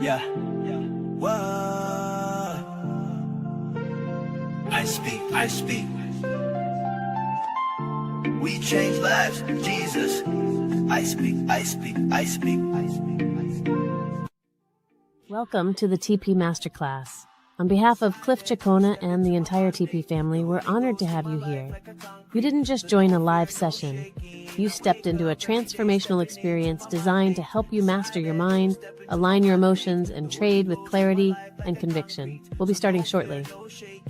Yeah. Whoa. I speak. We change lives, Jesus. I speak. Welcome to the TP Masterclass. On behalf of Cliff Cheqona and the entire TP family, we're honored to have you here. You didn't just join a live session. You stepped into a transformational experience designed to help you master your mind, align your emotions, and trade with clarity and conviction. We'll be starting shortly.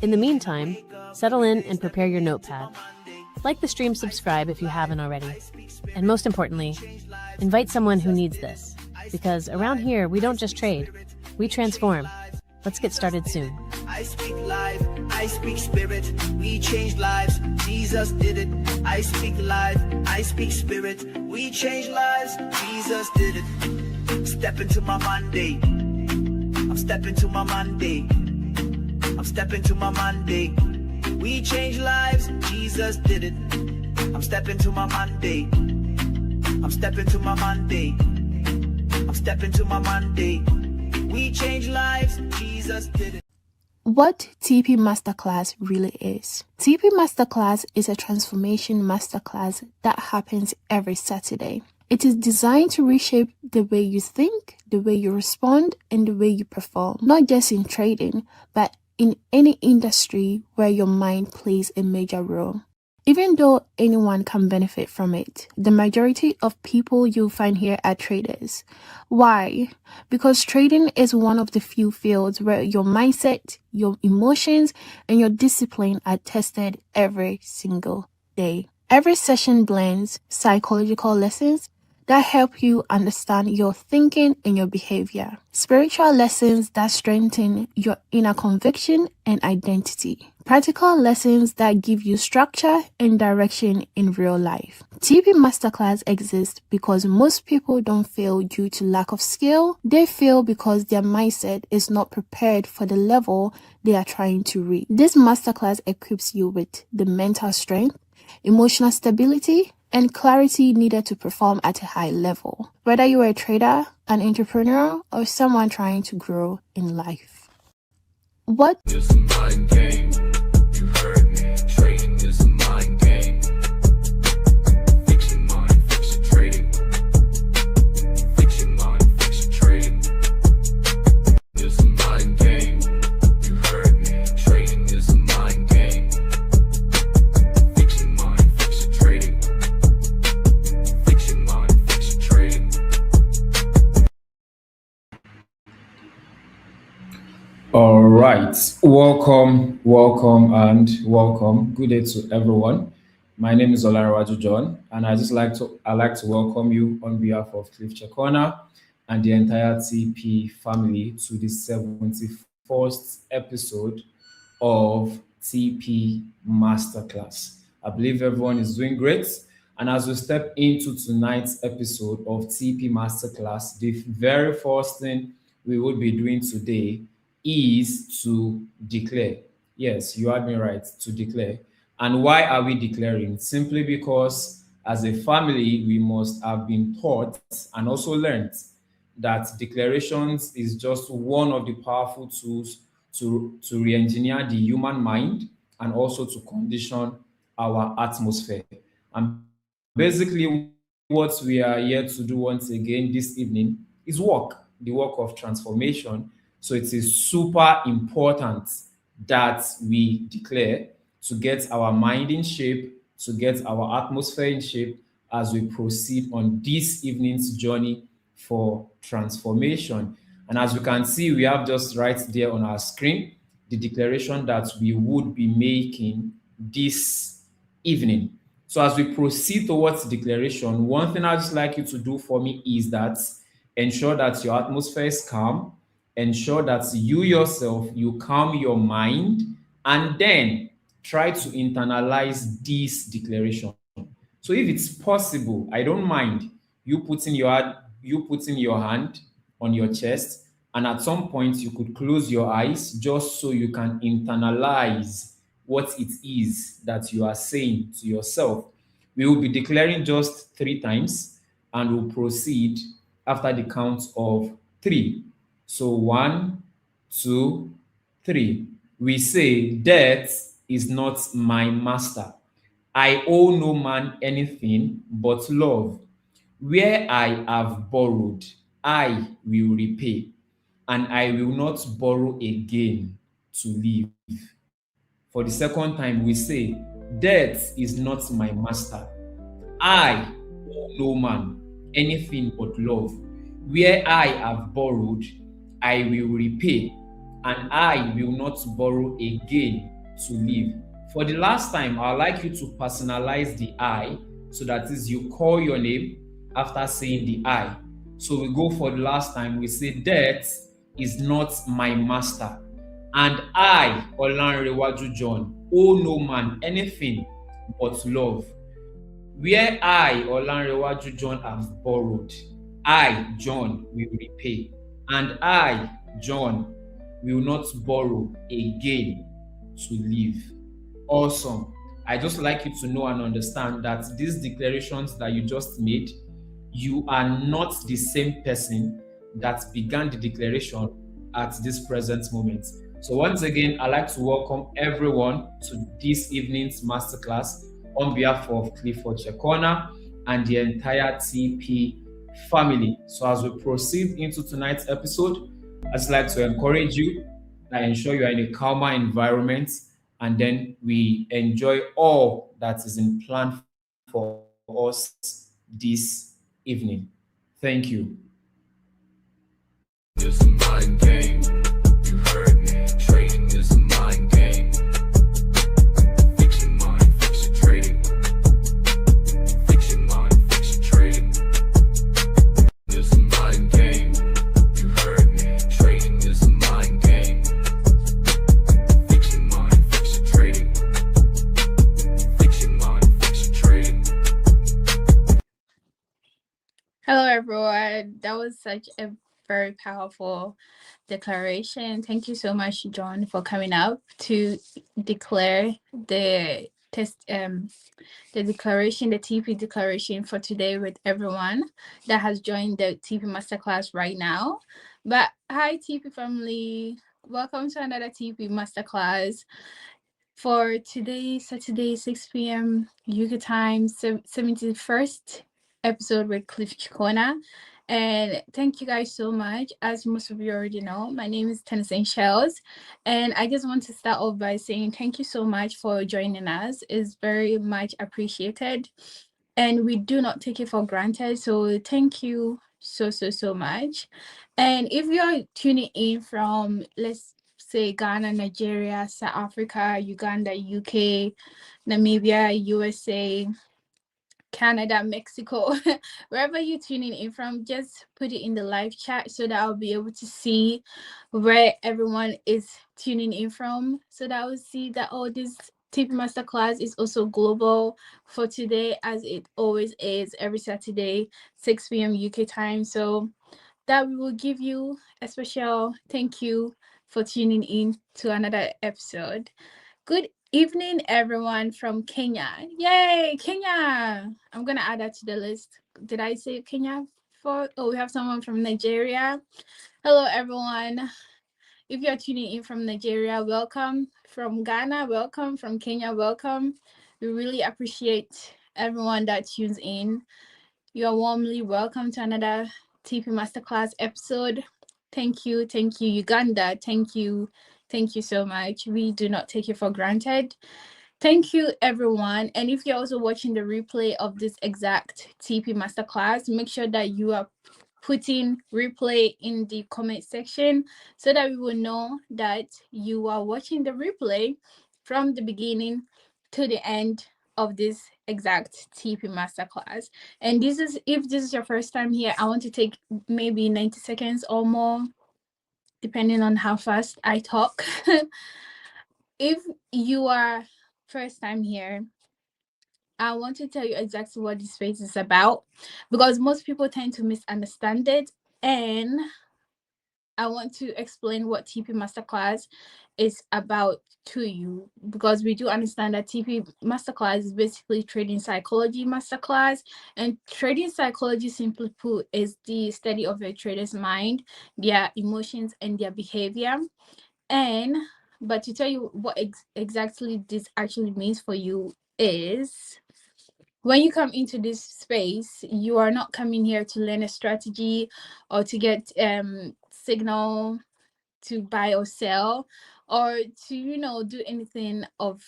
In the meantime, settle in and prepare your notepad. Like the stream, subscribe if you haven't already. And most importantly, invite someone who needs this. Because around here, we don't just trade, we transform. Let's get started soon. I speak life, I speak spirit. We change lives, Jesus did it. I speak life, I speak spirit. We change lives, Jesus did it. Step into my Monday. I'm stepping to my Monday. I'm stepping to my Monday. We change lives, Jesus did it. I'm stepping to my Monday. I'm stepping to my Monday. I'm stepping to my Monday. We change lives, Jesus did it. What TP Masterclass really is. TP Masterclass is a transformation masterclass that happens every Saturday. It is designed to reshape the way you think, the way you respond, and the way you perform, not just in trading, but in any industry where your mind plays a major role. Even though anyone can benefit from it, the majority of people you'll find here are traders. Why? Because trading is one of the few fields where your mindset, your emotions, and your discipline are tested every single day. Every session blends psychological lessons that help you understand your thinking and your behavior, spiritual lessons that strengthen your inner conviction and identity, practical lessons that give you structure and direction in real life. TP Masterclass exists because most people don't fail due to lack of skill. They fail because their mindset is not prepared for the level they are trying to reach. This masterclass equips you with the mental strength, emotional stability, and clarity needed to perform at a high level, whether you are a trader, an entrepreneur, or someone trying to grow in life. What? It's a mind game. You heard me. Trading is a mind game. Fix your mind, fix your trading. Fix your mind, fix your trading. It's a mind game. You heard me. Trading is a mind game. Fix your mind, fix your trading. Fix your mind, fix your trading. All right, welcome, and welcome. Good day to everyone. My name is Olarewaju John, and I'd like to welcome you on behalf of Cliff Cheqona and the entire TP family to the 71st episode of TP Masterclass. I believe everyone is doing great. And as we step into tonight's episode of TP Masterclass, the very first thing we will be doing today is to declare. Yes, you heard me right, to declare. And why are we declaring? Simply because as a family, we must have been taught and also learned that declarations is just one of the powerful tools to re-engineer the human mind and also to condition our atmosphere. And basically, what we are here to do once again this evening is the work of transformation. So it is super important that we declare to get our mind in shape, to get our atmosphere in shape as we proceed on this evening's journey for transformation. And as you can see, we have just right there on our screen the declaration that we would be making this evening. So as we proceed towards declaration, one thing I'd just like you to do for me is that ensure that your atmosphere is calm, ensure that you yourself, you calm your mind, and then try to internalize this declaration. So if it's possible, I don't mind you putting your hand on your chest, and at some point you could close your eyes just so you can internalize what it is that you are saying to yourself. We will be declaring just 3 times, and we'll proceed after the count of 3. So one, two, three. We say, death is not my master. I owe no man anything but love. Where I have borrowed, I will repay, and I will not borrow again to live. For the second time, we say, death is not my master. I owe no man anything but love. Where I have borrowed, I will repay, and I will not borrow again to live. For the last time, I'd like you to personalize the I, so that is you call your name after saying the I. So we go for the last time, we say, death is not my master. And I, Olanrewaju John, owe no man anything but love. Where I, Olanrewaju John, have borrowed, I, John, will repay. And I, John, will not borrow again to live. Awesome. I just like you to know and understand that these declarations that you just made, you are not the same person that began the declaration at this present moment. So once again, I'd like to welcome everyone to this evening's masterclass on behalf of Clifford Cheqona and the entire TP family. So as we proceed into tonight's episode, I'd just like to encourage you and ensure you are in a calmer environment, and then we enjoy all that is in plan for us this evening. Thank you. It's a mind game. You heard me. Trading is a mind game. Fix your mind, fix your trading. Fix your mind, fix your trading. It's a mind game. You heard me. Trading is a mind game. Fix your mind, fix your trading. Fix your mind, fix your trading. Hello, everyone. That was such a very powerful declaration. Thank you so much, John, for coming up to declare the declaration, the TP declaration for today with everyone that has joined the TP Masterclass right now. But hi, TP family. Welcome to another TP Masterclass. For today, Saturday, 6 p.m. UK time, 71st episode with Cliff Cheqona. And thank you guys so much. As most of you already know, my name is Tennessee Shells. And I just want to start off by saying thank you so much for joining us. It's very much appreciated. And we do not take it for granted. So thank you so much. And if you're tuning in from, let's say, Ghana, Nigeria, South Africa, Uganda, UK, Namibia, USA, Canada, Mexico, wherever you're tuning in from, just put it in the live chat so that I'll be able to see where everyone is tuning in from, so that I'll see that, oh, this TP Masterclass is also global for today, as it always is every Saturday, 6 p.m. UK time. So that we will give you a special thank you for tuning in to another episode. Good evening, everyone from Kenya. Yay, Kenya! I'm gonna add that to the list. Did I say Kenya? We have someone from Nigeria. Hello, everyone. If you're tuning in from Nigeria, welcome. From Ghana, welcome. From Kenya, welcome. We really appreciate everyone that tunes in. You are warmly welcome to another TP Masterclass episode. Thank you, Uganda. Thank you so much. We do not take it for granted. Thank you, everyone. And if you're also watching the replay of this exact TP Masterclass, make sure that you are putting replay in the comment section so that we will know that you are watching the replay from the beginning to the end of this exact TP Masterclass. And if this is your first time here, I want to take maybe 90 seconds or more, depending on how fast I talk. If you are first time here, I want to tell you exactly what this space is about, because most people tend to misunderstand it, and I want to explain what TP Masterclass is about to you, because we do understand that TP Masterclass is basically trading psychology masterclass. And trading psychology, simply put, is the study of a trader's mind, their emotions, and their behavior. And but to tell you what exactly this actually means for you is, when you come into this space, you are not coming here to learn a strategy or to get signal to buy or sell, or to do anything of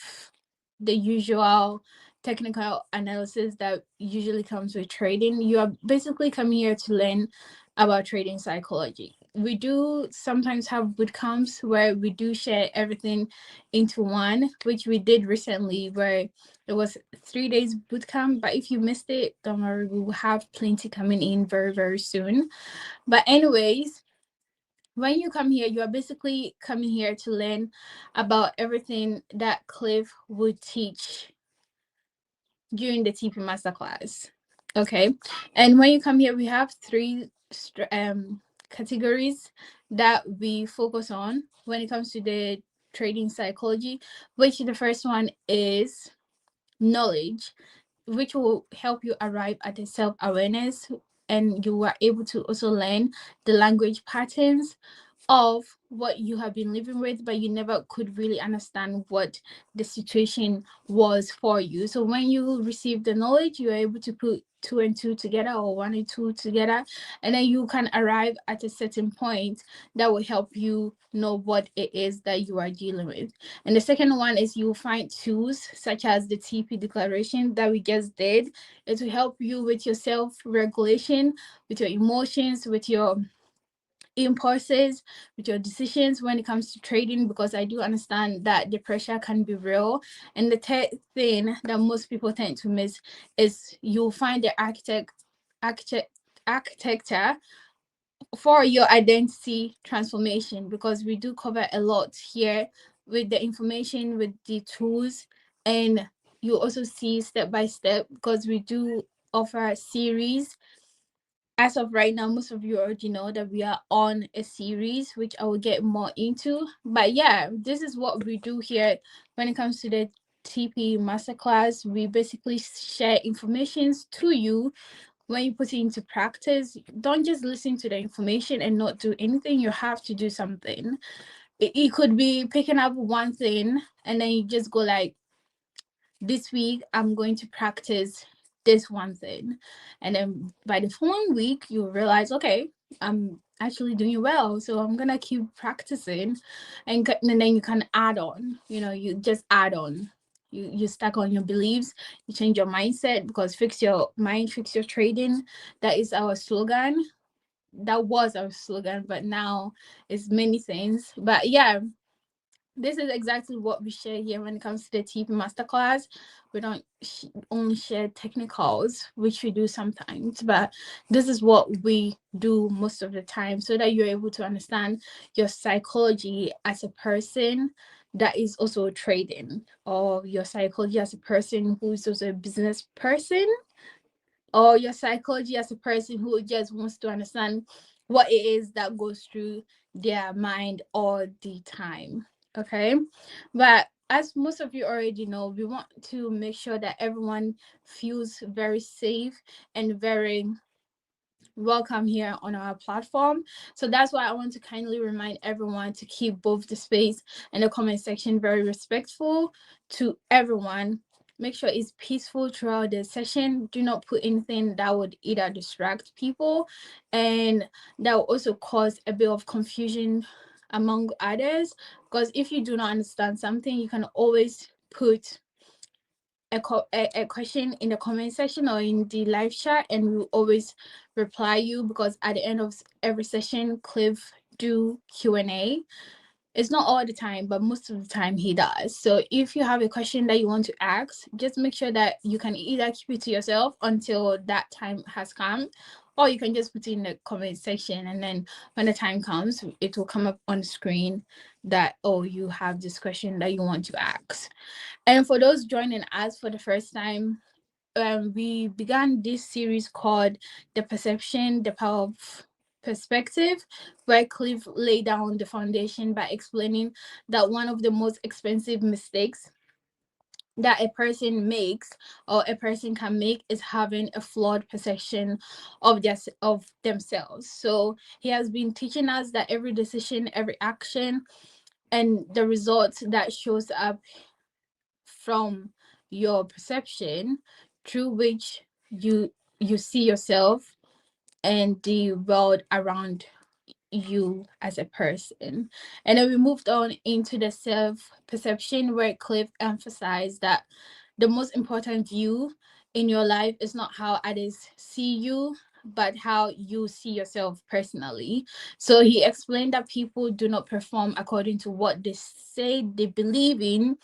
the usual technical analysis that usually comes with trading. You are basically coming here to learn about trading psychology. We do sometimes have boot camps where we do share everything into one, which we did recently, where it was 3 days boot camp. But if you missed it, don't worry, we will have plenty coming in very, very soon. But anyways, when you come here, you are basically coming here to learn about everything that Cliff would teach during the TP Masterclass. Okay. And when you come here, we have three categories that we focus on when it comes to the trading psychology, which the first one is knowledge, which will help you arrive at a self-awareness, and you are able to also learn the language patterns of what you have been living with, but you never could really understand what the situation was for you. So when you receive the knowledge, you're able to put two and two together, or one and two together, and then you can arrive at a certain point that will help you know what it is that you are dealing with. And the second one is you'll find tools such as the TP declaration that we just did. It will help you with your self-regulation, with your emotions, with your impulses, with your decisions when it comes to trading, because I do understand that the pressure can be real. And the third thing that most people tend to miss is you'll find the architecture for your identity transformation, because we do cover a lot here with the information, with the tools, and you also see step by step, because we do offer a series. As of right now, most of you already know that we are on a series, which I will get more into. But yeah, this is what we do here when it comes to the TP Masterclass. We basically share informations to you. When you put it into practice, don't just listen to the information and not do anything. You have to do something. It could be picking up one thing and then you just go like, this week I'm going to practice this one thing, and then by the following week you realize, okay, I'm actually doing well, so I'm gonna keep practicing, and then you can add on, you just add on, you stack on your beliefs, you change your mindset, because fix your mind, fix your trading. That is our slogan. That was our slogan, but now it's many things. But yeah, this is exactly what we share here when it comes to the TP Masterclass. We don't only share technicals, which we do sometimes, but this is what we do most of the time, so that you're able to understand your psychology as a person that is also trading, or your psychology as a person who is also a business person, or your psychology as a person who just wants to understand what it is that goes through their mind all the time. Okay. But as most of you already know, we want to make sure that everyone feels very safe and very welcome here on our platform. So that's why I want to kindly remind everyone to keep both the space and the comment section very respectful to everyone. Make sure it's peaceful throughout the session. Do not put anything that would either distract people and that will also cause a bit of confusion among others. Because if you do not understand something, you can always put a question in the comment section or in the live chat, and we will always reply you, because at the end of every session, Cliff do Q&A. It's not all the time, but most of the time he does. So if you have a question that you want to ask, just make sure that you can either keep it to yourself until that time has come, or you can just put it in the comment section, and then when the time comes, it will come up on the screen that, oh, you have this question that you want to ask. And for those joining us for the first time, we began this series called The Perception, the Power of perspective, where Cliff laid down the foundation by explaining that one of the most expensive mistakes that a person makes or a person can make is having a flawed perception of themselves. So he has been teaching us that every decision, every action, and the results that shows up from your perception through which you see yourself and the world around you as a person. And then we moved on into the self perception, where Cliff emphasized that the most important view in your life is not how others see you, but how you see yourself personally. So he explained that people do not perform according to what they say they believe in,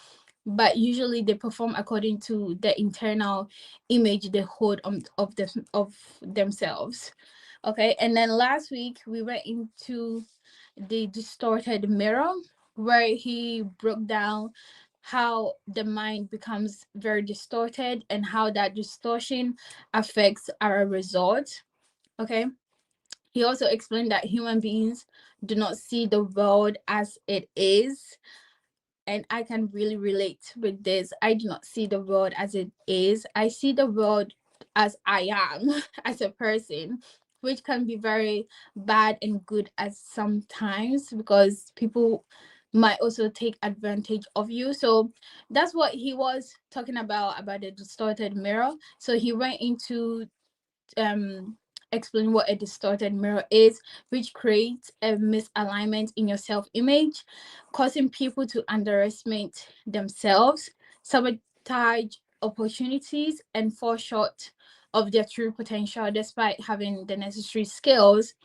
but usually they perform according to the internal image they hold of themselves. Okay, and then last week we went into the distorted mirror, where he broke down how the mind becomes very distorted and how that distortion affects our results. Okay, he also explained that human beings do not see the world as it is, and I can really relate with this. I do not see the world as it is. I see the world as I am as a person, which can be very bad and good at sometimes, because people might also take advantage of you. So that's what he was talking about the distorted mirror. So he went into um explain what a distorted mirror is, which creates a misalignment in your self-image, causing people to underestimate themselves, sabotage opportunities, and fall short of their true potential despite having the necessary skills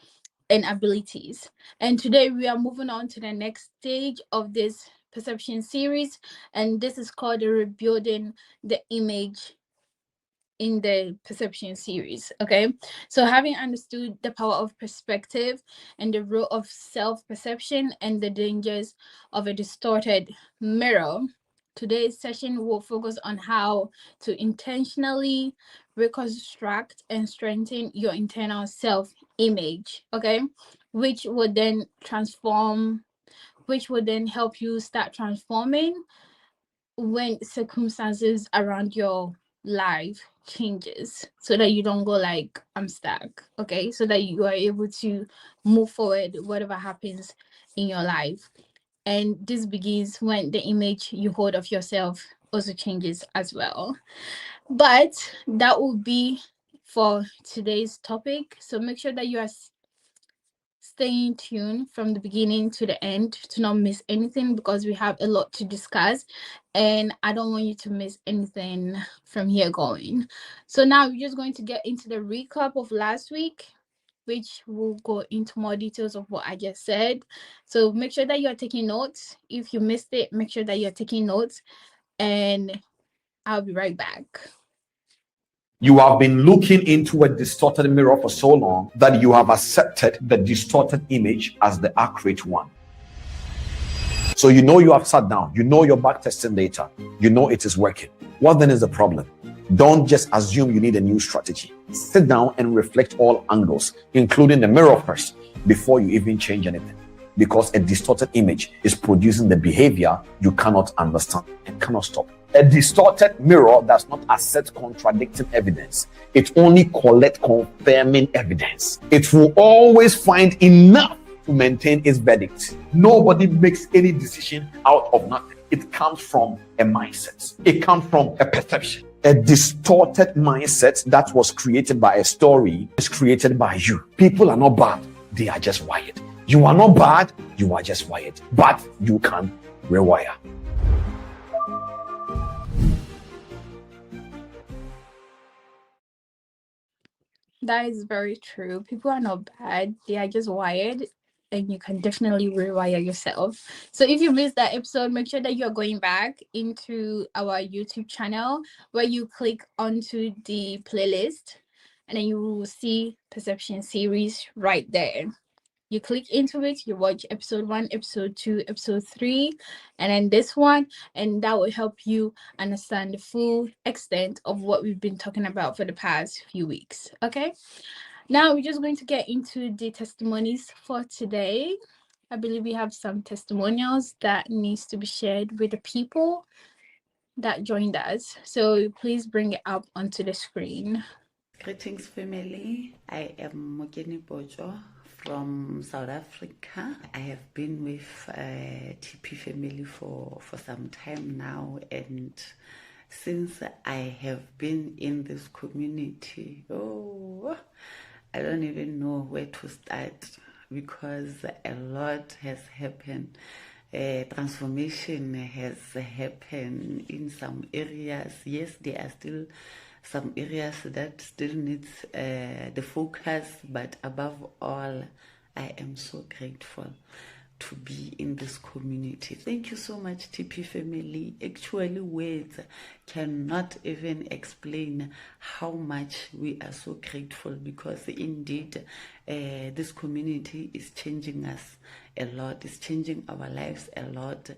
and abilities. And today we are moving on to the next stage of this perception series, and this is called the rebuilding the image in the perception series. Okay, so having understood the power of perspective and the role of self-perception and the dangers of a distorted mirror, today's session will focus on how to intentionally reconstruct and strengthen your internal self-image. Okay, which would then help you start transforming when circumstances around your life changes, so that you don't go like, I'm stuck. Okay, so that you are able to move forward whatever happens in your life. And this begins when the image you hold of yourself also changes as well. But that will be for today's topic, so make sure that you are staying tuned from the beginning to the end to not miss anything, because we have a lot to discuss and I don't want you to miss anything from here going. So now we're just going to get into the recap of last week, which will go into more details of what I just said. So make sure that you're taking notes. If you missed it, make sure that you're taking notes, and I'll be right back. You have been looking into a distorted mirror for so long that you have accepted the distorted image as the accurate one. So you know you have sat down, you know you're back testing data, you know it is working. What then is the problem? Don't just assume you need a new strategy. Sit down and reflect all angles, including the mirror first, before you even change anything. Because a distorted image is producing the behavior you cannot understand and cannot stop. A distorted mirror does not accept contradicting evidence. It only collects confirming evidence. It will always find enough to maintain its verdict. Nobody makes any decision out of nothing. It comes from a mindset. It comes from a perception. A distorted mindset that was created by a story is created by you. People are not bad. They are just wired. You are not bad. You are just wired. But you can rewire. That is very true. People are not bad. They are just wired, and you can definitely rewire yourself. So if you missed that episode, make sure that you're going back into our YouTube channel, where you click onto the playlist, and then you will see perception series right there. You click into it, you watch episode 1, episode 2, episode 3, and then this one, and that will help you understand the full extent of what we've been talking about for the past few weeks. Okay, Now we're just going to get into the testimonies for today. I believe we have some testimonials that needs to be shared with the people that joined us. So please bring it up onto the screen. Greetings, family. I am Mogeni Bojo from South Africa. I have been with TP family for some time now, and since I have been in this community, I don't even know where to start because a lot has happened. Transformation has happened in some areas. Yes, there are still some areas that still needs the focus, but above all, I am so grateful to be in this community. Thank you so much, TP family. Actually, words cannot even explain how much we are so grateful, because indeed this community is changing us a lot. It's changing our lives a lot.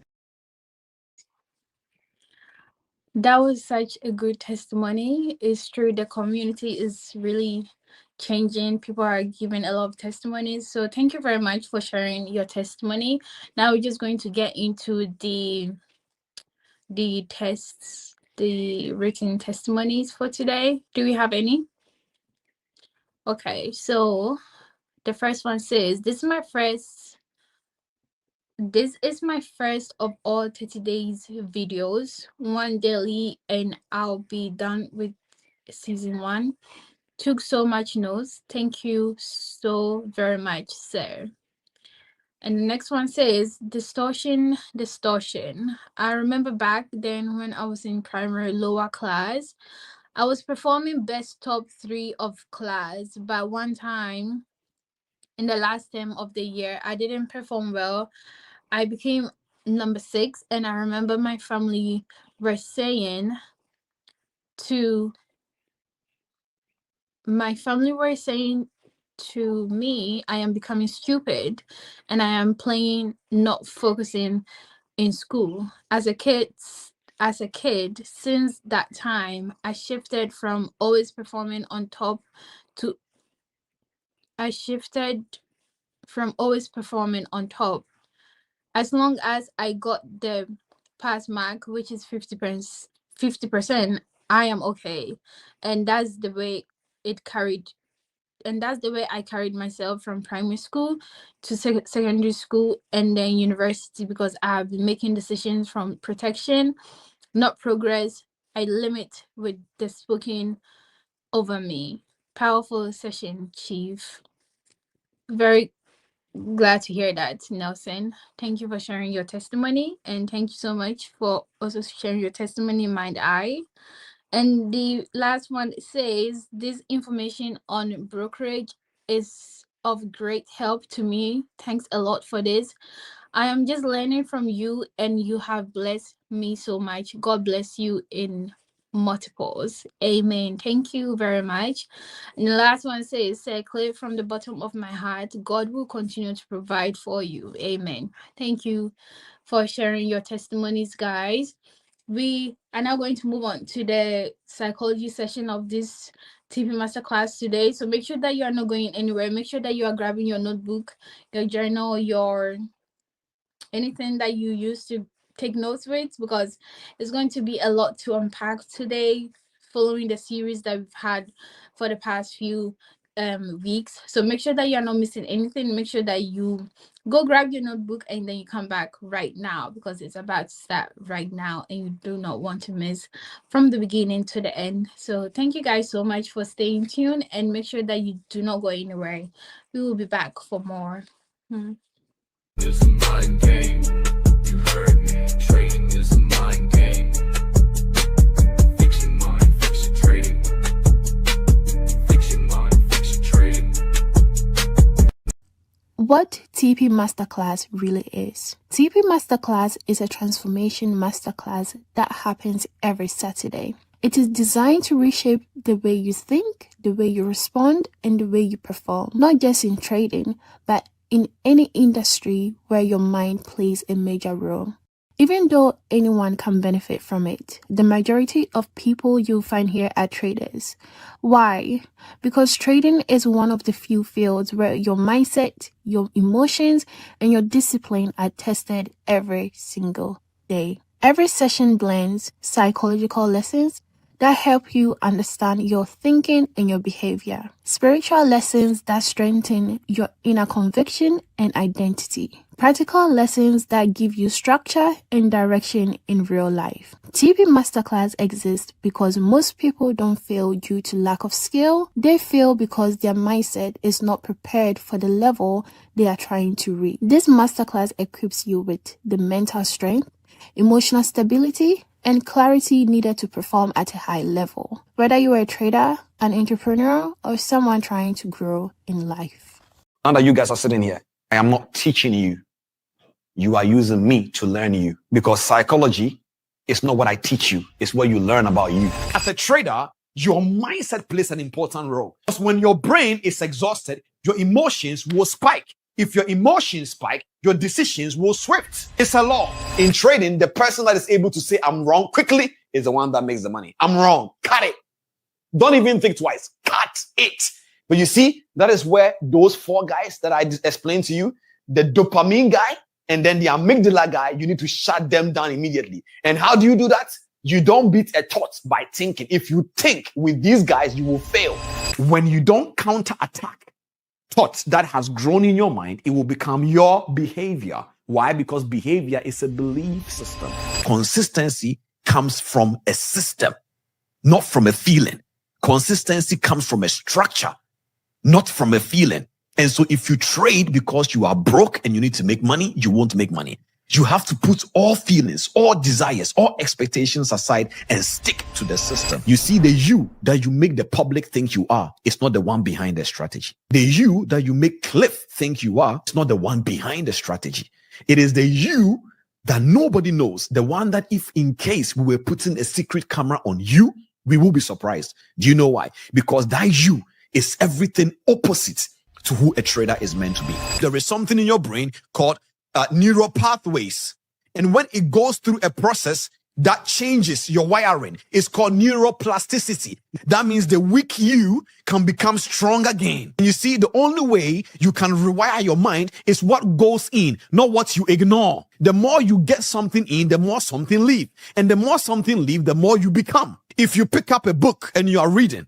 That was such a good testimony. It's true, the community is really changing. People are giving a lot of testimonies. So thank you very much for sharing your testimony. Now we're just going to get into the tests, the written testimonies for today. Do we have any? Okay, so the first one says, this is my first of all 30 days videos, one daily, and I'll be done with season 1. Took so much notes. Thank you so very much, sir. And the next one says, distortion. I remember back then when I was in primary lower class, I was performing best top 3 of class, but one time in the last term of the year, I didn't perform well. I became number 6, and I remember my family were saying to me, I am becoming stupid and I am playing, not focusing in school. As a kid, since that time, I shifted from always performing on top to as long as I got the pass mark, which is 50%, I am okay. And that's the way I carried myself from primary school to secondary school and then university, because I have been making decisions from protection, not progress. I limit with the spoken over me. Powerful session, Chief. Very glad to hear that, Nelson. Thank you for sharing your testimony, and thank you so much for also sharing your testimony, Mind Eye. And the last one says, this information on brokerage is of great help to me. Thanks a lot for this. I am just learning from you, and you have blessed me so much. God bless you in multiples. Amen. Thank you very much. And the last one says, say clear from the bottom of my heart, God will continue to provide for you. Amen. Thank you for sharing your testimonies, guys. We are now going to move on to the psychology session of this TP Masterclass today. So make sure that you are not going anywhere. Make sure that you are grabbing your notebook, your journal, your anything that you use to take notes with, because it's going to be a lot to unpack today, following the series that we've had for the past few weeks. So make sure that you're not missing anything. Make sure that you go grab your notebook and then you come back right now, because it's about to start right now and you do not want to miss from the beginning to the end. So thank you guys so much for staying tuned, and make sure that you do not go anywhere. We will be back for more. It's a mind game. You heard me. Trading is a mind game. Fix your mind, fix your trading. Fix your mind, fix your trading. What TP Masterclass really is. TP Masterclass is a transformation masterclass that happens every Saturday. It is designed to reshape the way you think, the way you respond, and the way you perform, not just in trading, but in any industry where your mind plays a major role. Even though anyone can benefit from it, the majority of people you'll find here are traders. Why? Because trading is one of the few fields where your mindset, your emotions, and your discipline are tested every single day. Every session blends psychological lessons that help you understand your thinking and your behavior, spiritual lessons that strengthen your inner conviction and identity, practical lessons that give you structure and direction in real life. TP Masterclass exists because most people don't fail due to lack of skill. They fail because their mindset is not prepared for the level they are trying to reach. This masterclass equips you with the mental strength, emotional stability, and clarity needed to perform at a high level, whether you are a trader, an entrepreneur, or someone trying to grow in life. Now that you guys are sitting here, I am not teaching you. You are using me to learn you, because psychology is not what I teach you. It's what you learn about you. As a trader, your mindset plays an important role. Because when your brain is exhausted, your emotions will spike. If your emotions spike, your decisions will swift. It's a law. In trading, the person that is able to say I'm wrong quickly is the one that makes the money. I'm wrong. Cut it. Don't even think twice. Cut it. But you see, that is where those four guys that I explained to you, the dopamine guy and then the amygdala guy, you need to shut them down immediately. And how do you do that? You don't beat a thought by thinking. If you think with these guys, you will fail. When you don't counterattack thought that has grown in your mind, it will become your behavior. Why? Because behavior is a belief system. Consistency comes from a system, not from a feeling. Consistency comes from a structure, not from a feeling. And so if you trade because you are broke and you need to make money, you won't make money. You have to put all feelings, all desires, all expectations aside and stick to the system. You see, the you that you make the public think you are is not the one behind the strategy. The you that you make Cliff think you are is not the one behind the strategy. It is the you that nobody knows, the one that if in case we were putting a secret camera on you, we will be surprised. Do you know why? Because that you is everything opposite to who a trader is meant to be. There is something in your brain called neural pathways. And when it goes through a process that changes your wiring, it's called neuroplasticity. That means the weak you can become strong again. And you see, the only way you can rewire your mind is what goes in, not what you ignore. The more you get something in, the more something leave. And the more something leave, the more you become. If you pick up a book and you are reading,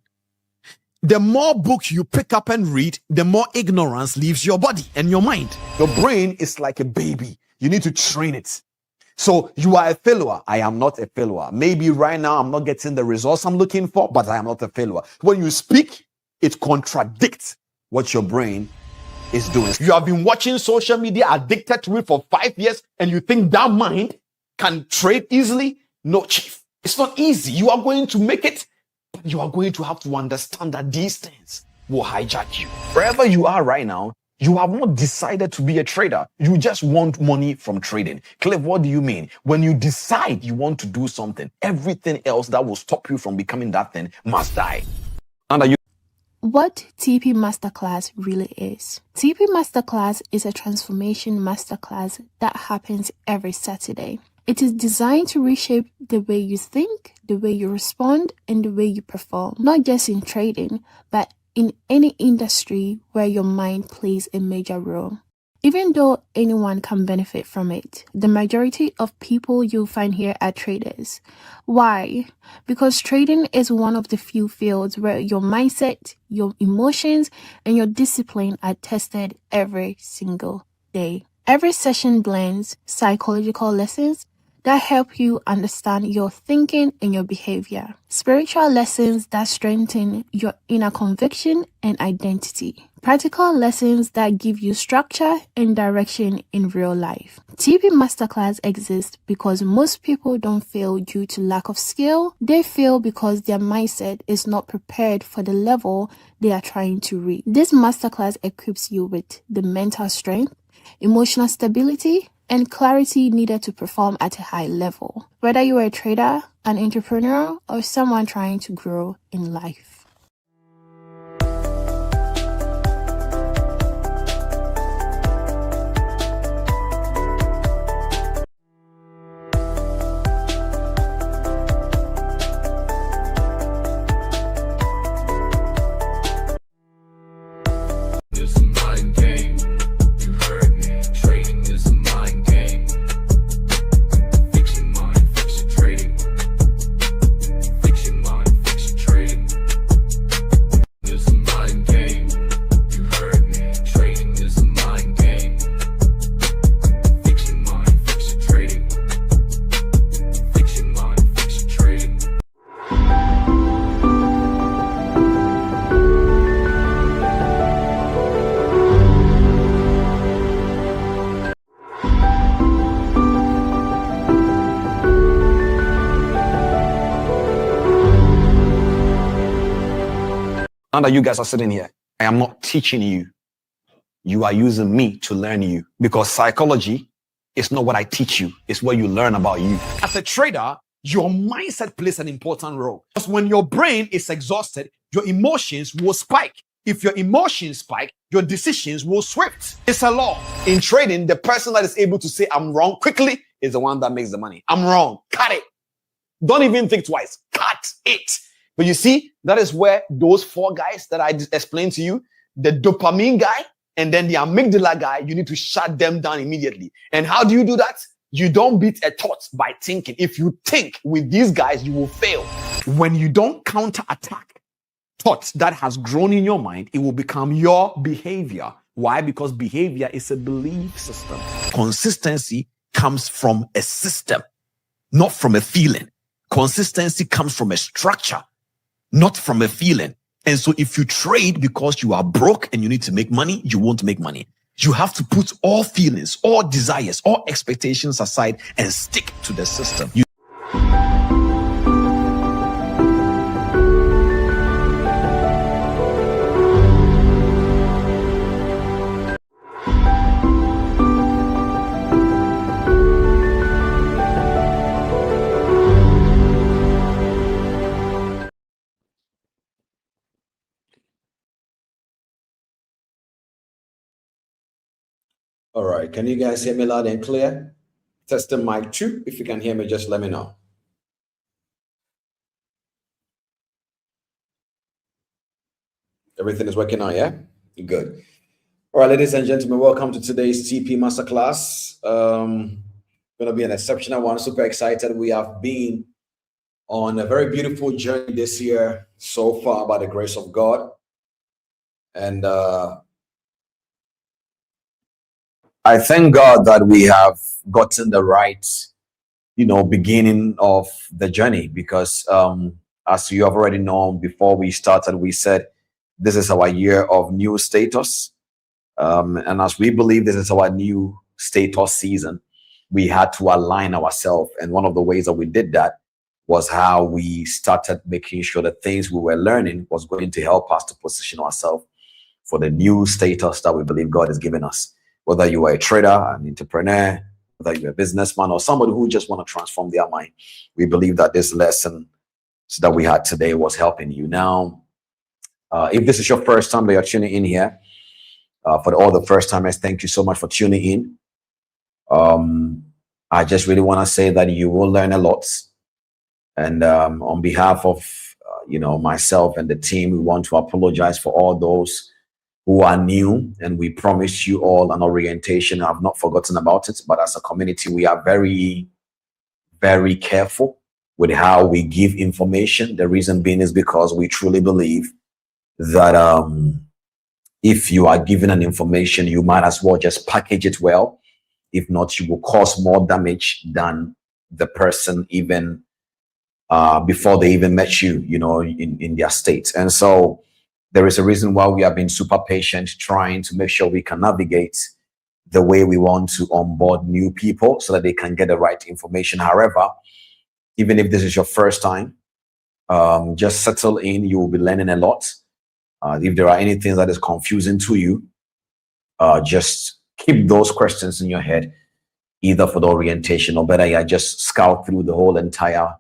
the more books you pick up and read, the more ignorance leaves your body and your mind. Your brain is like a baby. You need to train it. So you are a failure. I am not a failure. Maybe right now I'm not getting the results I'm looking for, but I am not a failure. When you speak, it contradicts what your brain is doing. You have been watching social media, addicted to it for 5 years, and you think that mind can trade easily? No, chief. It's not easy. You are going to make it. You are going to have to understand that these things will hijack you. Wherever you are right now, you have not decided to be a trader. You just want money from trading. Cliff, what do you mean? When you decide you want to do something, everything else that will stop you from becoming that thing must die. What TP Masterclass really is. TP Masterclass is a transformation masterclass that happens every Saturday. It is designed to reshape the way you think, the way you respond, and the way you perform, not just in trading, but in any industry where your mind plays a major role. Even though anyone can benefit from it, the majority of people you'll find here are traders. Why? Because trading is one of the few fields where your mindset, your emotions, and your discipline are tested every single day. Every session blends psychological lessons that help you understand your thinking and your behavior, spiritual lessons that strengthen your inner conviction and identity, practical lessons that give you structure and direction in real life. TP Masterclass exists because most people don't fail due to lack of skill. They fail because their mindset is not prepared for the level they are trying to reach. This masterclass equips you with the mental strength, emotional stability, and clarity needed to perform at a high level, whether you are a trader, an entrepreneur, or someone trying to grow in life. Now that you guys are sitting here, I am not teaching you. You are using me to learn you, because psychology is not what I teach you. It's what you learn about you. As a trader, your mindset plays an important role. Because when your brain is exhausted, your emotions will spike. If your emotions spike, your decisions will swift. It's a law. In trading, the person that is able to say I'm wrong quickly is the one that makes the money. I'm wrong. Cut it. Don't even think twice. Cut it. But you see, that is where those four guys that I explained to you, the dopamine guy and then the amygdala guy, you need to shut them down immediately. And how do you do that? You don't beat a thought by thinking. If you think with these guys, you will fail. When you don't counterattack thoughts that has grown in your mind, it will become your behavior. Why? Because behavior is a belief system. Consistency comes from a system, not from a feeling. Consistency comes from a structure, not from a feeling. And so if you trade because you are broke and you need to make money, you won't make money. You have to put all feelings, all desires, all expectations aside and stick to the system. All right, can you guys hear me loud and clear? Testing mic 2. If you can hear me, just let me know. Everything is working out, yeah? Good. All right, ladies and gentlemen, welcome to today's TP Masterclass. Going to be an exceptional one. Super excited. We have been on a very beautiful journey this year so far by the grace of God. And I thank God that we have gotten the right, beginning of the journey, because as you have already known, before we started, we said this is our year of new status. And as we believe this is our new status season, we had to align ourselves. And one of the ways that we did that was how we started making sure that things we were learning was going to help us to position ourselves for the new status that we believe God has given us. Whether you are a trader, an entrepreneur, whether you're a businessman, or somebody who just want to transform their mind, we believe that this lesson that we had today was helping you. Now, if this is your first time that you're tuning in here, for all the first timers, thank you so much for tuning in. I just really want to say that you will learn a lot. And on behalf of myself and the team, we want to apologize for all those who are new, and we promise you all an orientation. I've not forgotten about it, but as a community, we are very, very careful with how we give information. The reason being is because we truly believe that if you are given an information, you might as well just package it well. If not, you will cause more damage than the person even before they even met you, in their state. And so there is a reason why we have been super patient, trying to make sure we can navigate the way we want to onboard new people so that they can get the right information. However, even if this is your first time, just settle in. You will be learning a lot. If there are any things that is confusing to you, just keep those questions in your head, either for the orientation or better yet, just scout through the whole entire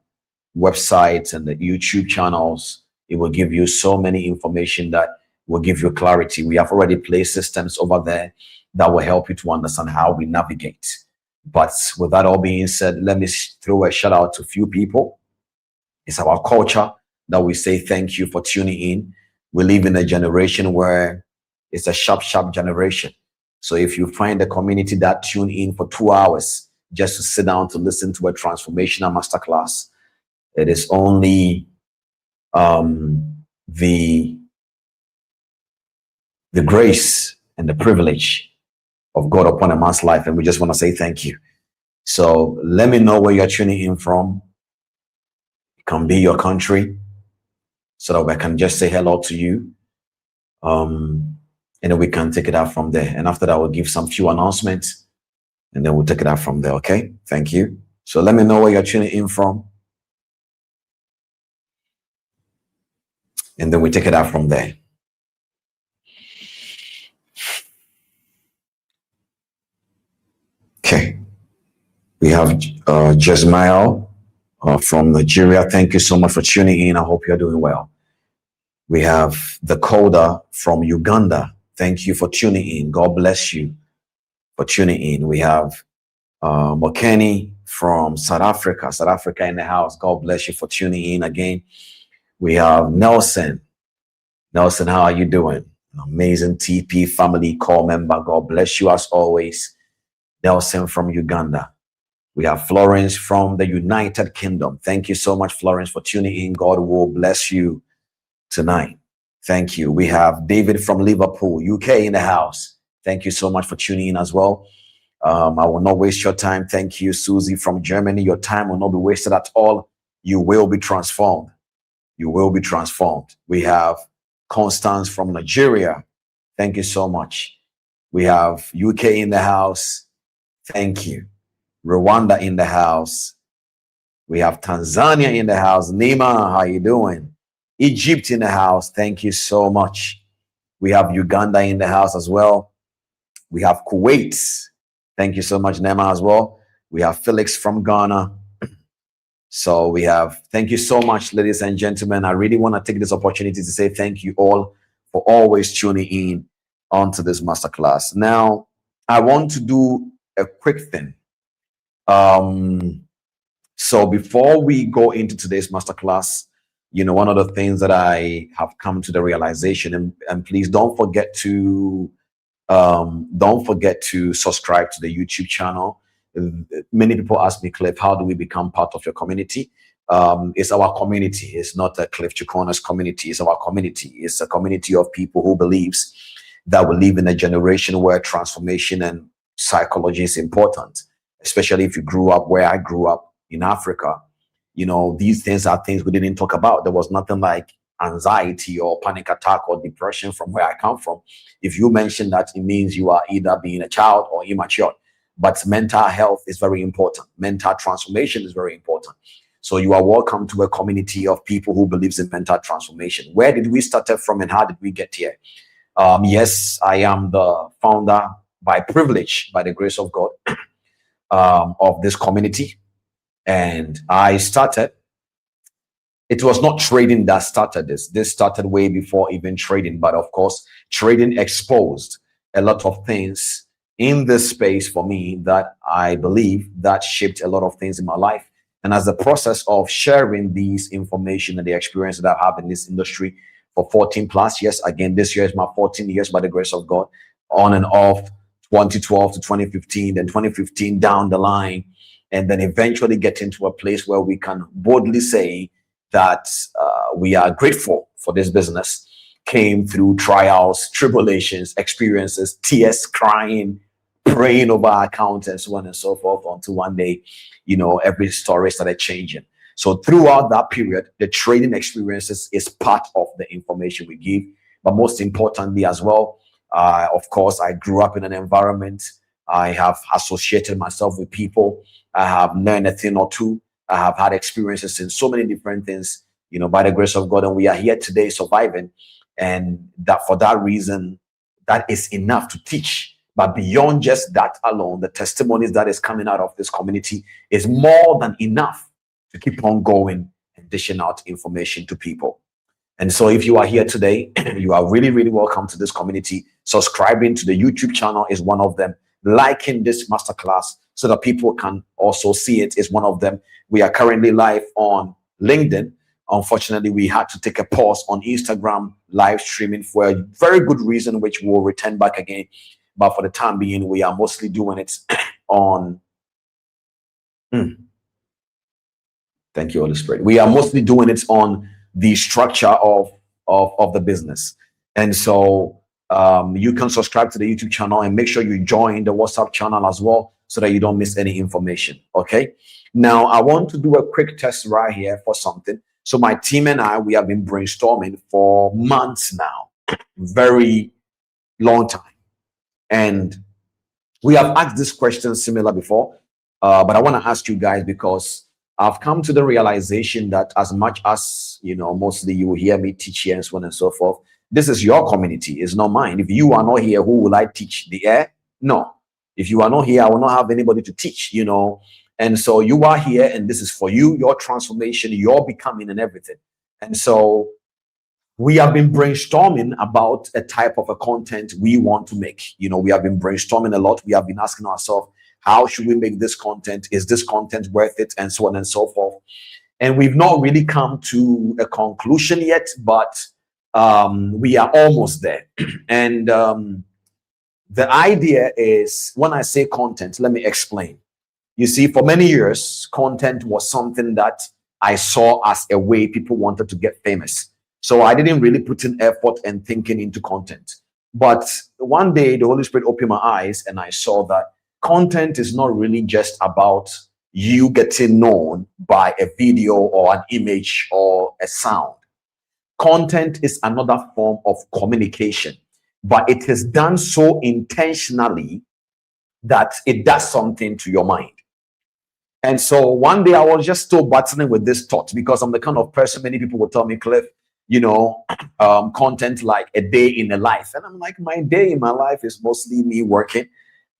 website and the YouTube channels. It will give you so many information that will give you clarity. We have already placed systems over there that will help you to understand how we navigate. But with that all being said, let me throw a shout out to a few people. It's our culture that we say thank you for tuning in. We live in a generation where it's a sharp generation. So if you find a community that tune in for 2 hours just to sit down to listen to a transformational masterclass, it is only the grace and the privilege of God upon a man's life, and we just want to say thank you. So let me know where you're tuning in from. It can be your country, so that I can just say hello to you, and then we can take it out from there. And after that, we'll give some few announcements, and then we'll take it out from there. Okay, thank you. So let me know where you're tuning in from, and then we take it out from there. Okay. We have Jesmael from Nigeria. Thank you so much for tuning in. I hope you're doing well. We have the Coda from Uganda. Thank you for tuning in. God bless you for tuning in. We have Mokeni from South Africa. South Africa in the house. God bless you for tuning in again. We have Nelson. Nelson, how are you doing? An amazing TP family call member. God bless you as always. Nelson from Uganda. We have Florence from the United Kingdom. Thank you so much, Florence, for tuning in. God will bless you tonight. Thank you. We have David from Liverpool, UK in the house. Thank you so much for tuning in as well. I will not waste your time. Thank you, Susie from Germany. Your time will not be wasted at all. You will be transformed. You will be transformed. We have Constance from Nigeria. Thank you so much. We have UK in the house. Thank you. Rwanda in the house. We have Tanzania in the house. Nima, how you doing? Egypt in the house. Thank you so much. We have Uganda in the house as well. We have Kuwait. Thank you so much, Nema, as well. We have Felix from Ghana. So we have, thank you so much, ladies and gentlemen. I really want to take this opportunity to say thank you all for always tuning in onto this masterclass. Now, I want to do a quick thing. So before we go into today's masterclass, you know, one of the things that I have come to the realization, and please don't forget to subscribe to the YouTube channel. Many people ask me, Cliff, how do we become part of your community? It's our community. It's not a Cliff Cheqona's community. It's our community. It's a community of people who believes that we live in a generation where transformation and psychology is important, especially if you grew up where I grew up in Africa. You know, these things are things we didn't talk about. There was nothing like anxiety or panic attack or depression from where I come from. If you mention that, it means you are either being a child or immature. But mental health is very important. Mental transformation is very important. So you are welcome to a community of people who believes in mental transformation. Where did we start from and how did we get here? Yes, I am the founder by privilege, by the grace of God, of this community. And I started, it was not trading that started this. This started way before even trading. But of course, trading exposed a lot of things in this space for me that I believe that shaped a lot of things in my life. And as the process of sharing these information and the experience that I have in this industry for 14 plus years, again, this year is my 14 years by the grace of God, on and off 2012 to 2015, then 2015 down the line, and then eventually get into a place where we can boldly say that we are grateful for this business, came through trials, tribulations, experiences, tears, crying, praying over our accounts and so on and so forth, until one day, you know, every story started changing. So throughout that period, the trading experiences is part of the information we give. But most importantly as well, of course, I grew up in an environment. I have associated myself with people. I have learned a thing or two. I have had experiences in so many different things, you know, by the grace of God. And we are here today surviving. And that for that reason, that is enough to teach. But beyond just that alone, the testimonies that is coming out of this community is more than enough to keep on going and dishing out information to people. And so if you are here today, you are really, really welcome to this community. Subscribing to the YouTube channel is one of them. Liking this masterclass so that people can also see it is one of them. We are currently live on LinkedIn. Unfortunately, we had to take a pause on Instagram live streaming for a very good reason, which we'll return back again. But for the time being, we are mostly doing it on. Thank you, Holy Spirit. We are mostly doing it on the structure of the business. And so you can subscribe to the YouTube channel and make sure you join the WhatsApp channel as well so that you don't miss any information. Okay. Now, I want to do a quick test right here for something. So my team and I, we have been brainstorming for months now, very long time. And we have asked this question similar before, but I want to ask you guys because I've come to the realization that as much as, you know, mostly you will hear me teach here and so on and so forth, this is your community, it's not mine. If you are not here, who will I teach? The air? No. If you are not here, I will not have anybody to teach, you know. And so you are here, and this is for you, your transformation, your becoming, and everything. And so we have been brainstorming about a type of a content we want to make. You know, we have been brainstorming a lot. We have been asking ourselves, how should we make this content? Is this content worth it? And so on and so forth. And we've not really come to a conclusion yet, but we are almost there. And the idea is, when I say content, let me explain. You see, for many years, content was something that I saw as a way people wanted to get famous. So I didn't really put in effort and thinking into content. But one day, the Holy Spirit opened my eyes, and I saw that content is not really just about you getting known by a video or an image or a sound. Content is another form of communication, but it is done so intentionally that it does something to your mind. And so one day I was just still battling with this thought, because I'm the kind of person, many people will tell me, Cliff, you know, content like a day in a life. And I'm like, my day in my life is mostly me working.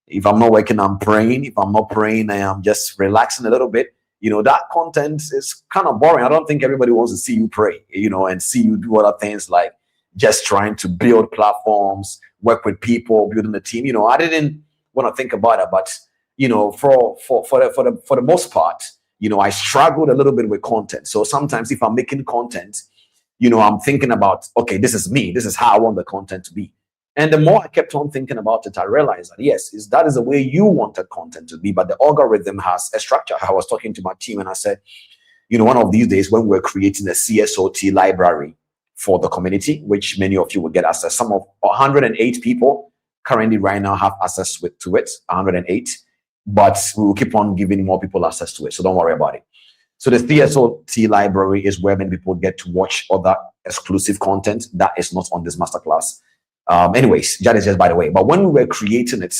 If I'm not working, I'm praying. If I'm not praying, I am just relaxing a little bit. You know, that content is kind of boring. I don't think everybody wants to see you pray, you know, and see you do other things like just trying to build platforms, work with people, building a team. You know, I didn't want to think about it, but you know, for the most part, you know, I struggled a little bit with content. So sometimes if I'm making content, you know, I'm thinking about, okay, this is me. This is how I want the content to be. And the more I kept on thinking about it, I realized that, yes, that is the way you wanted content to be, but the algorithm has a structure. I was talking to my team and I said, you know, one of these days when we're creating a CSOT library for the community, which many of you will get access, some of 108 people currently right now have access to it, 108, but we will keep on giving more people access to it. So don't worry about it. So the CSOT library is where many people get to watch other exclusive content that is not on this masterclass. Anyways, that is just by the way. But when we were creating it,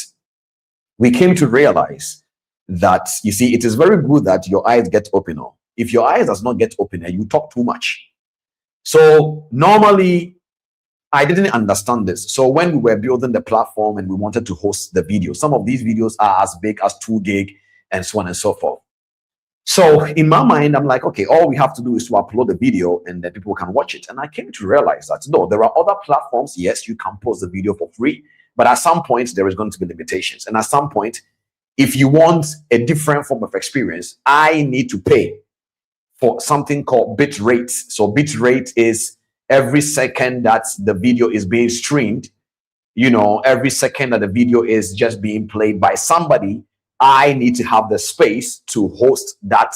we came to realize that, you see, it is very good that your eyes get open. If your eyes does not get open, you talk too much. So normally, I didn't understand this. So when we were building the platform and we wanted to host the video, some of these videos are as big as 2 gig and so on and so forth. So in my mind, I'm like, okay, all we have to do is to upload the video and then people can watch it. And I came to realize that, no, there are other platforms. Yes, you can post the video for free, but at some point there is going to be limitations. And at some point, if you want a different form of experience, I need to pay for something called bit rate. So bit rate is every second that the video is being streamed, you know, every second that the video is just being played by somebody, I need to have the space to host that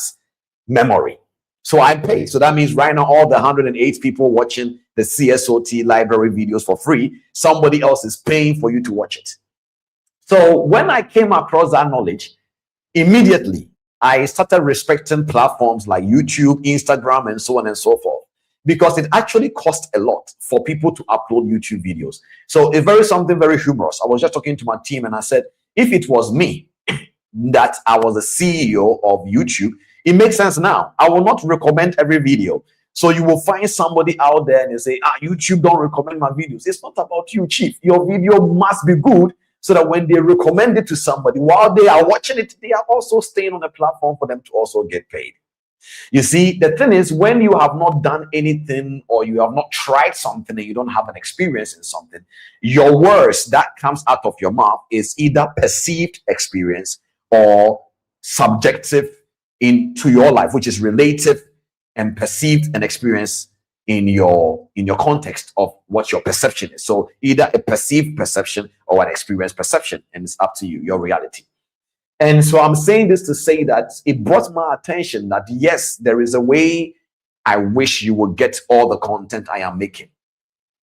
memory. So I pay. So that means right now, all the 108 people watching the CSOT library videos for free, somebody else is paying for you to watch it. So when I came across that knowledge, immediately I started respecting platforms like YouTube, Instagram, and so on and so forth, because it actually costs a lot for people to upload YouTube videos. So it's something very humorous. I was just talking to my team and I said, if it was me, that I was the CEO of YouTube, it makes sense now. I will not recommend every video. So you will find somebody out there and you say, YouTube don't recommend my videos. It's not about you, chief. Your video must be good so that when they recommend it to somebody, while they are watching it, they are also staying on the platform for them to also get paid. You see, the thing is, when you have not done anything or you have not tried something and you don't have an experience in something, your words that comes out of your mouth is either perceived experience or subjective into your life, which is relative and perceived and experience in your context of what your perception is. So either a perceived perception or an experienced perception, and it's up to you, your reality. And so I'm saying this to say that it brought my attention that yes, there is a way I wish you would get all the content I am making.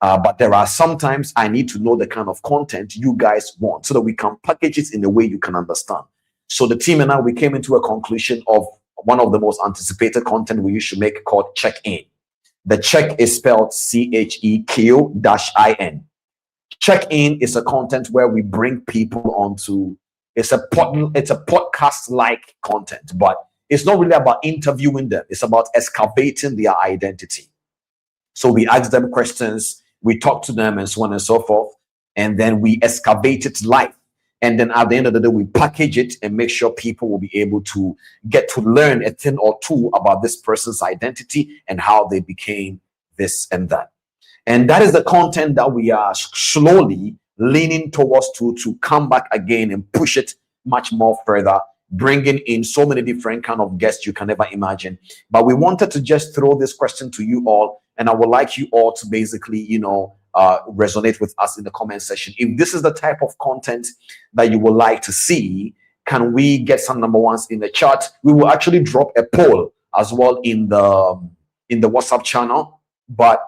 But there are sometimes I need to know the kind of content you guys want so that we can package it in a way you can understand. So the team and I, we came into a conclusion of one of the most anticipated content we used to make called Check-In. The check is spelled CHEQ-IN. Check-In is a content where we bring people onto, it's a podcast-like content, but it's not really about interviewing them. It's about excavating their identity. So we ask them questions, we talk to them and so on and so forth, and then we excavate it live. And then at the end of the day, we package it and make sure people will be able to get to learn a thing or two about this person's identity and how they became this and that. And that is the content that we are slowly leaning towards to come back again and push it much more further, bringing in so many different kind of guests you can never imagine. But we wanted to just throw this question to you all, and I would like you all to basically, resonate with us in the comment section. If this is the type of content that you would like to see, can we get some number ones in the chat? We will actually drop a poll as well in the WhatsApp channel, but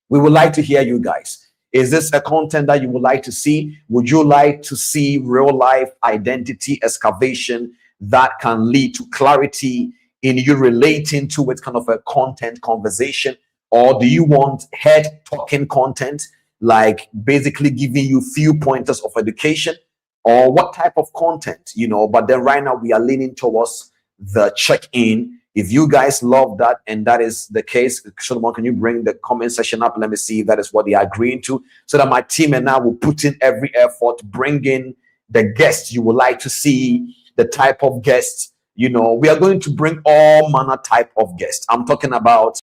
we would like to hear you guys. Is this a content that you would like to see? Would you like to see real life identity excavation that can lead to clarity in you relating to it, kind of a content conversation? Or do you want head talking content, like basically giving you few pointers of education? Or what type of content, But then right now we are leaning towards the check-in. If you guys love that and that is the case, Solomon, can you bring the comment section up? Let me see if that is what they are agreeing to, so that my team and I will put in every effort to bring in the guests you would like to see, the type of guests. We are going to bring all manner type of guests. I'm talking about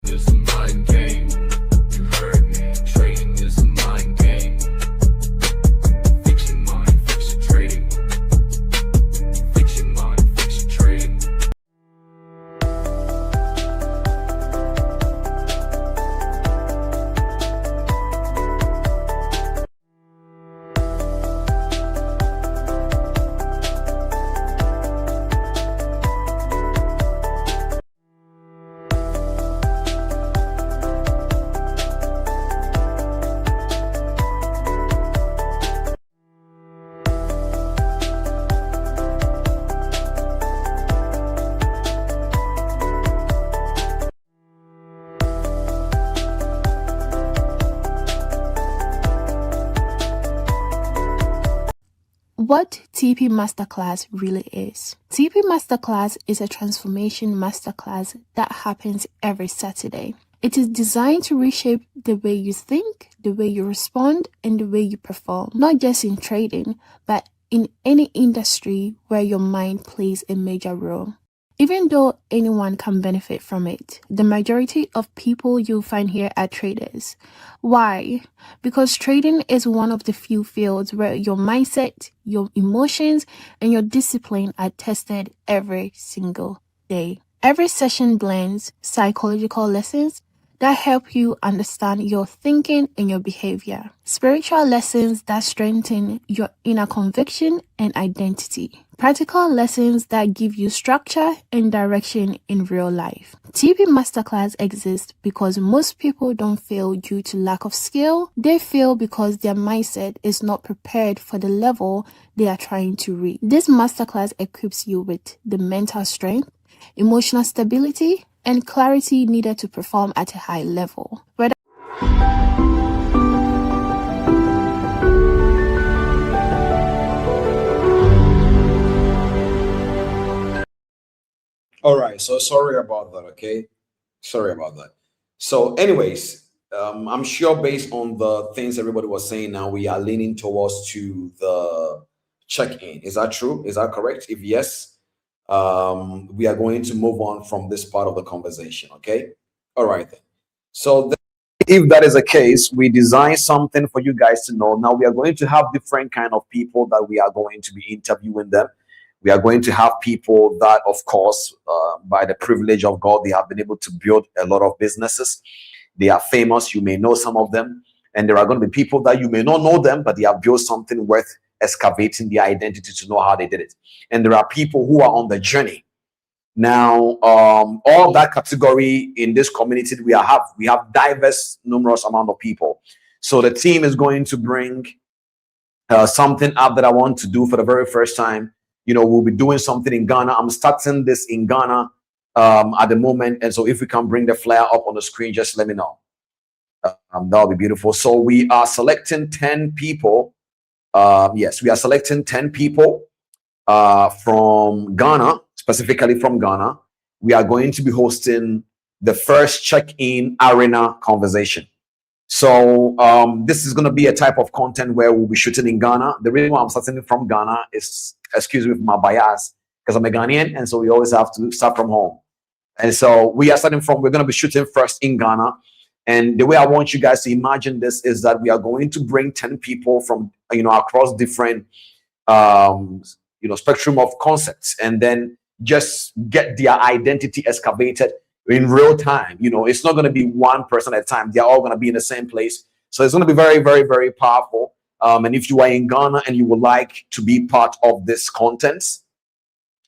It's a mind game. You heard me. Trading is a mind game. Fix your mind, fix your trading. Fix your mind, fix your trading. What TP Masterclass really is. TP Masterclass is a transformation masterclass that happens every Saturday. It is designed to reshape the way you think, the way you respond, and the way you perform, not just in trading, but in any industry where your mind plays a major role. Even though anyone can benefit from it, the majority of people you'll find here are traders. Why? Because trading is one of the few fields where your mindset, your emotions, and your discipline are tested every single day. Every session blends psychological lessons that help you understand your thinking and your behavior, spiritual lessons that strengthen your inner conviction and identity, practical lessons that give you structure and direction in real life. TP Masterclass exists because most people don't fail due to lack of skill. They fail because their mindset is not prepared for the level they are trying to reach. This masterclass equips you with the mental strength, emotional stability, and clarity needed to perform at a high level. all right. So sorry about that. Okay. Sorry about that. So anyways, I'm sure based on the things everybody was saying now, we are leaning towards to the check-in. Is that true? Is that correct? If yes, we are going to move on from this part of the conversation. Okay. All right then. So if that is the case, we design something for you guys to know. Now we are going to have different kind of people that we are going to be interviewing them. We are going to have people that, of course, by the privilege of God, they have been able to build a lot of businesses. They are famous. You may know some of them. And there are going to be people that you may not know them, but they have built something worth excavating their identity to know how they did it. And there are people who are on the journey. Now, all that category in this community, we have diverse, numerous amount of people. So the team is going to bring something up that I want to do for the very first time. We'll be doing something in Ghana. I'm starting this in Ghana at the moment. And so if we can bring the flyer up on the screen, just let me know. That'll be beautiful. So we are selecting 10 people. Yes, we are selecting 10 people from Ghana, specifically from Ghana. We are going to be hosting the first check-in arena conversation. So this is going to be a type of content where we'll be shooting in Ghana. The reason why I'm starting from Ghana is, excuse me for my bias, because I'm a Ghanaian, and so we always have to start from home. And so we're going to be shooting first in Ghana. And the way I want you guys to imagine this is that we are going to bring 10 people from, across different, spectrum of concepts, and then just get their identity excavated in real time. It's not going to be one person at a time. They're all going to be in the same place. So it's going to be very, very, very powerful. And if you are in Ghana and you would like to be part of this content,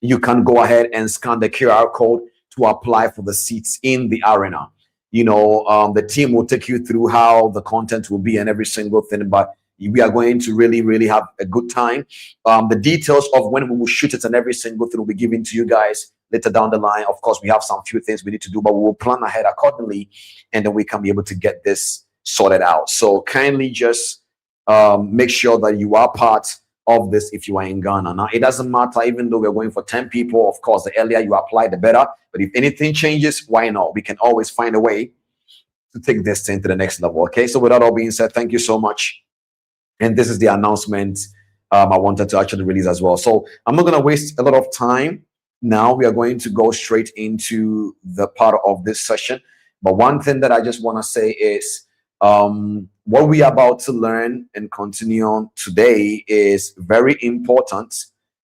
you can go ahead and scan the QR code to apply for the seats in the arena. The team will take you through how the content will be and every single thing, but we are going to really, really have a good time. The details of when we will shoot it and every single thing will be given to you guys later down the line. Of course, we have some few things we need to do, but we will plan ahead accordingly, and then we can be able to get this sorted out. So kindly just make sure that you are part of this if you are in Ghana. Now, it doesn't matter, even though we're going for 10 people, of course, the earlier you apply, the better. But if anything changes, why not? We can always find a way to take this thing to the next level. Okay, so with that all being said, thank you so much. And this is the announcement I wanted to actually release as well. So I'm not going to waste a lot of time. Now we are going to go straight into the part of this session. But one thing that I just want to say is what we are about to learn and continue on today is very important.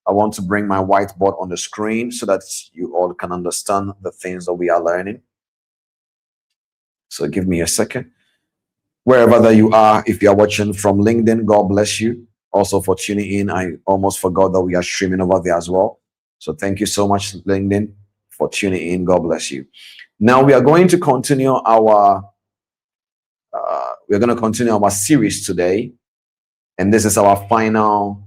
I want to bring my whiteboard on the screen so that you all can understand the things that we are learning. So give me a second. Wherever that you are, if you are watching from LinkedIn, God bless you. Also for tuning in. I almost forgot that we are streaming over there as well. So thank you so much, LinkedIn, for tuning in. God bless you. Now we are going to continue our series today, and this is our final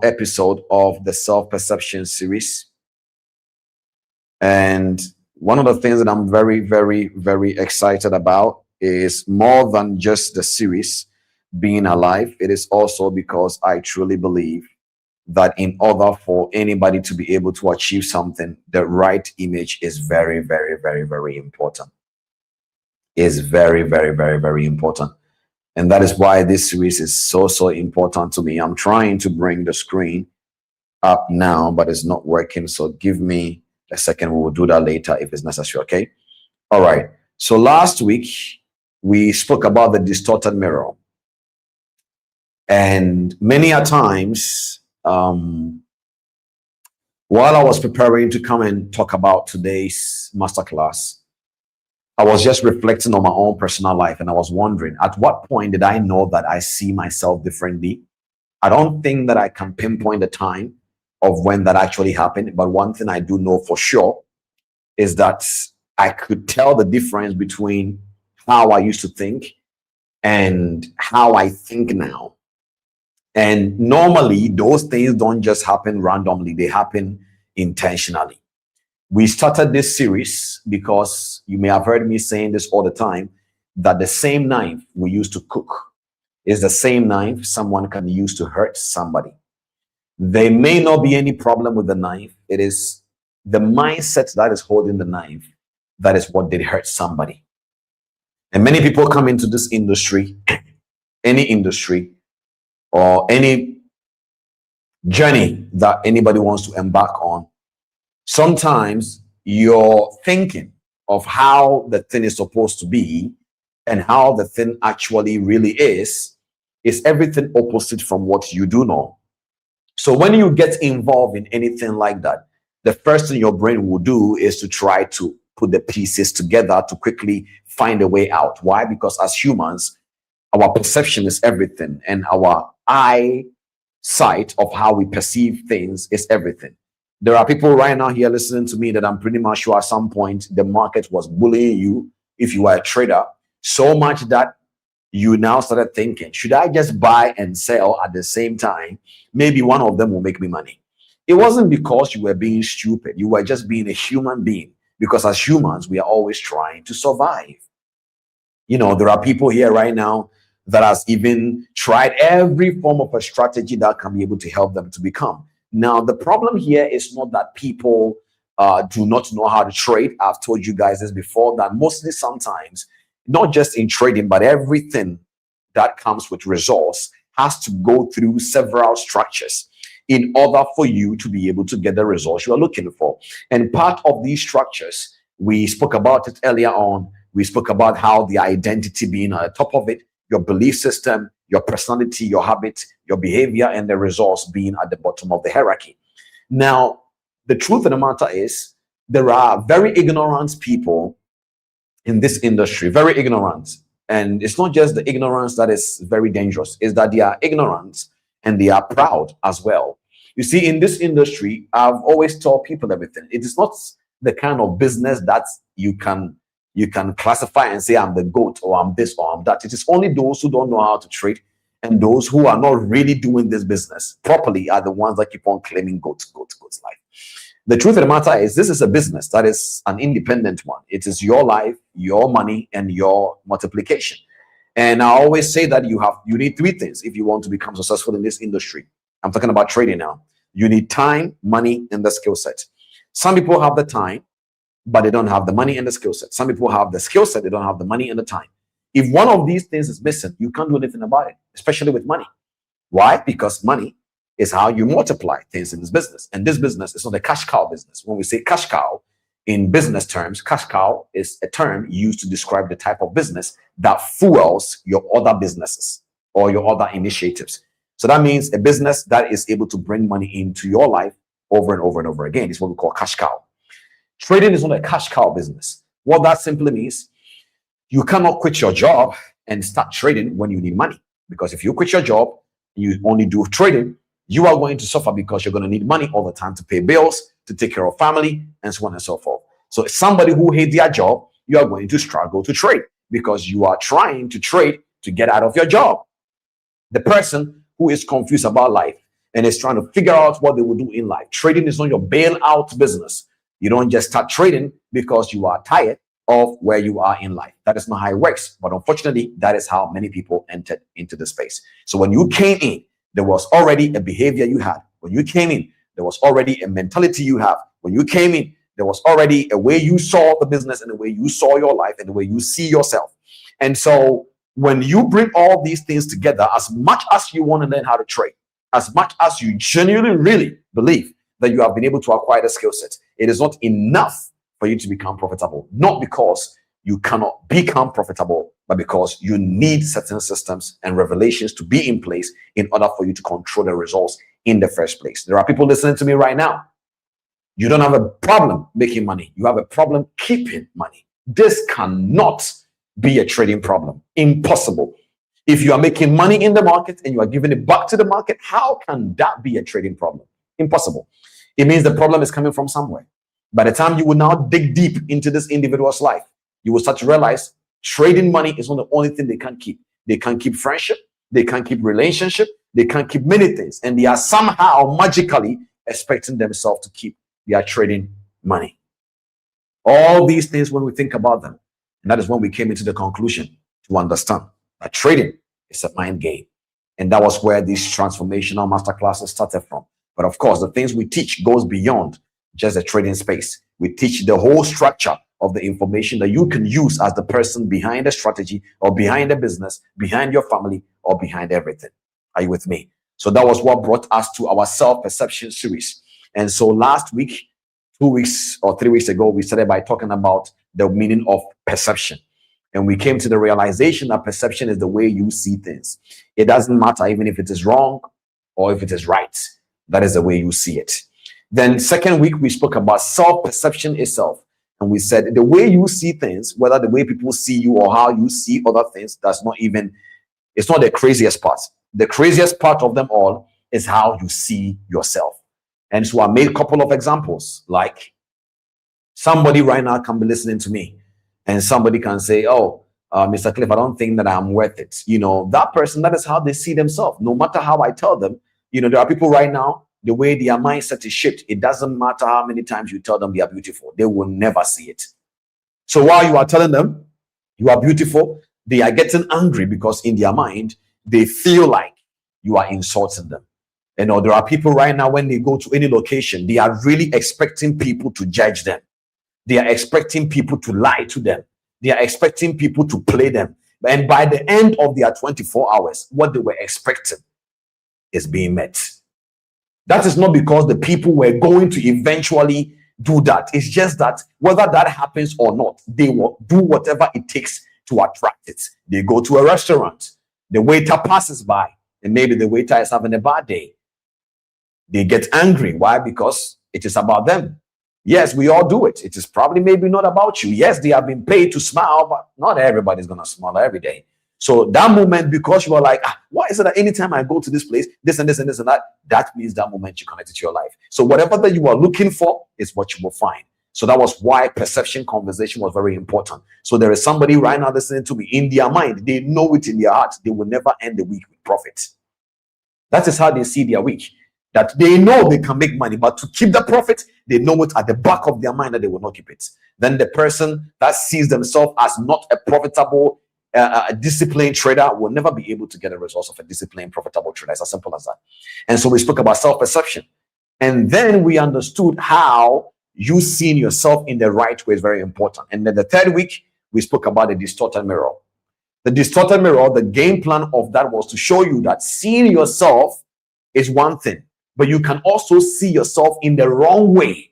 episode of the self-perception series. And one of the things that I'm very, very, very excited about is more than just the series being alive. It is also because I truly believe that in order for anybody to be able to achieve something, the right image is very, very, very, very important. Is very, very, very, very important. And that is why this series is so, so important to me. I'm trying to bring the screen up now, but it's not working. So give me a second. We will do that later if it's necessary. Okay. All right. So last week we spoke about the distorted mirror, and many a times while I was preparing to come and talk about today's masterclass, I was just reflecting on my own personal life, and I was wondering, at what point did I know that I see myself differently? I don't think that I can pinpoint the time of when that actually happened, but one thing I do know for sure is that I could tell the difference between how I used to think and how I think now. And normally those things don't just happen randomly, they happen intentionally. We started this series because you may have heard me saying this all the time, that the same knife we use to cook is the same knife someone can use to hurt somebody. There may not be any problem with the knife. It is the mindset that is holding the knife that is what did hurt somebody. And many people come into this industry, any industry, or any journey that anybody wants to embark on. Sometimes your thinking of how the thing is supposed to be and how the thing actually really is everything opposite from what you do know. So when you get involved in anything like that, the first thing your brain will do is to try to put the pieces together to quickly find a way out. Why? Because as humans, our perception is everything, and our eyesight of how we perceive things is everything. There are people right now here listening to me that I'm pretty much sure at some point the market was bullying you if you are a trader, so much that you now started thinking, should I just buy and sell at the same time? Maybe one of them will make me money. It wasn't because you were being stupid. You were just being a human being, because as humans, we are always trying to survive. There are people here right now that has even tried every form of a strategy that can be able to help them to become. Now, the problem here is not that people do not know how to trade. I've told you guys this before, that mostly sometimes not just in trading, but everything that comes with results has to go through several structures in order for you to be able to get the results you are looking for. And part of these structures, we spoke about it earlier on. We spoke about how the identity being at the top of it, your belief system, your personality, your habit, your behavior, and the results being at the bottom of the hierarchy. Now, the truth of the matter is, there are very ignorant people in this industry, very ignorant. And it's not just the ignorance that is very dangerous, it's that they are ignorant and they are proud as well. You see, in this industry, I've always told people everything. It is not the kind of business that you can classify and say, I'm the GOAT, or I'm this, or I'm that. It is only those who don't know how to trade and those who are not really doing this business properly are the ones that keep on claiming GOATs life. The truth of the matter is, this is a business that is an independent one. It is your life, your money, and your multiplication. And I always say that you need three things if you want to become successful in this industry. I'm talking about trading now. You need time, money, and the skill set. Some people have the time, but they don't have the money and the skill set. Some people have the skill set, they don't have the money and the time. If one of these things is missing, you can't do anything about it, especially with money. Why? Because money is how you multiply things in this business. And this business is not a cash cow business. When we say cash cow in business terms, cash cow is a term used to describe the type of business that fuels your other businesses or your other initiatives. So that means a business that is able to bring money into your life over and over and over again is what we call cash cow. Trading is not a cash cow business. What that simply means, you cannot quit your job and start trading when you need money. Because if you quit your job, you only do trading, you are going to suffer because you're going to need money all the time to pay bills, to take care of family, and so on and so forth. So somebody who hates their job, you are going to struggle to trade because you are trying to trade to get out of your job. The person who is confused about life and is trying to figure out what they will do in life, trading is not your bailout business. You don't just start trading because you are tired of where you are in life. That is not how it works. But unfortunately, that is how many people entered into the space. So when you came in, there was already a behavior you had. When you came in, there was already a mentality you have. When you came in, there was already a way you saw the business and the way you saw your life and the way you see yourself. And so when you bring all these things together, as much as you want to learn how to trade, as much as you genuinely really believe that you have been able to acquire the skill set, it is not enough for you to become profitable. Not because you cannot become profitable, but because you need certain systems and revelations to be in place in order for you to control the results in the first place. There are people listening to me right now. You don't have a problem making money. You have a problem keeping money. This cannot be a trading problem. Impossible. If you are making money in the market and you are giving it back to the market, how can that be a trading problem? Impossible. It means the problem is coming from somewhere. By the time you will now dig deep into this individual's life, you will start to realize trading money is not the only thing they can't keep. They can't keep friendship. They can't keep relationship. They can't keep many things. And they are somehow magically expecting themselves to keep their trading money. All these things, when we think about them, and that is when we came into the conclusion to understand that trading is a mind game. And that was where these transformational masterclasses started from. But of course, the things we teach goes beyond just the trading space. We teach the whole structure of the information that you can use as the person behind the strategy or behind the business, behind your family, or behind everything. Are you with me? So that was what brought us to our self-perception series. And so last week, 2 weeks or 3 weeks ago, we started by talking about the meaning of perception. And we came to the realization that perception is the way you see things. It doesn't matter even if it is wrong or if it is right. That is the way you see it. Then second week, we spoke about self-perception itself. And we said the way you see things, whether the way people see you or how you see other things, it's not the craziest part. The craziest part of them all is how you see yourself. And so I made a couple of examples, like somebody right now can be listening to me and somebody can say, oh, Mr. Cliff, I don't think that I'm worth it. You know, that person, that is how they see themselves. No matter how I tell them, you know, there are people right now, the way their mindset is shaped, it doesn't matter how many times you tell them they are beautiful. They will never see it. So while you are telling them you are beautiful, they are getting angry because in their mind, they feel like you are insulting them. You know, there are people right now, when they go to any location, they are really expecting people to judge them. They are expecting people to lie to them. They are expecting people to play them. And by the end of their 24 hours, what they were expecting is being met. That is not because the people were going to eventually do that. It's just that whether that happens or not, they will do whatever it takes to attract it. They go to a restaurant, the waiter passes by, and maybe the waiter is having a bad day. They get angry. Why? Because it is about them. Yes, we all do it. It is probably maybe not about you. Yes, they have been paid to smile, but not everybody's going to smile every day. So that moment, because you are like, why is it that anytime I go to this place, this and this and this and that, that means that moment you connected to your life. So whatever that you are looking for is what you will find. So that was why perception conversation was very important. So there is somebody right now listening to me. In their mind, they know it in their heart, they will never end the week with profit. That is how they see their week. That they know they can make money, but to keep the profit, they know it at the back of their mind that they will not keep it. Then the person that sees themselves as not a profitable, a disciplined trader will never be able to get the results of a disciplined, profitable trader. It's as simple as that. And so we spoke about self-perception. And then we understood how you seeing yourself in the right way is very important. And then the third week, we spoke about the distorted mirror. The distorted mirror, the game plan of that was to show you that seeing yourself is one thing, but you can also see yourself in the wrong way,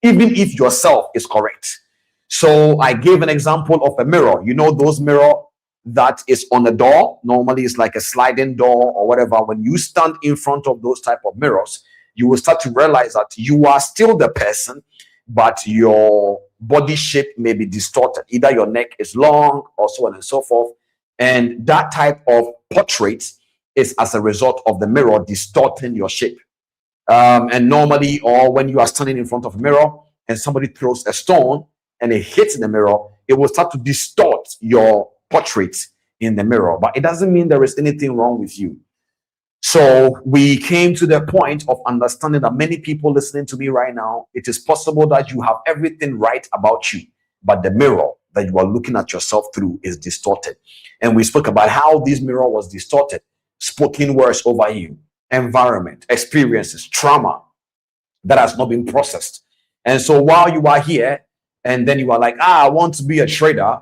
even if yourself is correct. So I gave an example of a mirror. You know those mirror that is on the door? Normally it's like a sliding door or whatever. When you stand in front of those type of mirrors, you will start to realize that you are still the person, but your body shape may be distorted. Either your neck is long or so on and so forth. And that type of portrait is as a result of the mirror distorting your shape. And normally, or when you are standing in front of a mirror and somebody throws a stone and it hits the mirror, it will start to distort your portrait in the mirror. But it doesn't mean there is anything wrong with you. So we came to the point of understanding that many people listening to me right now, it is possible that you have everything right about you, but the mirror that you are looking at yourself through is distorted. And we spoke about how this mirror was distorted. Spoken words over you, environment, experiences, trauma that has not been processed. And so while you are here and then you are like, I want to be a trader,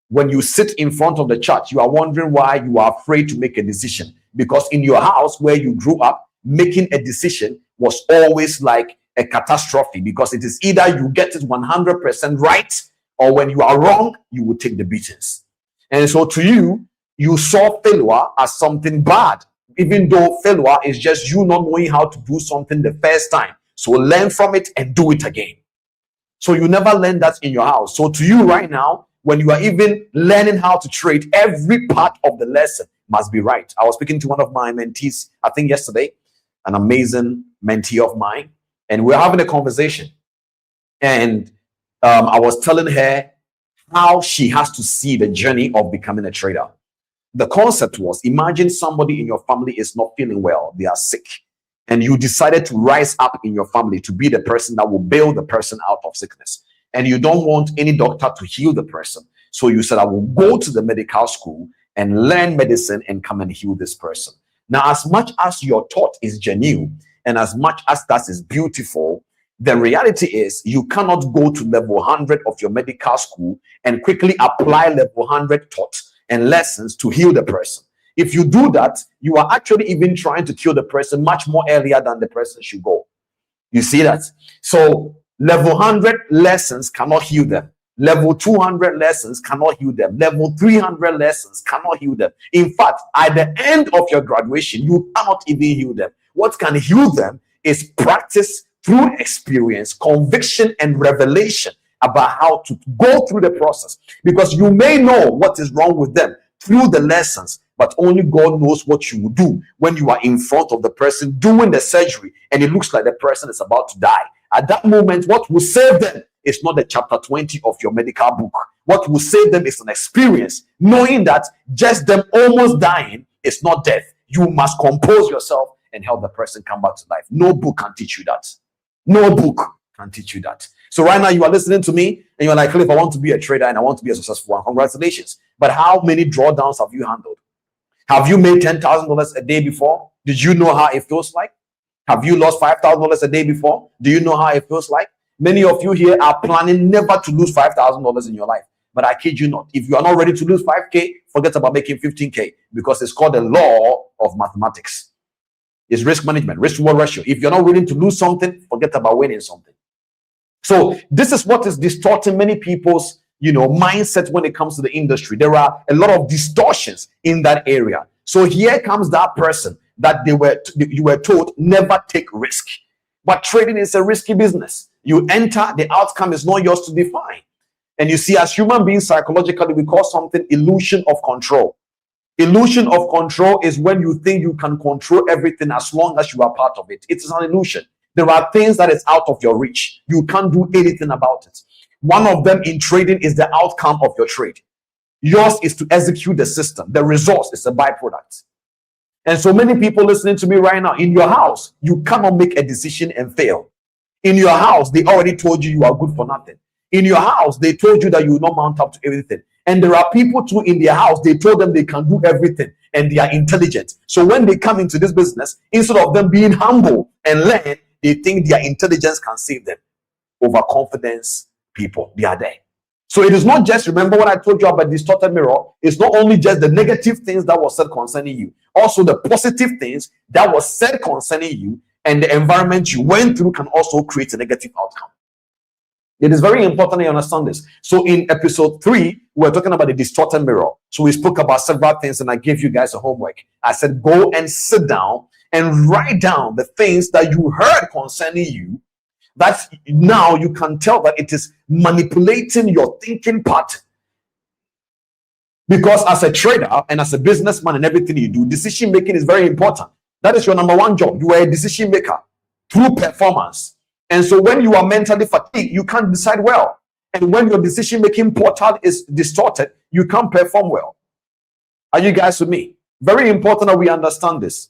when you sit in front of the chart, you are wondering why you are afraid to make a decision. Because in your house where you grew up, making a decision was always like a catastrophe, because it is either you get it 100% right, or when you are wrong, you will take the beatings. And so to you, you saw failure as something bad, even though failure is just you not knowing how to do something the first time. So learn from it and do it again. So you never learn that in your house. So to you right now, when you are even learning how to trade, every part of the lesson must be right. I was speaking to one of my mentees, I think yesterday, an amazing mentee of mine, and we were having a conversation. And I was telling her how she has to see the journey of becoming a trader. The concept was, imagine somebody in your family is not feeling well, they are sick, and you decided to rise up in your family to be the person that will bail the person out of sickness. And you don't want any doctor to heal the person. So you said, I will go to the medical school and learn medicine and come and heal this person. Now, as much as your thought is genuine and as much as that is beautiful, the reality is you cannot go to level 100 of your medical school and quickly apply level 100 thought and lessons to heal the person. If you do that, you are actually even trying to kill the person much more earlier than the person should go. You see that? So level 100 lessons cannot heal them. Level 200 lessons cannot heal them. Level 300 lessons cannot heal them. In fact, at the end of your graduation, you cannot even heal them. What can heal them is practice through experience, conviction, and revelation about how to go through the process. Because you may know what is wrong with them through the lessons, but only God knows what you will do when you are in front of the person doing the surgery and it looks like the person is about to die. At that moment, what will save them is not the chapter 20 of your medical book. What will save them is an experience, knowing that just them almost dying is not death. You must compose yourself and help the person come back to life. No book can teach you that. No book can teach you that. So right now you are listening to me and you're like, Cliff, I want to be a trader and I want to be a successful one. Congratulations. But how many drawdowns have you handled? Have you made $10,000 a day before? Did you know how it feels like? Have you lost $5,000 a day before? Do you know how it feels like? Many of you here are planning never to lose $5,000 in your life. But I kid you not, if you are not ready to lose 5K, forget about making 15K, because it's called the law of mathematics. It's risk management, risk reward ratio. If you're not willing to lose something, forget about winning something. So this is what is distorting many people's, mindset when it comes to the industry. There are a lot of distortions in that area. So here comes that person that you were told never take risk. But trading is a risky business. You enter, the outcome is not yours to define. And you see, as human beings, psychologically, we call something illusion of control. Illusion of control is when you think you can control everything as long as you are part of it. It is an illusion. There are things that is out of your reach. You can't do anything about it. One of them in trading is the outcome of your trade. Yours is to execute the system. The resource is a byproduct. And so many people listening to me right now, in your house, you cannot make a decision and fail. In your house, they already told you are good for nothing. In your house, they told you that you will not mount up to everything. And there are people too in their house, they told them they can do everything and they are intelligent. So when they come into this business, instead of them being humble and learn, they think their intelligence can save them. Overconfidence people, they are there. So it is not just, remember what I told you about distorted mirror, it's not only just the negative things that was said concerning you, also the positive things that was said concerning you, and the environment you went through can also create a negative outcome. It is very important that you understand this. So in episode 3, we're talking about the distorted mirror. So we spoke about several things, and I gave you guys a homework. I said, go and sit down and write down the things that you heard concerning you, that now you can tell that it is manipulating your thinking pattern. Because as a trader and as a businessman and everything you do, decision making is very important. That is your number one job. You are a decision maker through performance. And so when you are mentally fatigued, you can't decide well. And when your decision making portal is distorted, you can't perform well. Are you guys with me? Very important that we understand this.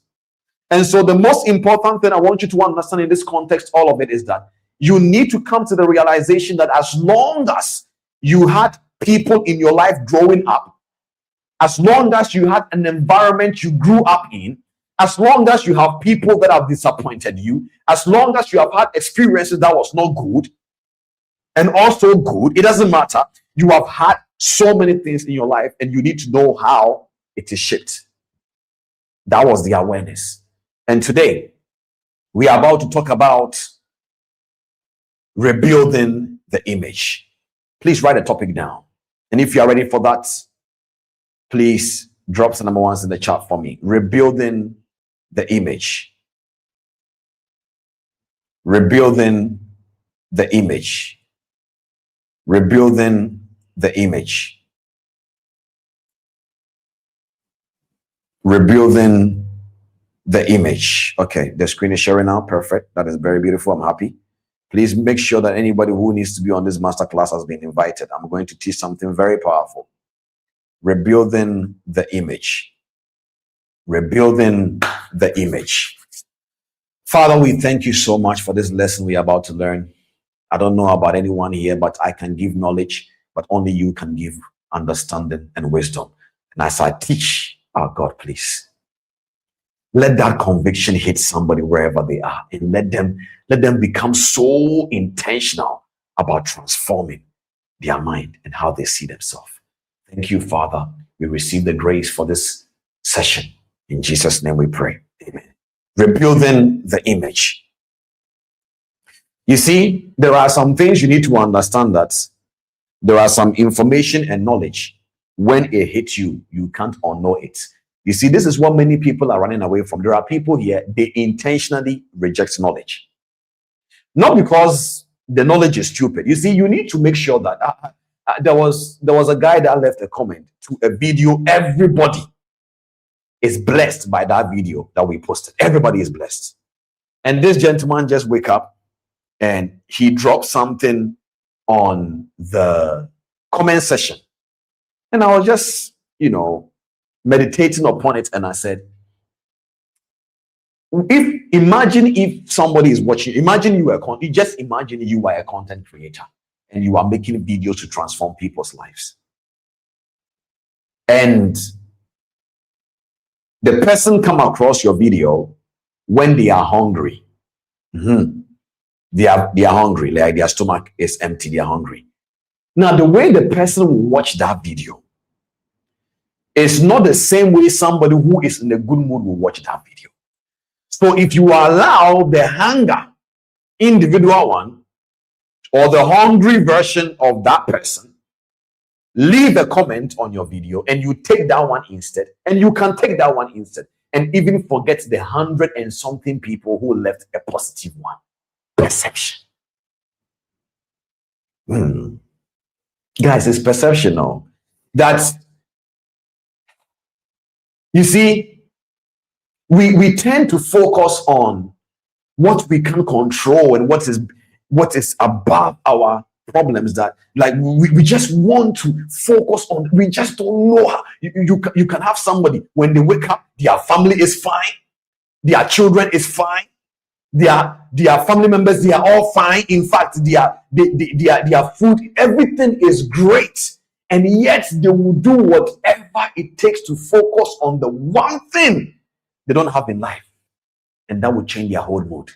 And so the most important thing I want you to understand in this context, all of it, is that you need to come to the realization that as long as you had people in your life growing up, as long as you had an environment you grew up in, as long as you have people that have disappointed you, as long as you have had experiences that was not good and also good, it doesn't matter. You have had so many things in your life and you need to know how it is shaped. That was the awareness. And today, we are about to talk about rebuilding the image. Please write a topic down. And if you are ready for that, please drop some number ones in the chat for me. Rebuilding the image. Rebuilding the image. Rebuilding the image. Rebuilding the image. Okay, the screen is sharing now. Perfect. That is very beautiful. I'm happy. Please make sure that anybody who needs to be on this masterclass has been invited. I'm going to teach something very powerful. Rebuilding the image. Rebuilding the image. Father, we thank you so much for this lesson we are about to learn. I don't know about anyone here, but I can give knowledge, but only you can give understanding and wisdom. And as I teach, oh God, please, let that conviction hit somebody wherever they are, and let them become so intentional about transforming their mind and how they see themselves. Thank you, Father. We receive the grace for this session. In Jesus' name we pray. Amen. Rebuilding the image. You see, there are some things you need to understand, that there are some information and knowledge. When it hits you, you can't unknow it. You see, this is what many people are running away from. There are people here, they intentionally reject knowledge. Not because the knowledge is stupid. You see, you need to make sure that there was a guy that left a comment to a video. Everybody is blessed by that video that we posted. Everybody is blessed. And this gentleman just wake up and he dropped something on the comment section. And I was just, meditating upon it, and I said, imagine if somebody is watching, imagine you are a content creator and you are making videos to transform people's lives. And the person come across your video when they are hungry. They are hungry, like their stomach is empty, they are hungry. Now, the way the person will watch that video is not the same way somebody who is in a good mood will watch that video. So if you allow the hunger individual one or the hungry version of that person, leave a comment on your video and you take that one instead, and you can take that one instead and even forget the 100 and something people who left a positive one. Perception. Guys, it's perceptional. That's, you see, we tend to focus on what we can control and what is above our problems, that like we just want to focus on. We just don't know how you can have somebody when they wake up, their family is fine, their children is fine, their family members, they are all fine. In fact, their food, everything is great, and yet they will do whatever it takes to focus on the one thing they don't have in life, and that will change their whole mood.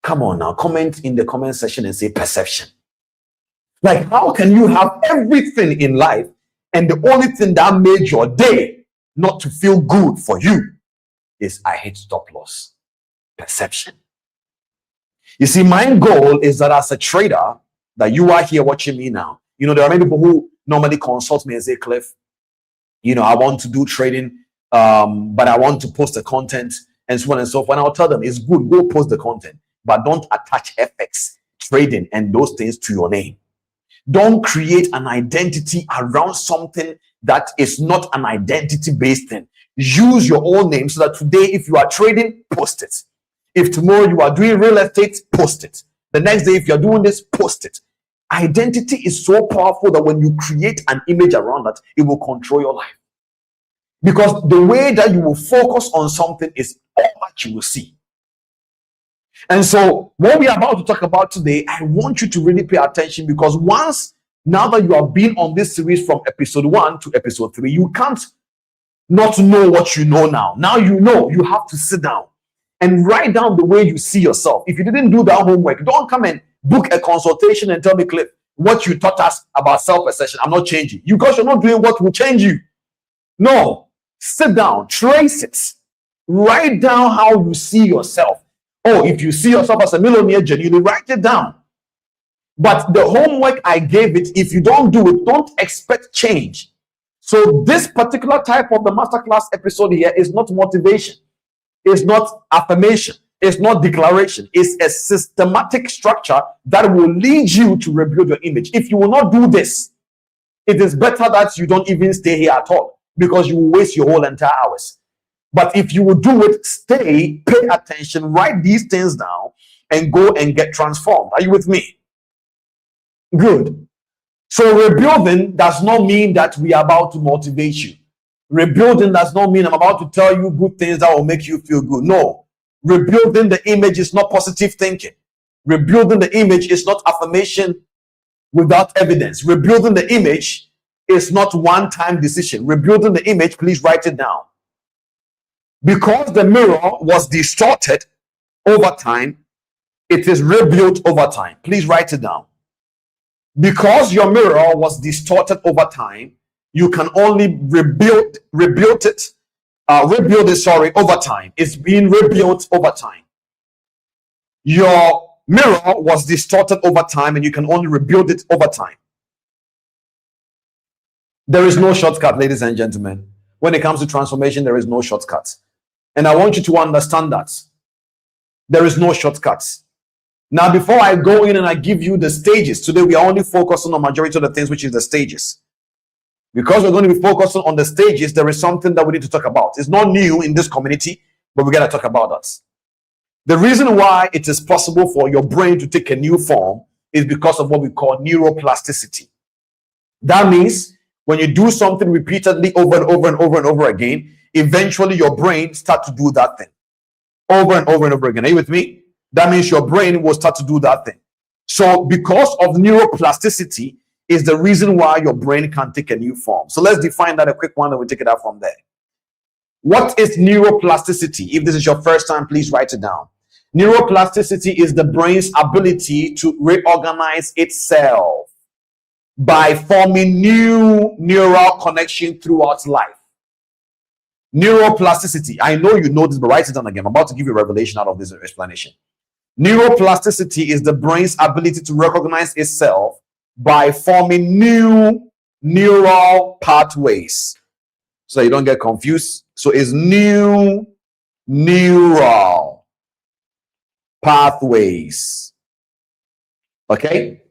Come on now, comment in the comment section and say perception. Like, how can you have everything in life and the only thing that made your day not to feel good for you is I hate stop loss? Perception. You see, my goal is that as a trader, that you are here watching me now. You know, there are many people who normally consult me and say, Cliff, you know, I want to do trading, but I want to post the content and so on and so forth. And I'll tell them, it's good, go post the content, but don't attach FX, trading, and those things to your name. Don't create an identity around something that is not an identity-based thing. Use your own name so that today, if you are trading, post it. If tomorrow you are doing real estate, post it. The next day, if you're doing this, post it. Identity is so powerful that when you create an image around that, it will control your life. Because the way that you will focus on something is all that you will see. And so what we are about to talk about today, I want you to really pay attention, because now that you have been on this series from episode 1 to episode 3, you can't not know what you know now. Now you know. You have to sit down and write down the way you see yourself. If you didn't do that homework, don't come and book a consultation and tell me, Cliff, what you taught us about self-perception, I'm not changing you, because you're not doing what will change you. No, sit down, trace it, write down how you see yourself. Oh, if you see yourself as a millionaire, genuinely write it down. But the homework I gave it, if you don't do it, don't expect change. So this particular type of the masterclass episode here is not motivation. It's not affirmation. It's not declaration. It's a systematic structure that will lead you to rebuild your image. If you will not do this, it is better that you don't even stay here at all, because you will waste your whole entire hours. But if you will do it, stay, pay attention, write these things down, and go and get transformed. Are you with me? Good. So rebuilding does not mean that we are about to motivate you. Rebuilding does not mean I'm about to tell you good things that will make you feel good. No. Rebuilding the image is not positive thinking. Rebuilding the image is not affirmation without evidence. Rebuilding the image is not one-time decision. Rebuilding the image, please write it down. Because the mirror was distorted over time, it is rebuilt over time. Please write it down. Because your mirror was distorted over time, you can only rebuild it over time. It's being rebuilt over time. Your mirror was distorted over time, and you can only rebuild it over time. There is no shortcut, ladies and gentlemen. When it comes to transformation, there is no shortcut. And I want you to understand that. There is no shortcuts. Now, before I go in and I give you the stages, today we are only focusing on majority of the things, which is the stages. Because we're going to be focusing on the stages, there is something that we need to talk about. It's not new in this community, but we got to talk about that. The reason why it is possible for your brain to take a new form is because of what we call neuroplasticity. That means when you do something repeatedly over and over and over and over again, eventually your brain starts to do that thing over and over and over again. Are you with me? That means your brain will start to do that thing. So because of neuroplasticity is the reason why your brain can take a new form. So let's define that, a quick one, and we'll take it out from there. What is neuroplasticity? If this is your first time, please write it down. Neuroplasticity is the brain's ability to reorganize itself. by forming new neural connection throughout life. Neuroplasticity. I know you know this, but write it down again. I'm about to give you a revelation out of this explanation. Neuroplasticity is the brain's ability to recognize itself by forming new neural pathways. So you don't get confused. So it's new neural pathways. Okay?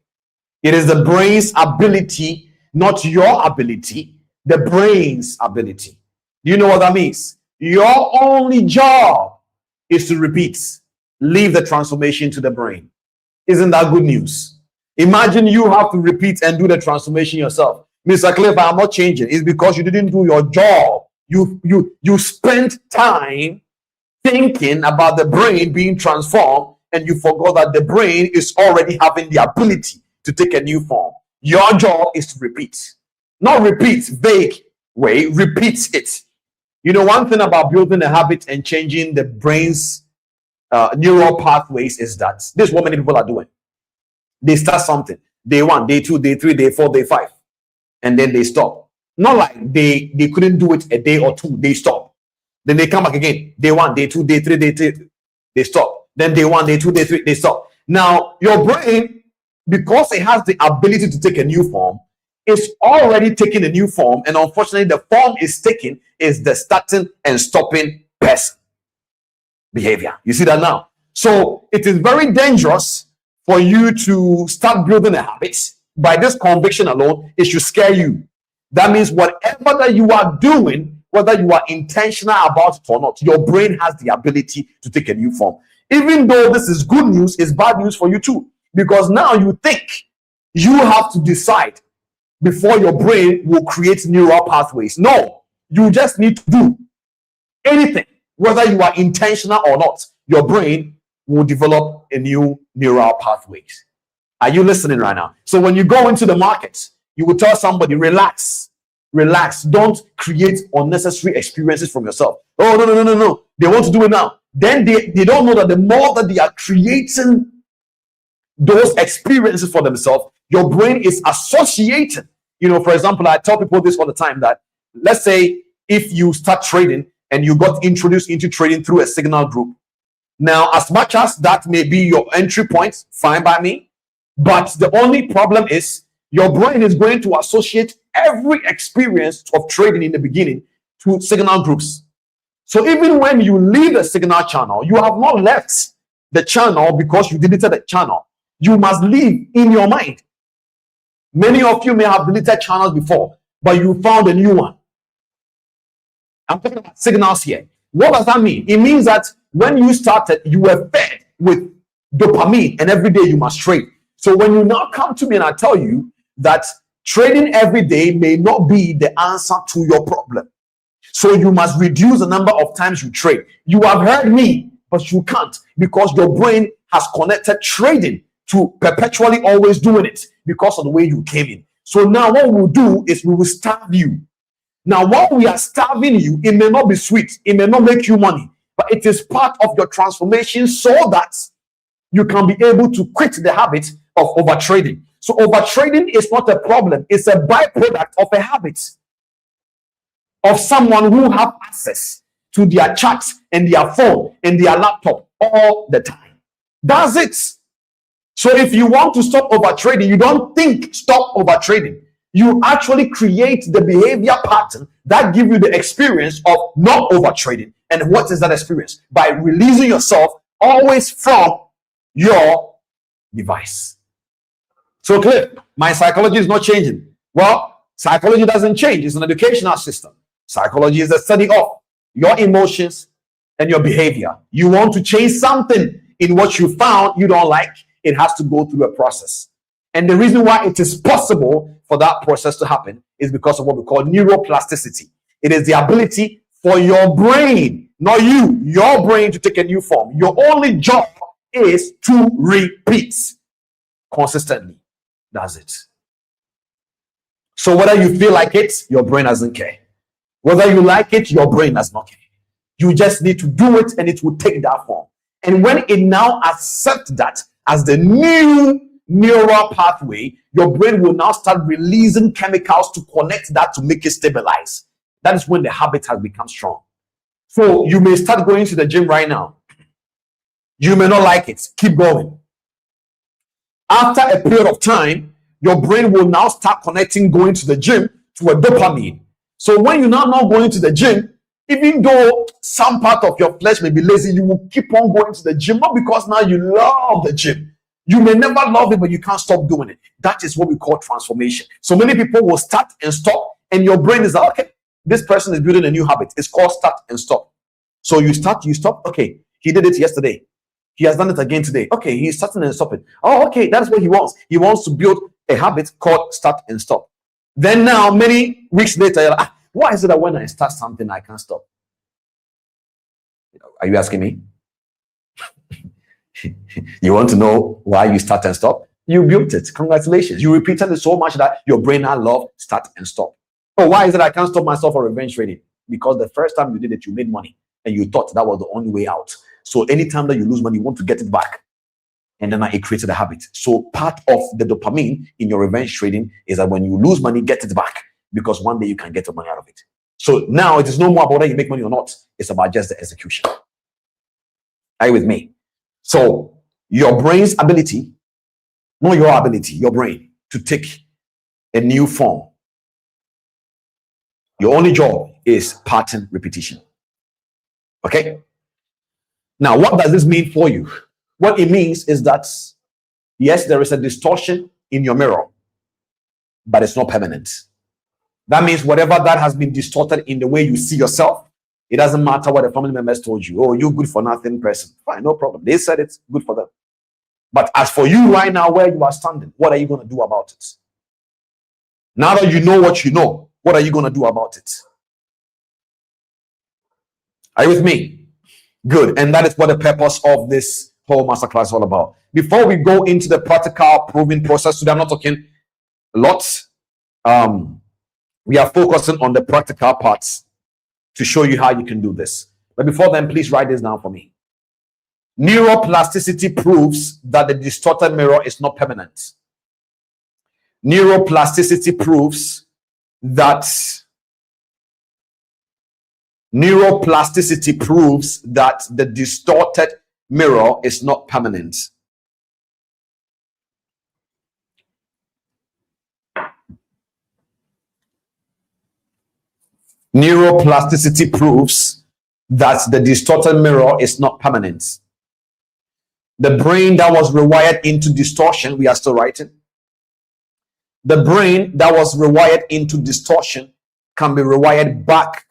It is the brain's ability, not your ability, the brain's ability. Do you know what that means? Your only job is to repeat. Leave the transformation to the brain. Isn't that good news? Imagine you have to repeat and do the transformation yourself. Mr. Cliff, I'm not changing. It's because you didn't do your job. You spent time thinking about the brain being transformed, and you forgot that the brain is already having the ability to take a new form. Your job is to repeat. Not repeat vague way, repeat it. You know, one thing about building a habit and changing the brain's neural pathways is that this is what many people are doing. They start something, day 1, day 2, day 3, day 4, day 5, and then they stop. Not like they couldn't do it a day or two, they stop. Then they come back again, day 1, day 2, day 3, day 3, they stop. Then day 1, day 2, day 3, they stop. Now your brain, because it has the ability to take a new form, is already taking a new form, and unfortunately the form is taking is the starting and stopping person behavior. You see that now? So it is very dangerous for you to start building a habit. By this conviction alone, it should scare you. That means whatever that you are doing, whether you are intentional about it or not, your brain has the ability to take a new form. Even though this is good news, it's bad news for you too, because now you think you have to decide before your brain will create neural pathways. No, you just need to do anything, whether you are intentional or not. Your brain will develop a new neural pathways. Are you listening right now? So when you go into the market, you will tell somebody, relax, don't create unnecessary experiences from yourself. Oh, no, they want to do it now. Then they don't know that the more that they are creating those experiences for themselves, your brain is associated. You know, for example, I tell people this all the time, that let's say if you start trading and you got introduced into trading through a signal group. Now, as much as that may be your entry point, fine by me, but the only problem is your brain is going to associate every experience of trading in the beginning to signal groups. So even when you leave the signal channel, you have not left the channel because you deleted the channel. You must leave in your mind. Many of you may have deleted channels before, but you found a new one. I'm talking about signals here. What does that mean? It means that when you started, you were fed with dopamine, and every day you must trade. So when you now come to me and I tell you that trading every day may not be the answer to your problem, so you must reduce the number of times you trade. You have heard me, but you can't, because your brain has connected trading to perpetually always doing it because of the way you came in. So now what we'll do is we will starve you. Now, while we are starving you, it may not be sweet, it may not make you money, but it is part of your transformation so that you can be able to quit the habit of overtrading. So overtrading is not a problem, it's a byproduct of a habit of someone who have access to their chats and their phone and their laptop all the time. That's it. So if you want to stop overtrading, you don't think stop overtrading. You actually create the behavior pattern that give you the experience of not overtrading. And what is that experience? By releasing yourself always from your device. So Cliff, my psychology is not changing. Well, psychology doesn't change. It's an educational system. Psychology is the study of your emotions and your behavior. You want to change something in what you found you don't like, it has to go through a process. And the reason why it is possible for that process to happen is because of what we call neuroplasticity. It is the ability for your brain, not you, your brain to take a new form. Your only job is to repeat consistently. That's it. So whether you feel like it, your brain doesn't care. Whether you like it, your brain does not care. You just need to do it and it will take that form. And when it now accepts that as the new neural pathway, your brain will now start releasing chemicals to connect that to make it stabilize. That is when the habit has become strong. So you may start going to the gym right now. You may not like it. Keep going. After a period of time, your brain will now start connecting going to the gym to a dopamine. So when you're now not going to the gym, even though some part of your flesh may be lazy, you will keep on going to the gym, not because now you love the gym. You may never love it, but you can't stop doing it. That is what we call transformation. So many people will start and stop, and your brain is like, okay, this person is building a new habit. It's called start and stop. So you start, you stop. Okay, he did it yesterday. He has done it again today. Okay, he's starting and stopping. Oh, okay, that's what he wants. He wants to build a habit called start and stop. Then now, many weeks later, you're like, why is it that when I start something, I can't stop? Are you asking me? You want to know why you start and stop? You built it. Congratulations. You repeated it so much that your brain now loves start and stop. Oh, why is it I can't stop myself from revenge trading? Because the first time you did it, you made money and you thought that was the only way out. So anytime that you lose money, you want to get it back. And then it created a habit. So part of the dopamine in your revenge trading is that when you lose money, get it back. Because one day you can get the money out of it. So now it is no more about whether you make money or not. It's about just the execution. Are you with me? So your brain's ability, not your ability, your brain to take a new form. Your only job is pattern repetition. Okay? Now, what does this mean for you? What it means is that, yes, there is a distortion in your mirror, but it's not permanent. That means whatever that has been distorted in the way you see yourself, it doesn't matter what the family members told you. Oh, you good for nothing person. Fine, no problem. They said it's good for them. But as for you right now, where you are standing, what are you going to do about it? Now that you know what you know, what are you going to do about it? Are you with me? Good. And that is what the purpose of this whole masterclass is all about. Before we go into the practical proving process, today I'm not talking a lot. We are focusing on the practical parts to show you how you can do this. But before then, please write this down for me. Neuroplasticity proves that the distorted mirror is not permanent. Neuroplasticity proves that the distorted mirror is not permanent. Neuroplasticity proves that the distorted mirror is not permanent. The brain that was rewired into distortion, we are still writing. The brain that was rewired into distortion can be rewired back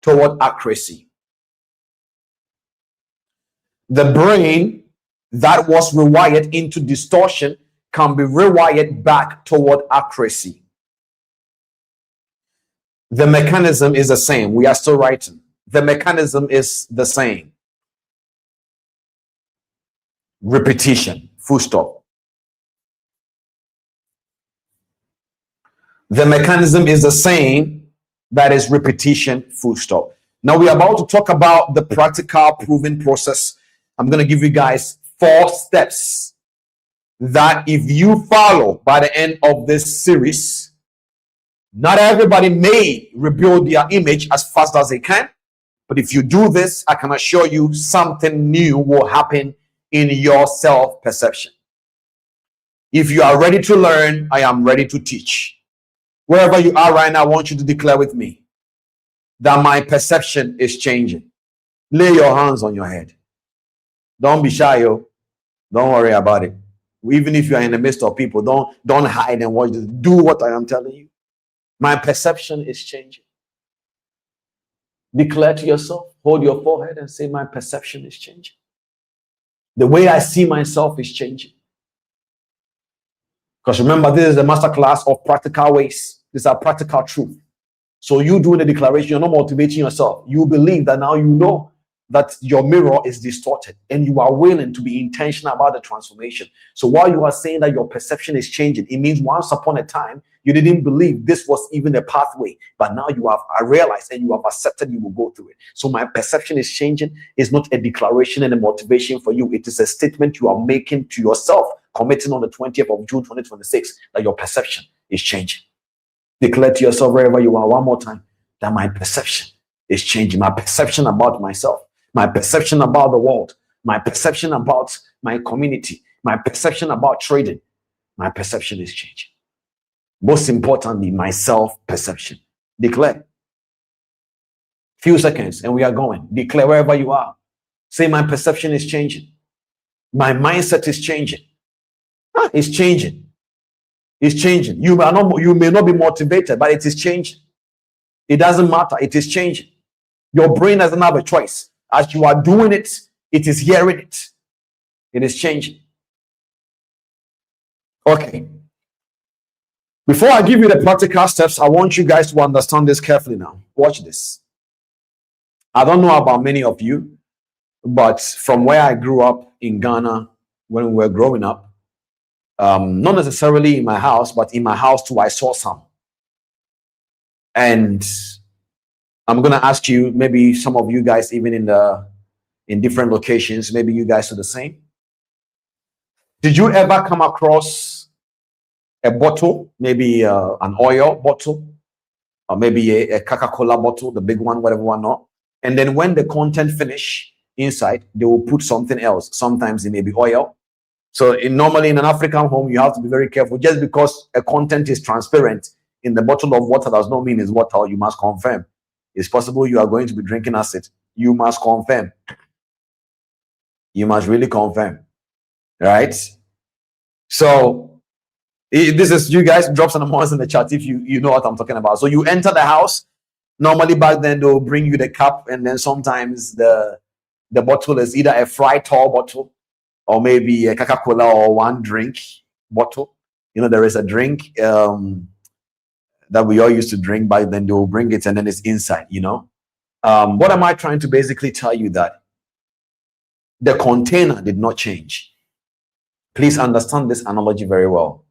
toward accuracy. The brain that was rewired into distortion can be rewired back toward accuracy. The mechanism is the same. We are still writing. The mechanism is the same. Repetition, full stop. The mechanism is the same. That is repetition, full stop. Now we are about to talk about the practical proving process. I'm going to give you guys 4 steps that if you follow by the end of this series, not everybody may rebuild their image as fast as they can, but if you do this, I can assure you something new will happen in your self-perception. If you are ready to learn, I am ready to teach. Wherever you are right now, I want you to declare with me that my perception is changing. Lay your hands on your head. Don't be shy, yo. Don't worry about it. Even if you are in the midst of people, don't hide and watch this. Do what I am telling you. My perception is changing. Declare to yourself, hold your forehead and say, my perception is changing. The way I see myself is changing. Because remember, this is the masterclass of practical ways. These are practical truth. So you doing the declaration, you're not motivating yourself. You believe that now you know that your mirror is distorted and you are willing to be intentional about the transformation. So while you are saying that your perception is changing, it means once upon a time, You didn't believe this was even a pathway, but now you have realized and you have accepted you will go through it. So my perception is changing. It's not a declaration and a motivation for you. It is a statement you are making to yourself, committing on the 20th of June 2026 that your perception is changing. Declare to yourself wherever you are one more time that my perception is changing. My perception about myself, my perception about the world, my perception about my community, my perception about trading, my perception is changing. Most importantly, my self-perception. Declare. Few seconds and we are going. Declare wherever you are. Say, my perception is changing. My mindset is changing. It's changing. It's changing. You may not be motivated, but it is changing. It doesn't matter. It is changing. Your brain doesn't have a choice. As you are doing it, it is hearing it. It is changing. Okay. Before I give you the practical steps, I want you guys to understand this carefully now. Watch this. I don't know about many of you, but from where I grew up in Ghana, when we were growing up, not necessarily in my house, but in my house too, I saw some. And I'm going to ask you, maybe some of you guys, even in different locations, maybe you guys are the same. Did you ever come across a bottle, maybe an oil bottle, or maybe a Coca-Cola bottle, the big one, whatever one not? And then when the content finish inside, they will put something else. Sometimes it may be oil. So normally in an African home, you have to be very careful. Just because a content is transparent in the bottle of water does not mean it's water. You must confirm. It's possible you are going to be drinking acid. You must confirm. You must really confirm. Right? So this is, you guys drop some amounts in the chat if you know what I'm talking about. So you enter the house. Normally back then they'll bring you the cup, and then sometimes the bottle is either a Fry tall bottle or maybe a Coca-Cola or one drink bottle. You know, there is a drink that we all used to drink back then. They will bring it and then it's inside, you know. What am I trying to basically tell you? That the container did not change. Please understand this analogy very well.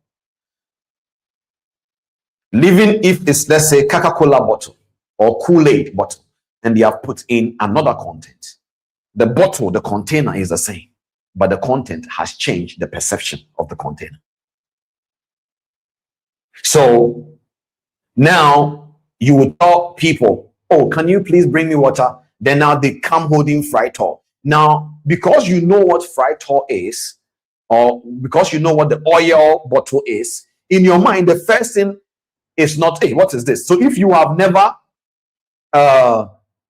Even if it's, let's say, Coca-Cola bottle or Kool-Aid bottle, and they have put in another content, the bottle, the container is the same, but the content has changed the perception of the container. So now you would tell people, oh, can you please bring me water? Then now they come holding Fry tall. Now, because you know what Fry tall is, or because you know what the oil bottle is, in your mind, the first thing is not, hey, what is this? So if you have never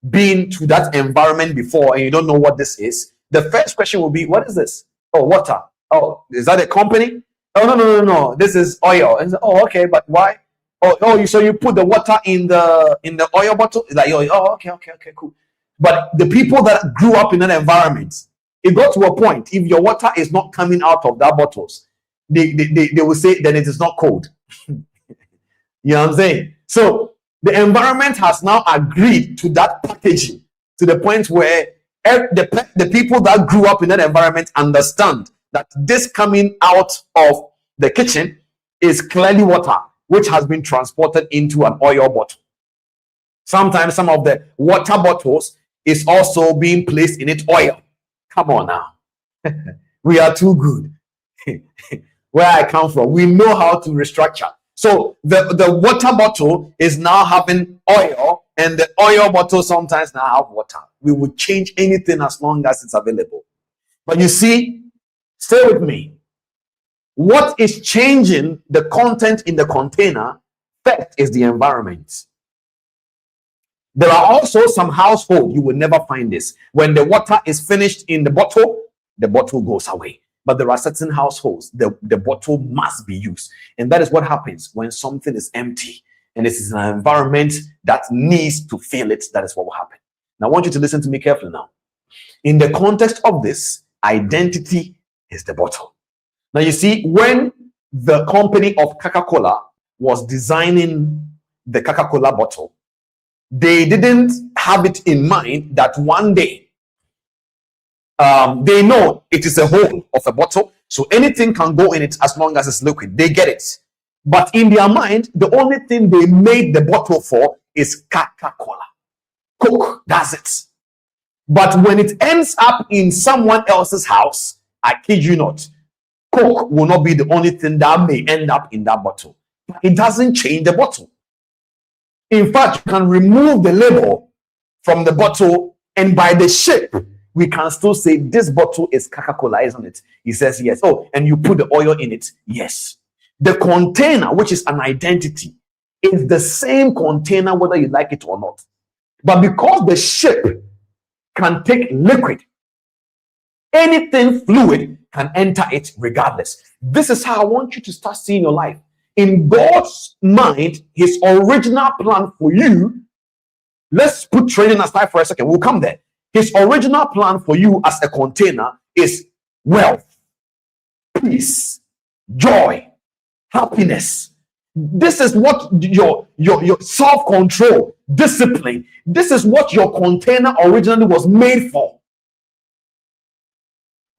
been to that environment before and you don't know what this is, the first question will be, what is this? Oh, water. Oh, is that a company? Oh, no. This is oil. And oh, okay, but why? Oh, so you put the water in the oil bottle? It's like, oh, okay, cool. But the people that grew up in that environment, it got to a point, if your water is not coming out of that bottles, they will say then it is not cold. You know what I'm saying? So the environment has now agreed to that packaging to the point where the people that grew up in that environment understand that this coming out of the kitchen is clearly water, which has been transported into an oil bottle. Sometimes some of the water bottles is also being placed in it oil. Come on now. We are too good. Where I come from, we know how to restructure. So the water bottle is now having oil, and the oil bottle sometimes now have water. We would change anything as long as it's available. But you see, stay with me. What is changing the content in the container first is the environment. There are also some households you will never find this. When the water is finished in the bottle goes away. But there are certain households, the bottle must be used. And that is what happens when something is empty and it is an environment that needs to fill it. That is what will happen. Now, I want you to listen to me carefully now. In the context of this, identity is the bottle. Now, you see, when the company of Coca-Cola was designing the Coca-Cola bottle, they didn't have it in mind that one day, they know it is a hole of a bottle, so anything can go in it as long as it's liquid. They get it. But in their mind, the only thing they made the bottle for is Coca-Cola. Coke, that's it. But when it ends up in someone else's house, I kid you not, Coke will not be the only thing that may end up in that bottle. It doesn't change the bottle. In fact, you can remove the label from the bottle, and by the shape, we can still say this bottle is Coca-Cola, isn't it? He says yes. Oh, and you put the oil in it. Yes. The container, which is an identity, is the same container whether you like it or not. But because the shape can take liquid, anything fluid can enter it regardless. This is how I want you to start seeing your life. In God's mind, his original plan for you, let's put training aside for a second. We'll come there. His original plan for you as a container is wealth, peace, joy, happiness. This is what your self-control, discipline, this is what your container originally was made for.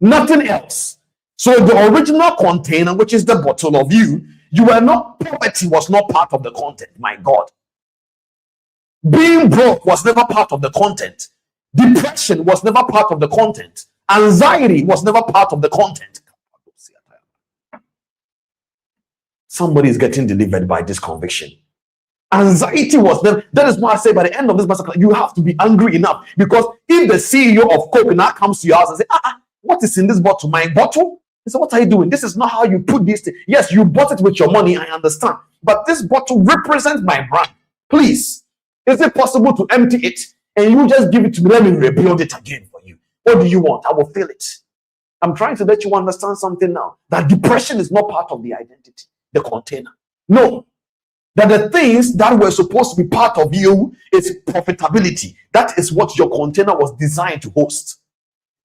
Nothing else. So the original container, which is the bottle of you were not, poverty was not part of the content. My God. Being broke was never part of the content. Depression was never part of the content. Anxiety was never part of the content. Somebody is getting delivered by this conviction. Anxiety was never. That is why I say by the end of this masterclass, you have to be angry enough, because if the CEO of Coke now comes to your house and say, what is in this bottle? My bottle? He said, what are you doing? This is not how you put this thing. Yes, you bought it with your money, I understand. But this bottle represents my brand. Please, is it possible to empty it and you just give it to me? Let me rebuild it again for you. What do you want? I will fill it. I'm trying to let you understand something now. That depression is not part of the identity, the container. No. That the things that were supposed to be part of you is profitability. That is what your container was designed to host.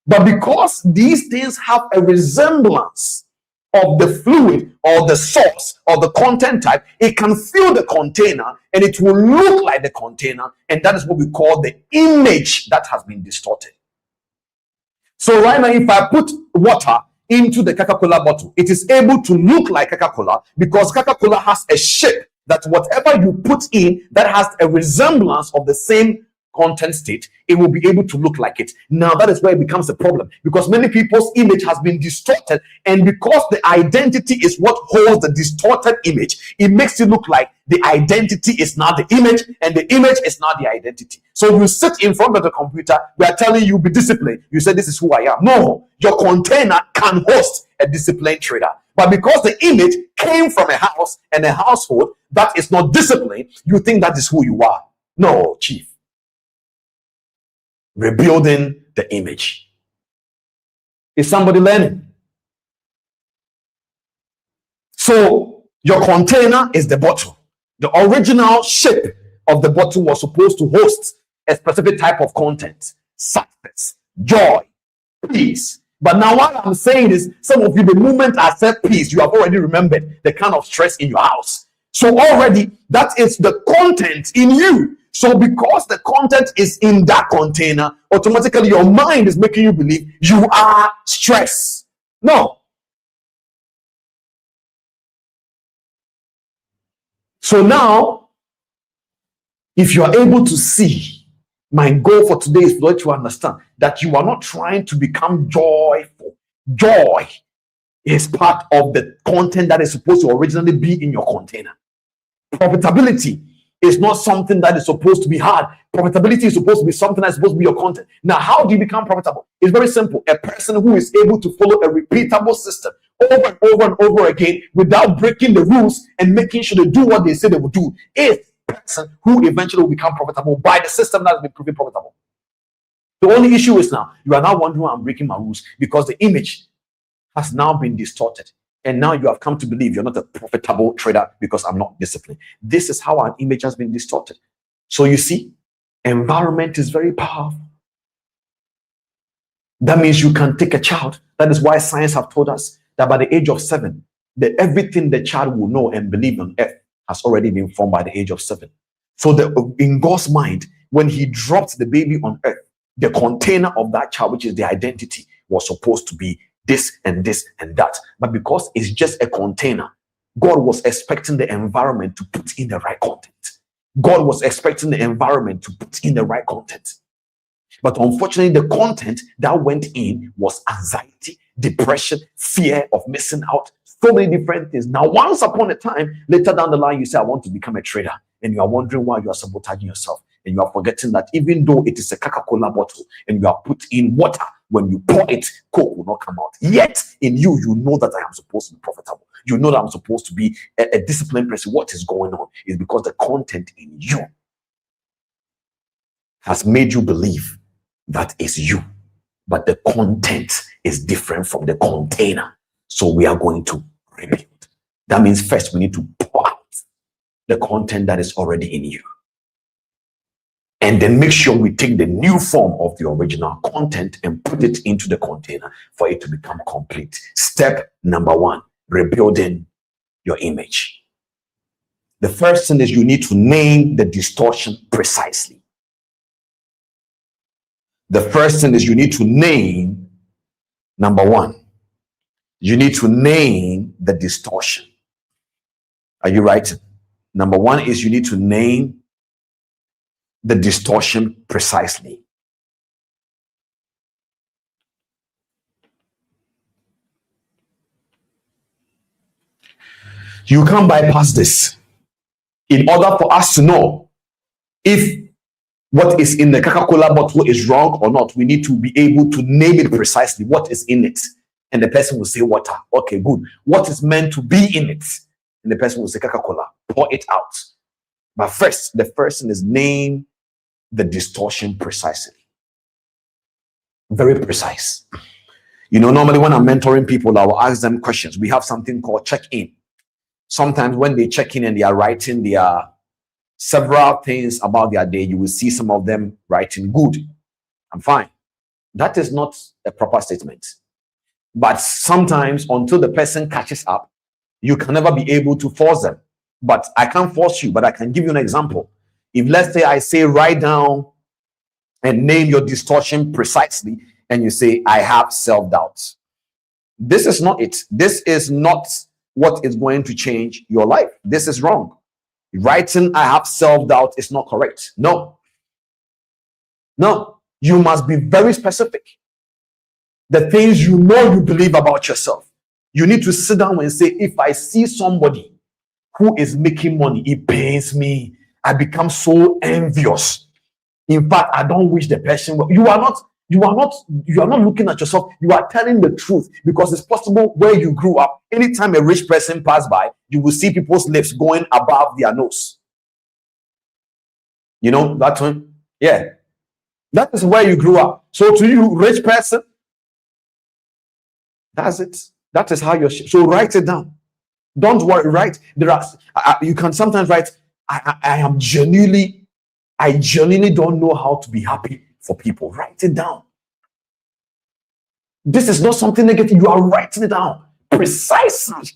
But because these things have a resemblance of the fluid or the source or the content type, it can fill the container and it will look like the container. And that is what we call the image that has been distorted. So right now, if I put water into the Coca-Cola bottle, it is able to look like Coca-Cola because Coca-Cola has a shape that whatever you put in that has a resemblance of the same content state, it will be able to look like it. Now that is where it becomes a problem, because many people's image has been distorted, and because the identity is what holds the distorted image, it makes it look like the identity is not the image and the image is not the identity. So you sit in front of the computer, we are telling you be disciplined, you say this is who I am. No, your container can host a disciplined trader, but because the image came from a house and a household that is not disciplined, you think that is who you are. No, chief. Rebuilding the image. Is somebody learning? So your container is the bottle. The original shape of the bottle was supposed to host a specific type of content: success, joy, peace. But now what I'm saying is, some of you, the moment I said peace, you have already remembered the kind of stress in your house. So already that is the content in you. So because the content is in that container, automatically your mind is making you believe you are stressed. No. So now, if you are able to see, my goal for today is to let you understand that you are not trying to become joyful. Joy is part of the content that is supposed to originally be in your container. Profitability is not something that is supposed to be hard. Profitability is supposed to be something that's supposed to be your content. Now, how do you become profitable? It's very simple. A person who is able to follow a repeatable system over and over and over again without breaking the rules and making sure they do what they say they will do is a person who eventually will become profitable by the system that has been proven profitable. The only issue is now, you are now wondering why I'm breaking my rules, because the image has now been distorted. And now you have come to believe you're not a profitable trader because I'm not disciplined. This is how our image has been distorted. So you see, environment is very powerful. That means you can take a child. That is why science have told us that by the age of 7, that everything the child will know and believe on earth has already been formed by the age of 7. So in God's mind, when he dropped the baby on earth, the container of that child, which is the identity, was supposed to be this and this and that. But because it's just a container, God was expecting the environment to put in the right content. God was expecting the environment to put in the right content. But unfortunately, the content that went in was anxiety, depression, fear of missing out, so many different things. Now, once upon a time, later down the line, you say, I want to become a trader. And you are wondering why you are sabotaging yourself. And you are forgetting that even though it is a Coca-Cola bottle and you are put in water, when you pour it, Coke will not come out. Yet, in you, you know that I am supposed to be profitable. You know that I'm supposed to be a disciplined person. What is going on is because the content in you has made you believe that is you. But the content is different from the container. So we are going to rebuild. That means first we need to pour out the content that is already in you. And then make sure we take the new form of the original content and put it into the container for it to become complete. Step number 1, rebuilding your image. The first thing is you need to name the distortion precisely. The first thing is you need to name, number 1, you need to name the distortion. Are you right? Number 1 is you need to name the distortion precisely. You can't bypass this. In order for us to know if what is in the Coca-Cola bottle is wrong or not, we need to be able to name it precisely. What is in it? And the person will say water. Okay, good. What is meant to be in it? And the person will say Coca-Cola. Pour it out. But first, the first thing is name the distortion precisely. Very precise. You know, normally when I'm mentoring people, I will ask them questions. We have something called check-in. Sometimes when they check in and they are writing their several things about their day, you will see some of them writing good. I'm fine. That is not a proper statement. But sometimes until the person catches up, you can never be able to force them. But I can't force you, but I can give you an example. If let's say I say write down and name your distortion precisely, and you say I have self-doubt. This is not it. This is not what is going to change your life. This is wrong. Writing I have self-doubt is not correct. No. No. You must be very specific. The things you know you believe about yourself. You need to sit down and say, if I see somebody who is making money, it pains me. I become so envious. In fact, I don't wish the person well. You are not looking at yourself. You are telling the truth, because it's possible where you grew up. Anytime a rich person passes by, you will see people's lips going above their nose. You know that one? Yeah. That is where you grew up. So to you, rich person, that's it. That is how you're. So write it down. Don't worry. Write. There are. You can sometimes write. I genuinely don't know how to be happy for people. Write it down. This is not something negative. You are writing it down precisely.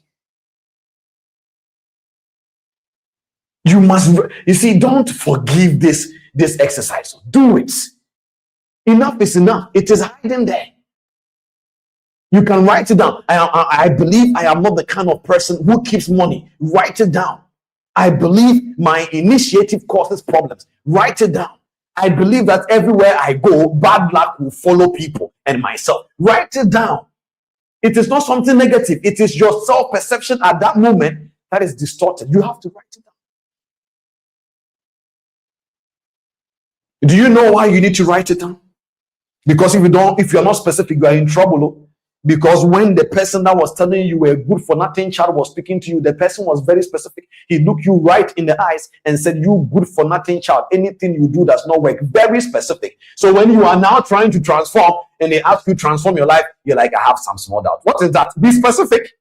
You must. You see, don't forgive this exercise. Do it. Enough is enough. It is hiding there. You can write it down. I believe I am not the kind of person who keeps money. Write it down. I believe my initiative causes problems. Write it down. I believe that everywhere I go, bad luck will follow people and myself. Write it down. It is not something negative. It is your self-perception at that moment that is distorted. You have to write it down. Do you know why you need to write it down? Because if you're not specific, you are in trouble. Because when the person that was telling you a good for nothing child was speaking to you, the person was very specific. He looked you right in the eyes and said, you good for nothing child, anything you do does not work. Very specific. So when you are now trying to transform and they ask you to transform your life, you're like, I have some small doubt. What is that? Be specific.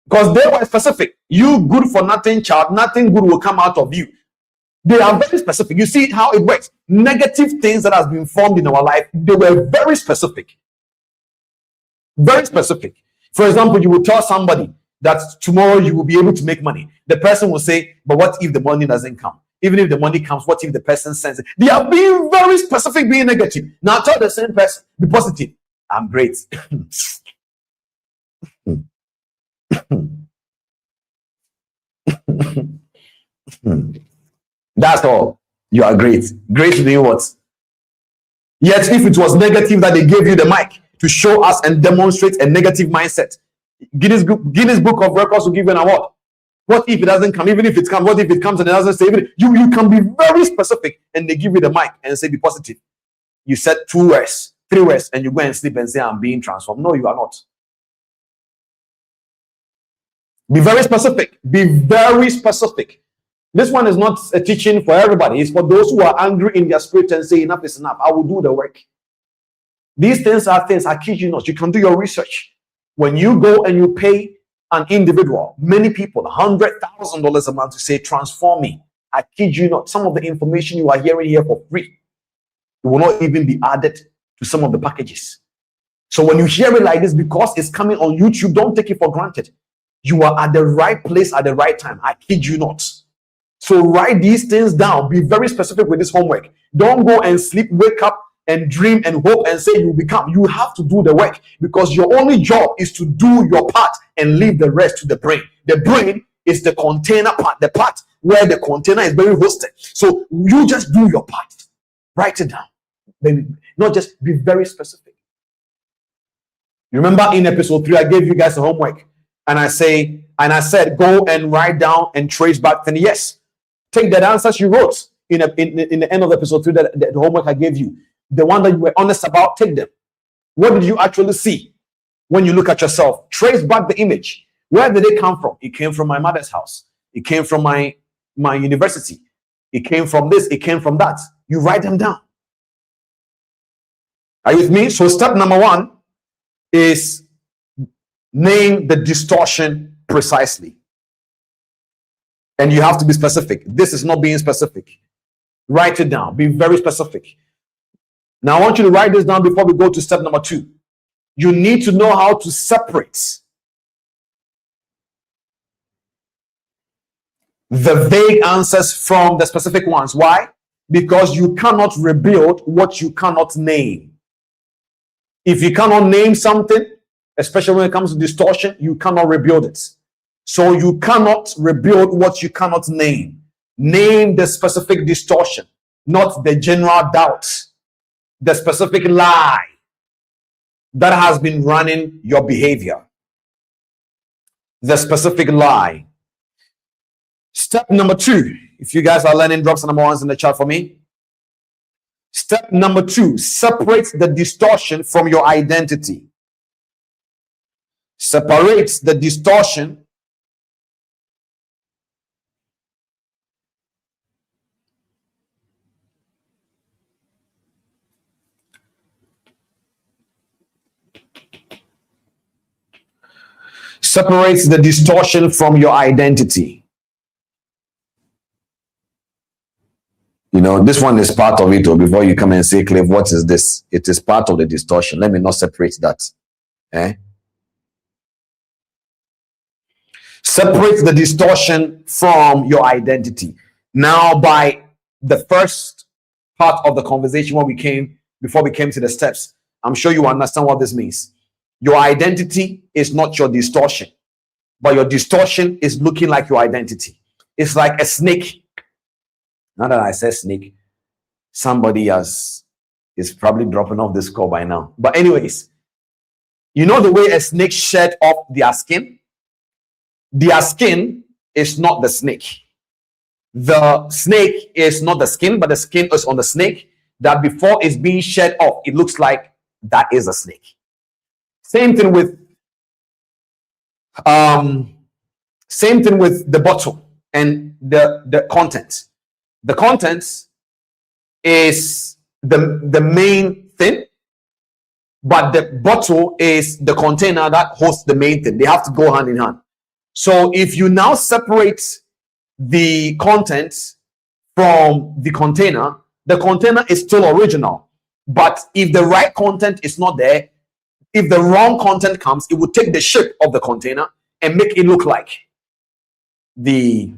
Because they were specific. You good for nothing child, nothing good will come out of you. They are very specific. You see how it works. Negative things that has been formed in our life, they were very specific. Very specific. For example, you will tell somebody that tomorrow you will be able to make money. The person will say, but what if the money doesn't come? Even if the money comes, what if the person sends it? They are being very specific, being negative. Now tell the same person, be positive. I'm great. That's all. You are great. Great doing what? Yet, if it was negative that they gave you the mic to show us and demonstrate a negative mindset, Guinness Book of Records will give you an award. What if it doesn't come? Even if it comes, what if it comes and it doesn't say it? You can be very specific and they give you the mic and say be positive. You said 2 words, 3 words, and you go and sleep and say I'm being transformed. No, you are not. Be very specific. Be very specific. This one is not a teaching for everybody. It's for those who are angry in their spirit and say enough is enough. I will do the work. These things are things, I kid you not. You can do your research. When you go and you pay an individual, many people, $100,000 a month to say, transform me. I kid you not. Some of the information you are hearing here for free, it will not even be added to some of the packages. So when you hear it like this, because it's coming on YouTube, don't take it for granted. You are at the right place at the right time. I kid you not. So write these things down. Be very specific with this homework. Don't go and sleep, wake up and dream and hope and say you become. You have to do the work, because your only job is to do your part and leave the rest to the brain. The brain is the container part, the part where the container is very hosted. So you just do your part. Write it down. Baby. Not just, be very specific. You remember in episode 3, I gave you guys a homework and I said, go and write down and trace back 10 years. Take the answers you wrote in the end of episode 3, the homework I gave you. The one that you were honest about, take them. What did you actually see when you look at yourself? Trace back the image. Where did it come from? It came from my mother's house. It came from my university. It came from this. It came from that. You write them down. Are you with me? So step number 1 is name the distortion precisely. And you have to be specific. This is not being specific. Write it down. Be very specific. Now, I want you to write this down before we go to step number 2. You need to know how to separate the vague answers from the specific ones. Why? Because you cannot rebuild what you cannot name. If you cannot name something, especially when it comes to distortion, you cannot rebuild it. So you cannot rebuild what you cannot name. Name the specific distortion, not the general doubts. The specific lie that has been running your behavior. The specific lie. Step number 2, if you guys are learning, drop some number 1s in the chat for me. Step number 2, separate the distortion from your identity. Separate the distortion separates the distortion from your identity. You know, this one is part of it. Before you come and say, Cliff, what is this? It is part of the distortion. Let me not separate that. Separate the distortion from your identity. Now, by the first part of the conversation before we came to the steps, I'm sure you understand what this means. Your identity is not your distortion, but your distortion is looking like your identity. It's like a snake. Now that I said snake, somebody is probably dropping off this call by now. But anyways, you know the way a snake shed off their skin? Their skin is not the snake. The snake is not the skin, but the skin is on the snake, that before it's being shed off, it looks like that is a snake. Same thing with the bottle and the content. The contents is the main thing, but the bottle is the container that hosts the main thing. They have to go hand in hand. So if you now separate the contents from the container is still original. But if the right content is not there, if the wrong content comes, it would take the shape of the container and make it look like the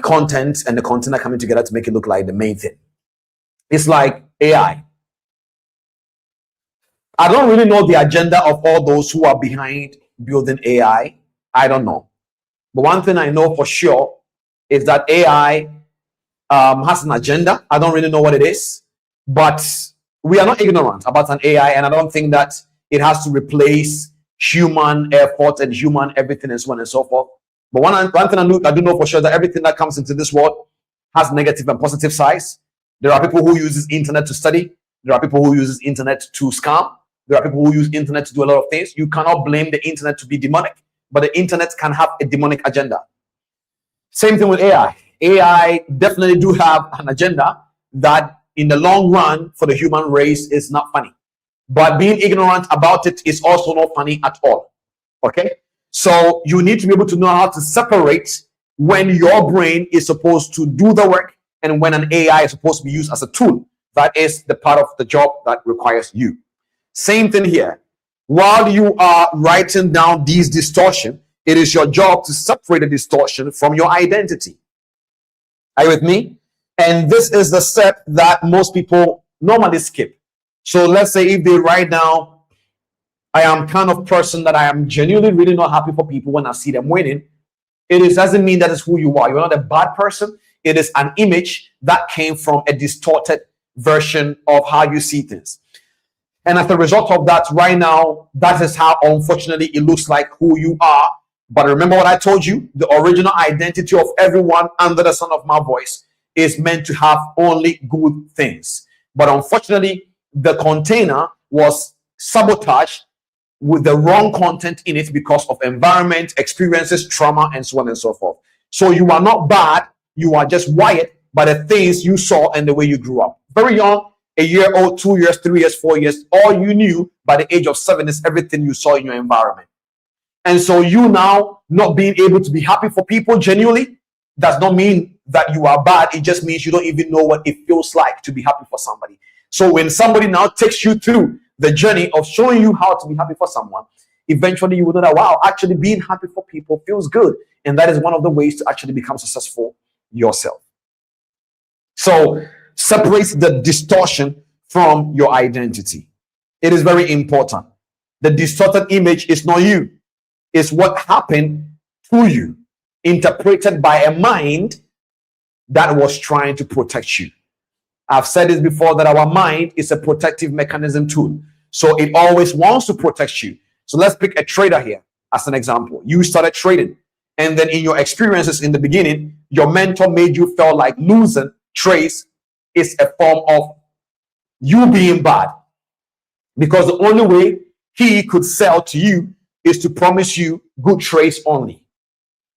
content and the container coming together to make it look like the main thing. It's like AI. I don't really know the agenda of all those who are behind building AI. I don't know. But one thing I know for sure is that AI has an agenda. I don't really know what it is, but we are not ignorant about an AI, and I don't think that it has to replace human effort and human everything and so on and so forth. But one thing I do know for sure, that everything that comes into this world has negative and positive sides. There are people who use internet to study. There are people who use internet to scam. There are people who use internet to do a lot of things. You cannot blame the internet to be demonic, but the internet can have a demonic agenda. Same thing with AI. AI definitely do have an agenda that in the long run for the human race is not funny. But being ignorant about it is also not funny at all. Okay? So you need to be able to know how to separate when your brain is supposed to do the work and when an AI is supposed to be used as a tool. That is the part of the job that requires you. Same thing here. While you are writing down these distortions, it is your job to separate the distortion from your identity. Are you with me? And this is the step that most people normally skip. So let's say if they write down, I am kind of person that I am genuinely really not happy for people when I see them winning. Doesn't mean that is who you are. You're not a bad person. It is an image that came from a distorted version of how you see things. And as a result of that, right now, that is how, unfortunately, it looks like who you are. But remember what I told you, the original identity of everyone under the sound of my voice is meant to have only good things. But unfortunately, the container was sabotaged with the wrong content in it because of environment, experiences, trauma, and so on and so forth. So you are not bad. You are just wired by the things you saw and the way you grew up. Very young, a year old, 2 years, 3 years, 4 years, all you knew by the age of 7 is everything you saw in your environment. And so you now not being able to be happy for people genuinely does not mean that you are bad. It just means you don't even know what it feels like to be happy for somebody. So when somebody now takes you through the journey of showing you how to be happy for someone, eventually you will know that, wow, actually being happy for people feels good. And that is one of the ways to actually become successful yourself. So separate the distortion from your identity. It is very important. The distorted image is not you. It's what happened to you, interpreted by a mind that was trying to protect you. I've said this before, that our mind is a protective mechanism tool. So it always wants to protect you. So let's pick a trader here as an example. You started trading, and then in your experiences in the beginning, your mentor made you feel like losing trades is a form of you being bad, because the only way he could sell to you is to promise you good trades only.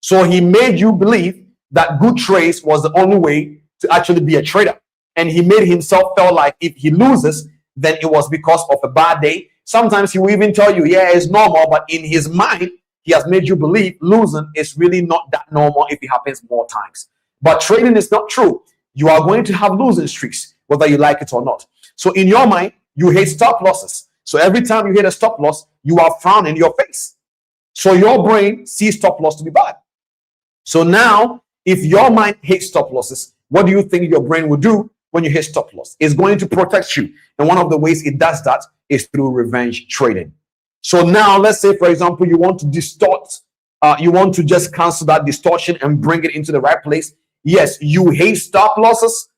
So he made you believe that good trades was the only way to actually be a trader. And he made himself feel like if he loses, then it was because of a bad day. Sometimes he will even tell you, yeah, it's normal, but in his mind, he has made you believe losing is really not that normal if it happens more times. But trading is not true. You are going to have losing streaks, whether you like it or not. So in your mind, you hate stop losses. So every time you hit a stop loss, you are frowning in your face. So your brain sees stop loss to be bad. So now, if your mind hates stop losses, what do you think your brain will do when you hit stop loss? It's going to protect you. And one of the ways it does that is through revenge trading. So now, let's say, for example, you want to distort, you want to just cancel that distortion and bring it into the right place. Yes, you hate stop losses,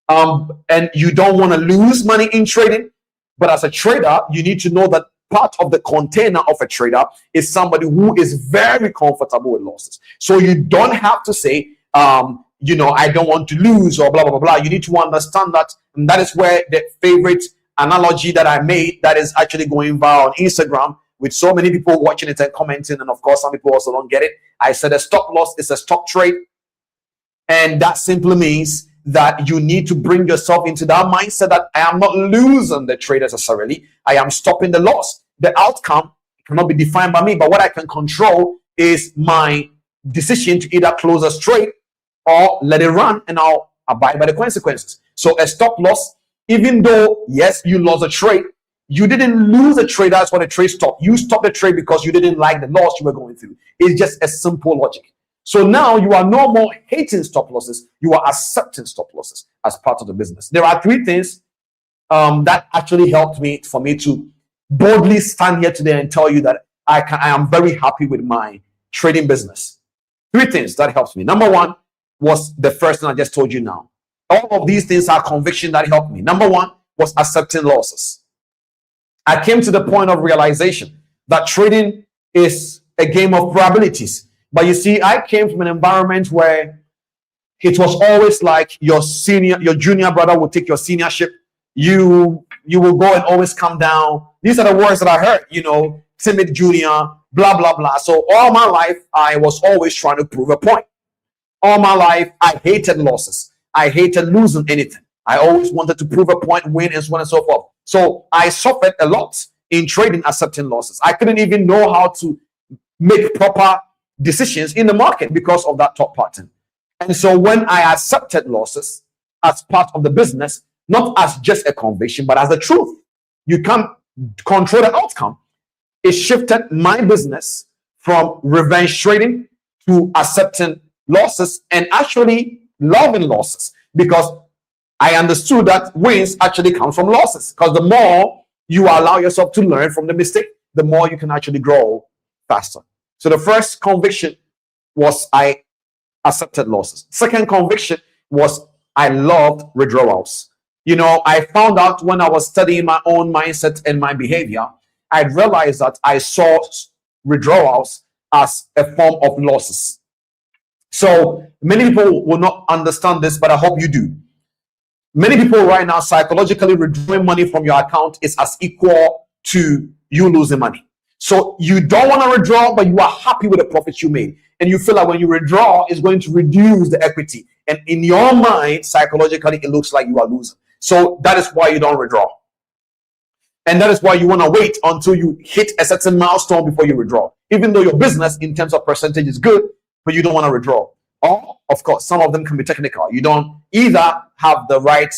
and you don't want to lose money in trading. But as a trader, you need to know that part of the container of a trader is somebody who is very comfortable with losses. So you don't have to say, I don't want to lose or blah, blah, blah, blah. You need to understand that. And that is where the favorite analogy that I made that is actually going viral on Instagram with so many people watching it and commenting. And of course, some people also don't get it. I said a stop loss is a stop trade. And that simply means that you need to bring yourself into that mindset that I am not losing the trade necessarily. I am stopping the loss. The outcome cannot be defined by me, but what I can control is my decision to either close a trade or let it run, and I'll abide by the consequences. So a stop loss, even though, yes, you lost a trade, you didn't lose a trade. That's what a trade stopped. You stopped the trade because you didn't like the loss you were going through. It's just a simple logic. So now you are no more hating stop losses. You are accepting stop losses as part of the business. There are 3 things that actually helped me for me to boldly stand here today and tell you that I am very happy with my trading business. Three things that helps me. Number one was the first thing I just told you now. All of these things are conviction that helped me. Number one was accepting losses. I came to the point of realization that trading is a game of probabilities. But you see, I came from an environment where it was always like your junior brother will take your seniorship. You will go and always come down. These are the words that I heard, timid junior, blah, blah, blah. So all my life, I was always trying to prove a point. All my life, I hated losses. I hated losing anything. I always wanted to prove a point, win, and so on and so forth. So I suffered a lot in trading, accepting losses. I couldn't even know how to make proper decisions in the market because of that top pattern. And so when I accepted losses as part of the business, not as just a conviction, but as the truth, you can't control the outcome. It shifted my business from revenge trading to accepting losses and actually loving losses, because I understood that wins actually come from losses. Because the more you allow yourself to learn from the mistake, the more you can actually grow faster. So the first conviction was I accepted losses. Second conviction was I loved withdrawals. I found out when I was studying my own mindset and my behavior, I realized that I saw withdrawals as a form of losses. So many people will not understand this, but I hope you do. Many people right now, psychologically, withdrawing money from your account is as equal to you losing money. So you don't want to withdraw, but you are happy with the profits you made. And you feel like when you withdraw, it's going to reduce the equity. And in your mind, psychologically, it looks like you are losing. So that is why you don't withdraw. And that is why you want to wait until you hit a certain milestone before you withdraw. Even though your business in terms of percentage is good, but you don't want to withdraw. Or, of course, some of them can be technical. You don't either have the right,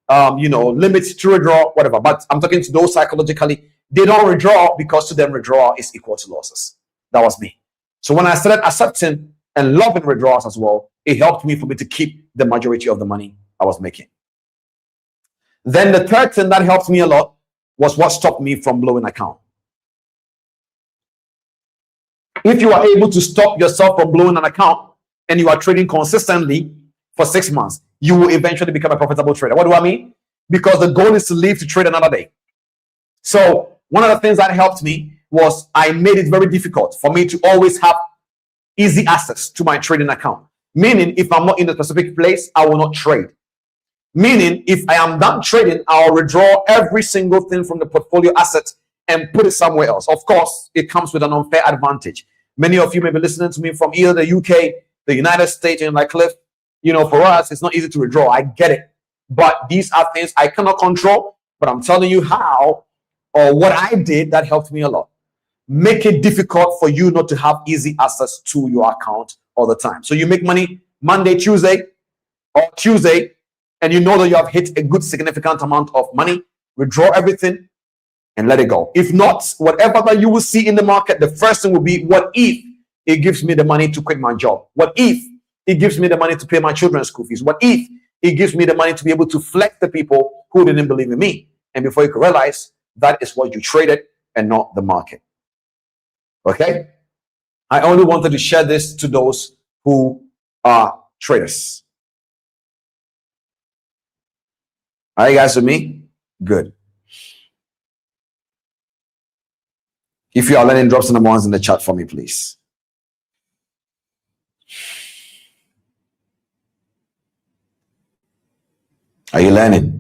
limits to withdraw, whatever. But I'm talking to those psychologically, they don't withdraw because to them withdrawal is equal to losses. That was me. So when I started accepting and loving withdrawals as well, it helped me for me to keep the majority of the money I was making. Then the third thing that helped me a lot was what stopped me from blowing account. If you are able to stop yourself from blowing an account and you are trading consistently for 6 months, you will eventually become a profitable trader. What do I mean? Because the goal is to live to trade another day. So one of the things that helped me was I made it very difficult for me to always have easy access to my trading account. Meaning, if I'm not in a specific place, I will not trade. Meaning, if I am done trading, I'll withdraw every single thing from the portfolio asset and put it somewhere else. Of course, it comes with an unfair advantage. Many of you may be listening to me from either the UK, the United States, and like Cliff, for us, it's not easy to withdraw. I get it. But these are things I cannot control, but I'm telling you how or what I did that helped me a lot. Make it difficult for you not to have easy access to your account all the time. So you make money Monday, Tuesday, or Tuesday, and you know that you have hit a good significant amount of money, withdraw everything and let it go. If not, whatever that you will see in the market, the first thing will be, what if it gives me the money to quit my job? What if it gives me the money to pay my children's school fees? What if it gives me the money to be able to flex the people who didn't believe in me? And before you can realize, that is what you traded and not the market. Okay? I only wanted to share this to those who are traders. Are you guys with me? Good. If you are learning, drop some number ones in the chat for me, please. Are you learning?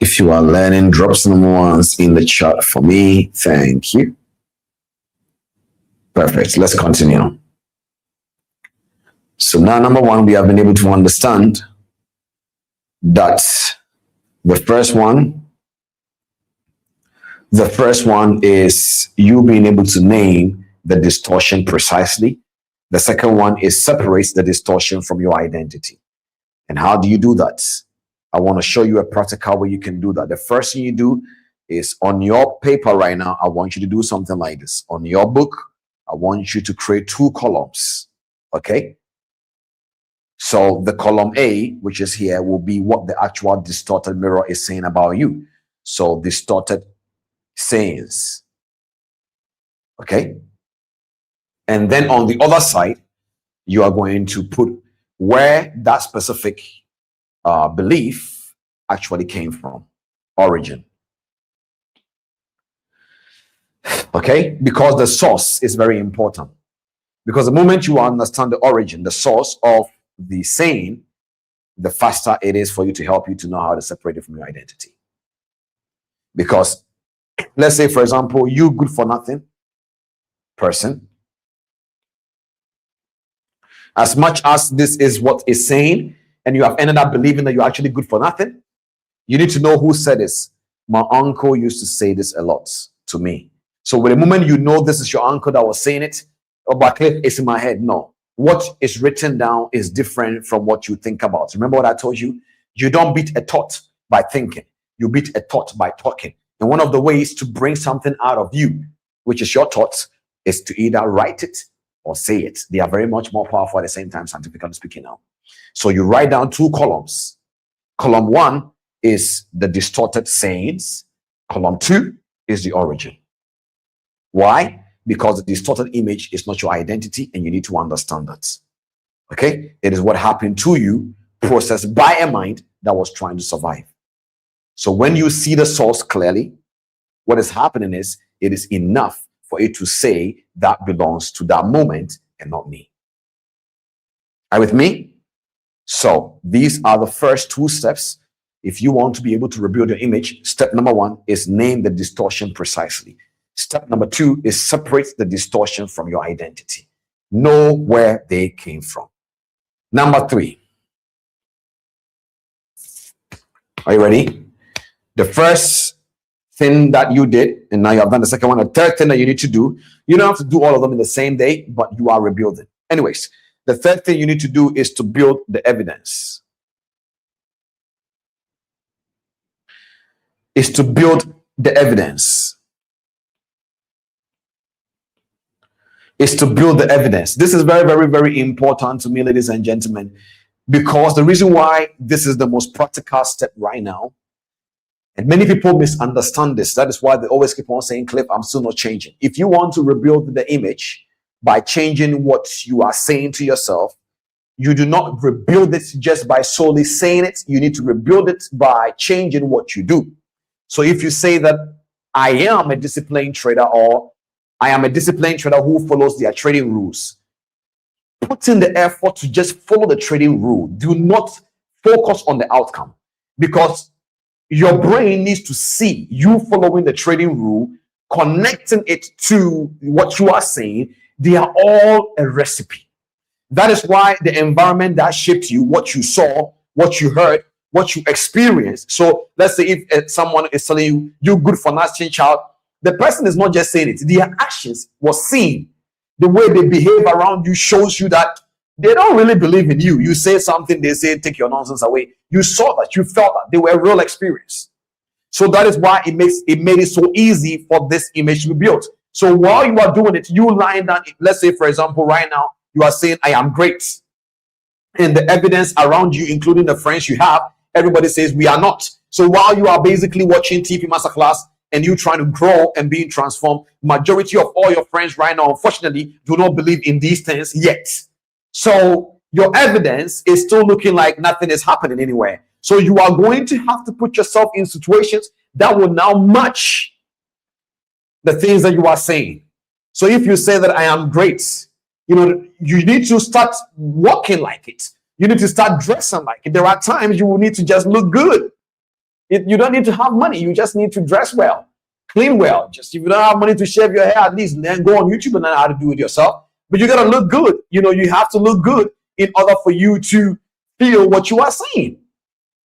If you are learning, drop some ones in the chat for me. Thank you. Perfect. Let's continue. So now, number one, we have been able to understand that the first one is you being able to name the distortion precisely. The second one is separates the distortion from your identity. And how do you do that? I want to show you a practical way you can do that. The first thing you do is on your paper right now, I want you to do something like this. On your book, I want you to create 2 columns. Okay? So the column A, which is here, will be what the actual distorted mirror is saying about you. So distorted sayings. Okay. And then on the other side, you are going to put where that specific belief actually came from, origin. Okay, because the source is very important. Because the moment you understand the origin, the source of the saying, the faster it is for you to help you to know how to separate it from your identity. Because let's say, for example, you good for nothing person, as much as this is what is saying, and you have ended up believing that you're actually good for nothing, you need to know who said this. My uncle used to say this a lot to me. So with the moment you know this is your uncle that was saying it, oh, but Cliff, it's in my head. No. What is written down is different from what you think about. Remember what I told you? You don't beat a thought by thinking. You beat a thought by talking. And one of the ways to bring something out of you, which is your thoughts, is to either write it or say it. They are very much more powerful at the same time, scientifically speaking now. So you write down two columns. Column 1 is the distorted sayings. Column 2 is the origin. Why? Because the distorted image is not your identity, and you need to understand that. Okay? It is what happened to you, processed by a mind that was trying to survive. So when you see the source clearly, what is happening is it is enough for it to say that belongs to that moment and not me. Are you with me? So these are the first 2 steps. If you want to be able to rebuild your image, step number 1 is name the distortion precisely. Step number 2 is separate the distortion from your identity. Know where they came from. Number 3. Are you ready? The first thing that you did, and now you have done the second one. The third thing that you need to do, you don't have to do all of them in the same day, but you are rebuilding. Anyways, the third thing you need to do is to build the evidence. Is to build the evidence. Is to build the evidence. This is very, very, very important to me, ladies and gentlemen, because the reason why this is the most practical step right now, and many people misunderstand this. That is why they always keep on saying, Cliff, I'm still not changing. If you want to rebuild the image by changing what you are saying to yourself, you do not rebuild it just by solely saying it. You need to rebuild it by changing what you do. So if you say that I am a disciplined trader, or I am a disciplined trader who follows their trading rules, put in the effort to just follow the trading rule. Do not focus on the outcome, because your brain needs to see you following the trading rule, connecting it to what you are saying. They are all a recipe. That is why the environment that shaped you, what you saw, what you heard, what you experienced. So let's say if someone is telling you, you're good for nothing, child, the person is not just saying it. Their actions was seen. The way they behave around you shows you that they don't really believe in you. You say something, they say, take your nonsense away. You saw that, you felt that. They were a real experience. So that is why it made it so easy for this image to be built. So while you are doing it, you lying down, let's say, for example, right now, you are saying, I am great. And the evidence around you, including the friends you have, everybody says we are not. So while you are basically watching TP Masterclass and you trying to grow and being transformed, majority of all your friends right now, unfortunately, do not believe in these things yet. So your evidence is still looking like nothing is happening anywhere. So you are going to have to put yourself in situations that will now match the things that you are saying. So if you say that I am great, you need to start walking like it. You need to start dressing like it. There are times you will need to just look good. You don't need to have money. You just need to dress well, clean well. Just if you don't have money to shave your hair, at least then go on YouTube and learn how to do it yourself. But you got to look good. You have to look good in order for you to feel what you are saying.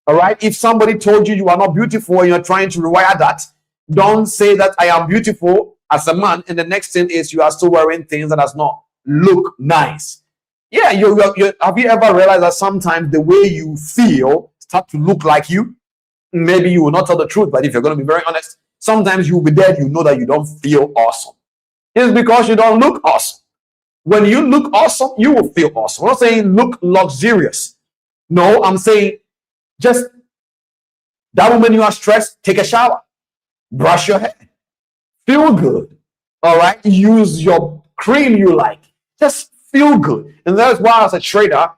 All right. If somebody told you you are not beautiful and you're trying to rewire that, don't say that I am beautiful as a man. And the next thing is you are still wearing things that does not look nice. Yeah. Have you ever realized that sometimes the way you feel start to look like you? Maybe you will not tell the truth, but if you're going to be very honest, sometimes you will be there. You know that you don't feel awesome. It's because you don't look awesome. When you look awesome, you will feel awesome. I'm not saying look luxurious. No, I'm saying just that moment you are stressed, take a shower, brush your hair, feel good. All right, use your cream you like, just feel good. And that's why, as a trader,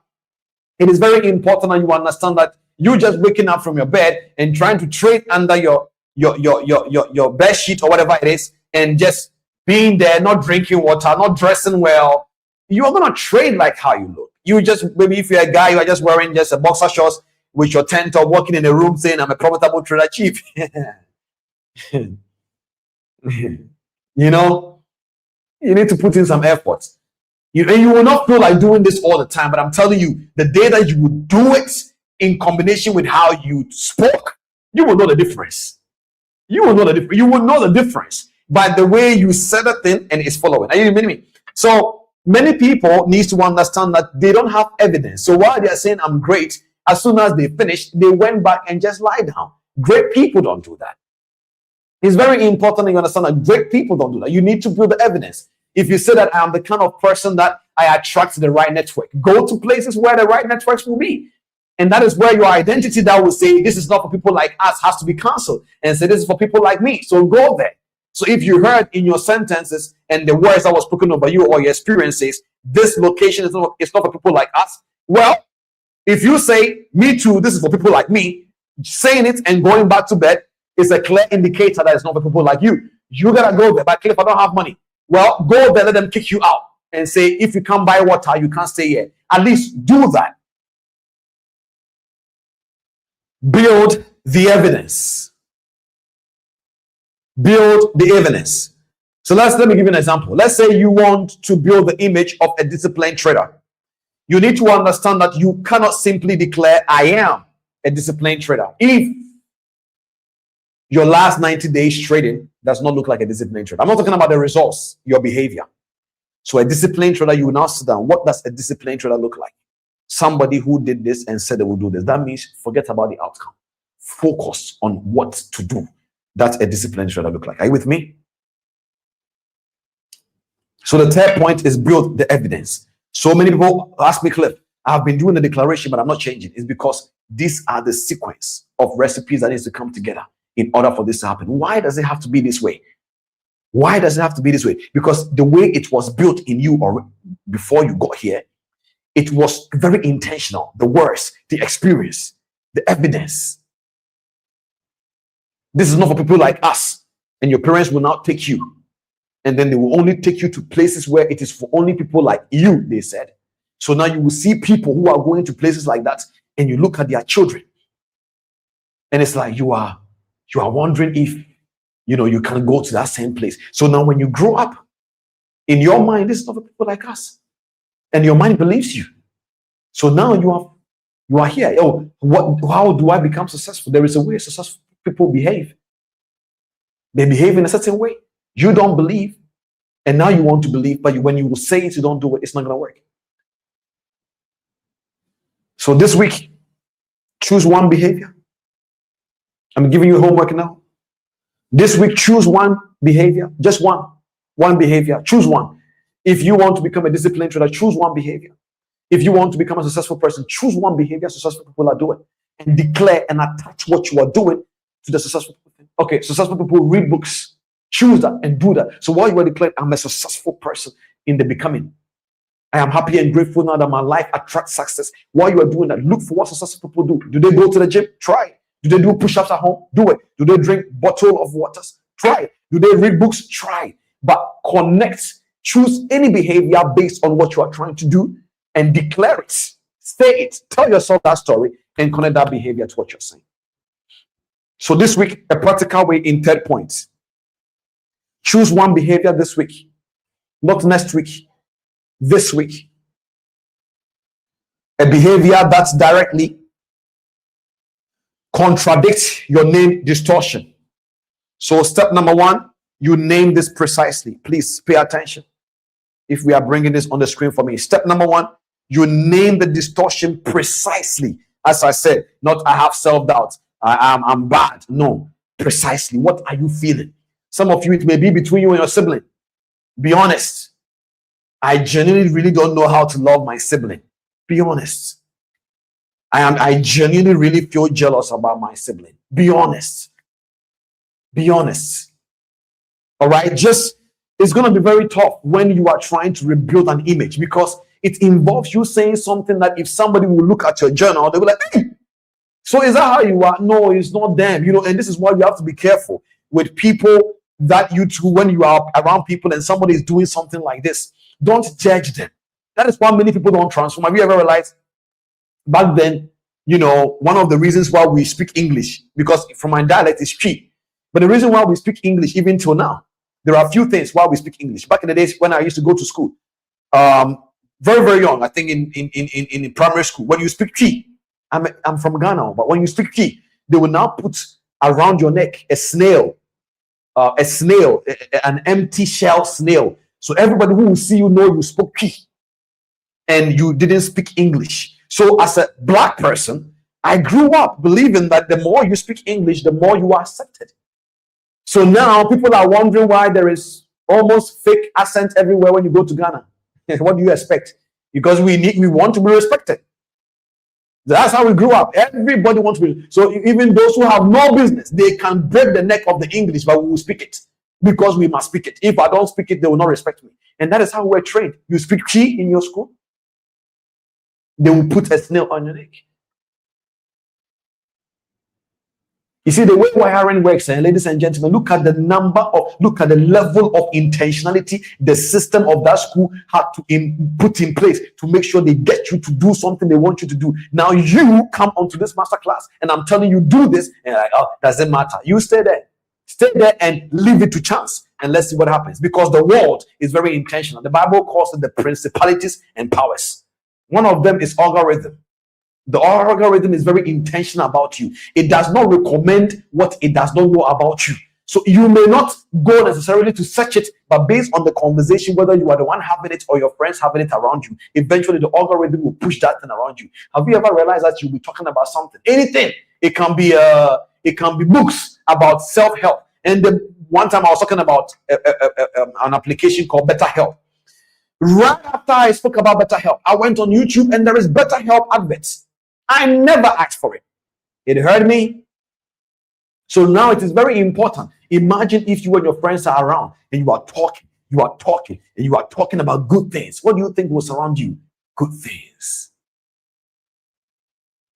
it is very important that you understand that you just waking up from your bed and trying to trade under your bed sheet or whatever it is, and just being there, not drinking water, not dressing well, you're gonna trade like how you look. You just, maybe if you're a guy, you are just wearing just a boxer shorts with your tent or walking in a room saying, I'm a profitable trader chief. You know, you need to put in some effort. And you will not feel like doing this all the time, but I'm telling you, the day that you will do it in combination with how you spoke, you will know the difference. You will know the difference. You will know the difference by the way you said a thing and it's following. Are you with me? So many people need to understand that they don't have evidence. So while they are saying I'm great, as soon as they finished, they went back and just lied down. Great people don't do that. It's very important that you understand that great people don't do that. You need to build the evidence. If you say that I'm the kind of person that I attract the right network, go to places where the right networks will be. And that is where your identity that will say, this is not for people like us, has to be canceled. And say, this is for people like me. So go there. So if you heard in your sentences and the words that was spoken over you or your experiences, this location is not for people like us. Well, if you say, me too, this is for people like me, saying it and going back to bed is a clear indicator that it's not for people like you. You gotta go there. But if I don't have money, well, go there, let them kick you out and say, if you can't buy water, you can't stay here. At least do that. Build the evidence. Build the evidence. So let me give you an example. Let's say you want to build the image of a disciplined trader. You need to understand that you cannot simply declare, I am a disciplined trader, if your last 90 days trading does not look like a disciplined trader. I'm not talking about the results, your behavior. So a disciplined trader, you will now sit down. What does a disciplined trader look like? Somebody who did this and said they will do this. That means forget about the outcome. Focus on what to do. That's a disciplined trader look like. Are you with me? So the third point is build the evidence. So many people ask me, Cliff, I've been doing the declaration, but I'm not changing. It's because these are the sequence of recipes that needs to come together in order for this to happen. Why does it have to be this way? Why does it have to be this way? Because the way it was built in you or before you got here, it was very intentional. The words, the experience, the evidence. This is not for people like us. And your parents will not take you. And then they will only take you to places where it is for only people like you, they said. So now you will see people who are going to places like that, and you look at their children. And it's like you are wondering if, you can go to that same place. So now when you grow up, in your mind, this is not for people like us. And your mind believes you. So now you are here. Oh, how do I become successful? There is a way successful people behave. They behave in a certain way. You don't believe, and now you want to believe, but when you will say it, you don't do it, it's not going to work. So this week, choose one behavior. I'm giving you homework now. This week, choose one behavior, just one behavior. Choose one. If you want to become a disciplined trader, choose one behavior. If you want to become a successful person, choose one behavior successful people are doing, and declare and attach what you are doing to the successful people. Okay, successful people read books. Choose that and do that. So while you are declaring, I'm a successful person in the becoming, I am happy and grateful now that my life attracts success. While you are doing that, look for what successful people do. Do they go to the gym? Try it. Do they do push-ups at home? Do it. Do they drink bottle of waters? Try it. Do they read books? Try it. But connect, choose any behavior based on what you are trying to do and declare it. Say it. Tell yourself that story and connect that behavior to what you're saying. So this week, a practical way in 10 points. Choose one behavior this week, not next week, this week. A behavior that directly contradicts your name distortion. So step number one, you name this precisely. Please pay attention if we are bringing this on the screen for me. Step number one, you name the distortion precisely. As I said, not I have self-doubt, I'm bad. No, precisely. What are you feeling? Some of you, it may be between you and your sibling. Be honest. I genuinely really don't know how to love my sibling. Be honest. I genuinely really feel jealous about my sibling. Be honest. Be honest. All right. Just, it's going to be very tough when you are trying to rebuild an image, because it involves you saying something that if somebody will look at your journal, they'll be like, hey, so is that how you are? No, it's not them. And this is why you have to be careful with people that you do when you are around people and somebody is doing something like this. Don't judge them. That is why many people don't transform. Have you ever realized back then, one of the reasons why we speak English, because from my dialect is Chi, but the reason why we speak English even till now, there are a few things why we speak English. Back in the days when I used to go to school, very, very young, I think in primary school, when you speak Chi, I'm from Ghana, but when you speak Chi, they will now put around your neck a snail, an empty shell snail. So everybody who will see you know you spoke Chi and you didn't speak English. So as a black person, I grew up believing that the more you speak English, the more you are accepted. So now people are wondering why there is almost fake accent everywhere when you go to Ghana. What do you expect? Because we want to be respected. That's how we grew up. Everybody wants to be. So even those who have no business, they can break the neck of the English, but we will speak it because we must speak it. If I don't speak it, they will not respect me. And that is how we're trained. You speak Chi in your school, they will put a snail on your neck. You see, the way wiring works, ladies and gentlemen, look at the level of intentionality the system of that school had to put in place to make sure they get you to do something they want you to do. Now you come onto this masterclass and I'm telling you, do this, and you're like, oh, doesn't matter. You stay there and leave it to chance, and let's see what happens, because the world is very intentional. The Bible calls it the principalities and powers. One of them is algorithm. The algorithm is very intentional about you. It does not recommend what it does not know about you. So you may not go necessarily to search it, but based on the conversation, whether you are the one having it or your friends having it around you, eventually the algorithm will push that thing around you. Have you ever realized that you'll be talking about something? Anything. It can be books about self-help. And then one time I was talking about an application called BetterHelp. Right after I spoke about BetterHelp, I went on YouTube and there is BetterHelp adverts. I never asked for it. It hurt me. So now it is very important. Imagine if you and your friends are around and you are talking about good things. What do you think will surround you? Good things.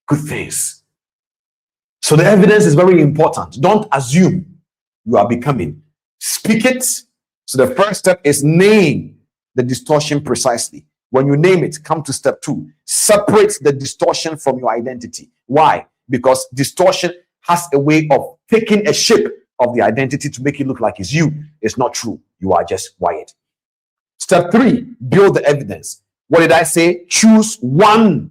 Good things. So the evidence is very important. Don't assume you are becoming. Speak it. So the first step is name the distortion precisely. When you name it, come to step 2. Separate the distortion from your identity. Why? Because distortion has a way of taking a shape of the identity to make it look like it's you. It's not true. You are just wired. Step 3, build the evidence. What did I say? Choose one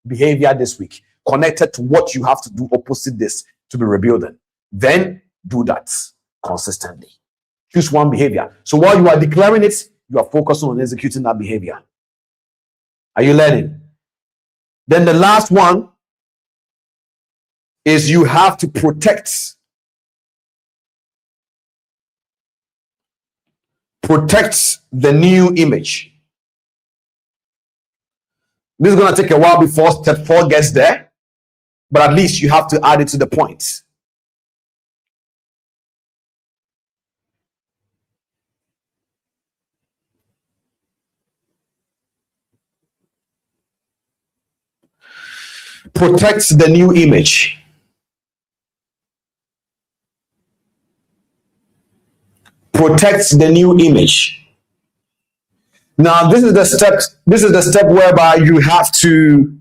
behavior this week connected to what you have to do opposite this to be rebuilding. Then do that consistently. Choose one behavior. So while you are declaring it, you are focusing on executing that behavior. Are you learning? Then the last one is you have to protect the new image. This is going to take a while before step 4 gets there, but at least you have to add it to the point. Protects the new image. Protects the new image. Now, this is the step whereby you have to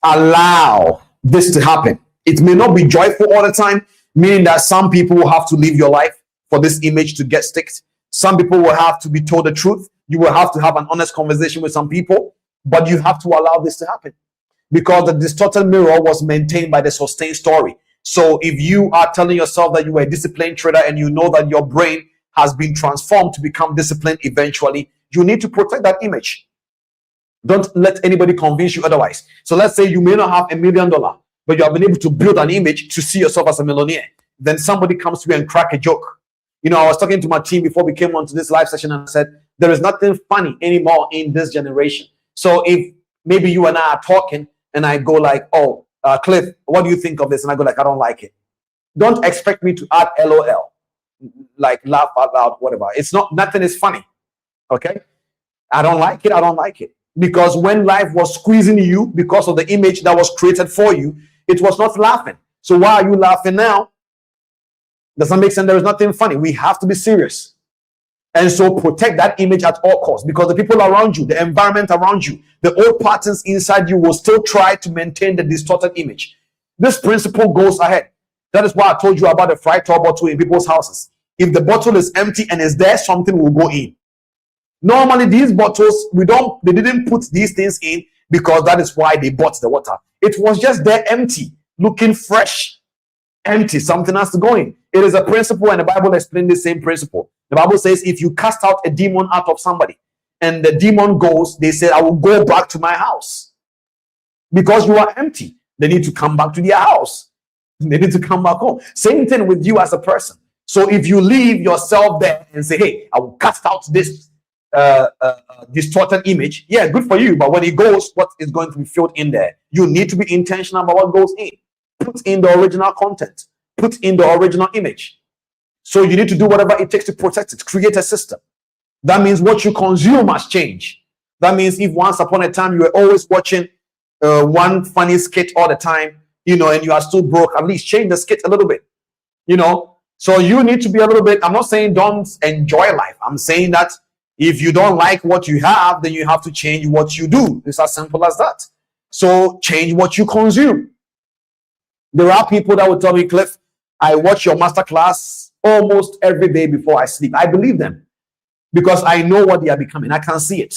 allow this to happen. It may not be joyful all the time, meaning that some people will have to live your life for this image to get sticked. Some people will have to be told the truth. You will have to have an honest conversation with some people, but you have to allow this to happen. Because the distorted mirror was maintained by the sustained story. So if you are telling yourself that you are a disciplined trader and you know that your brain has been transformed to become disciplined eventually, you need to protect that image. Don't let anybody convince you otherwise. So let's say you may not have $1 million, but you have been able to build an image to see yourself as a millionaire. Then somebody comes to you and crack a joke. I was talking to my team before we came onto this live session and I said, There is nothing funny anymore in this generation. So if maybe you and I are talking and I go like, oh, Cliff, what do you think of this? And I go like, I don't like it. Don't expect me to add LOL, like laugh out loud, whatever. It's not, nothing is funny. Okay. I don't like it. I don't like it. Because when life was squeezing you because of the image that was created for you, it was not laughing. So why are you laughing now? Doesn't make sense. There is nothing funny. We have to be serious. And so protect that image at all costs, because the people around you, the environment around you, the old patterns inside you will still try to maintain the distorted image. This principle goes ahead. That is why I told you about the fried tall bottle in people's houses. If the bottle is empty and is there, something will go in. Normally, these bottles, they didn't put these things in because that is why they bought the water. It was just there empty, looking fresh, empty. Something has to go in. It is a principle, and the Bible explains the same principle. The Bible says if you cast out a demon out of somebody and the demon goes, they say, I will go back to my house. Because you are empty, they need to come back to their house. They need to come back home. Same thing with you as a person. So if you leave yourself there and say, hey, I will cast out this distorted image, yeah, good for you. But when it goes, what is going to be filled in there? You need to be intentional about what goes in. Put in the original content. Put in the original image. So you need to do whatever it takes to protect it. Create a system. That means what you consume must change. That means if once upon a time you were always watching one funny skit all the time, and you are still broke, at least change the skit a little bit. So you need to be a little bit, I'm not saying don't enjoy life. I'm saying that if you don't like what you have, then you have to change what you do. It's as simple as that. So change what you consume. There are people that will tell me, Cliff, I watch your masterclass almost every day before I sleep. I believe them because I know what they are becoming. I can see it.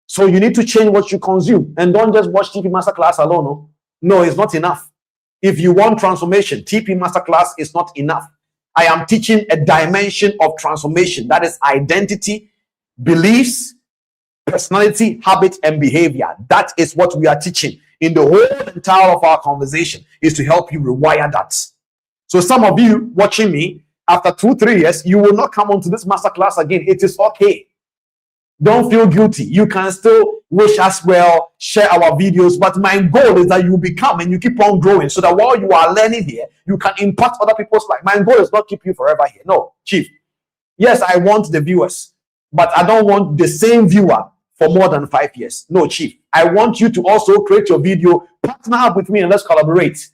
So you need to change what you consume, and don't just watch TP Masterclass alone. No, it's not enough. If you want transformation, TP Masterclass is not enough. I am teaching a dimension of transformation. That is identity, beliefs, personality, habit, and behavior. That is what we are teaching in the whole entire of our conversation, is to help you rewire that. So some of you watching me, after 2-3 years, you will not come onto this masterclass again. It is okay. Don't feel guilty. You can still wish us well, share our videos, but my goal is that you become and you keep on growing, so that while you are learning here, you can impact other people's life. My goal is not keep you forever here. No, Chief. Yes, I want the viewers, but I don't want the same viewer for more than 5 years. No, Chief. I want you to also create your video, partner up with me, and let's collaborate.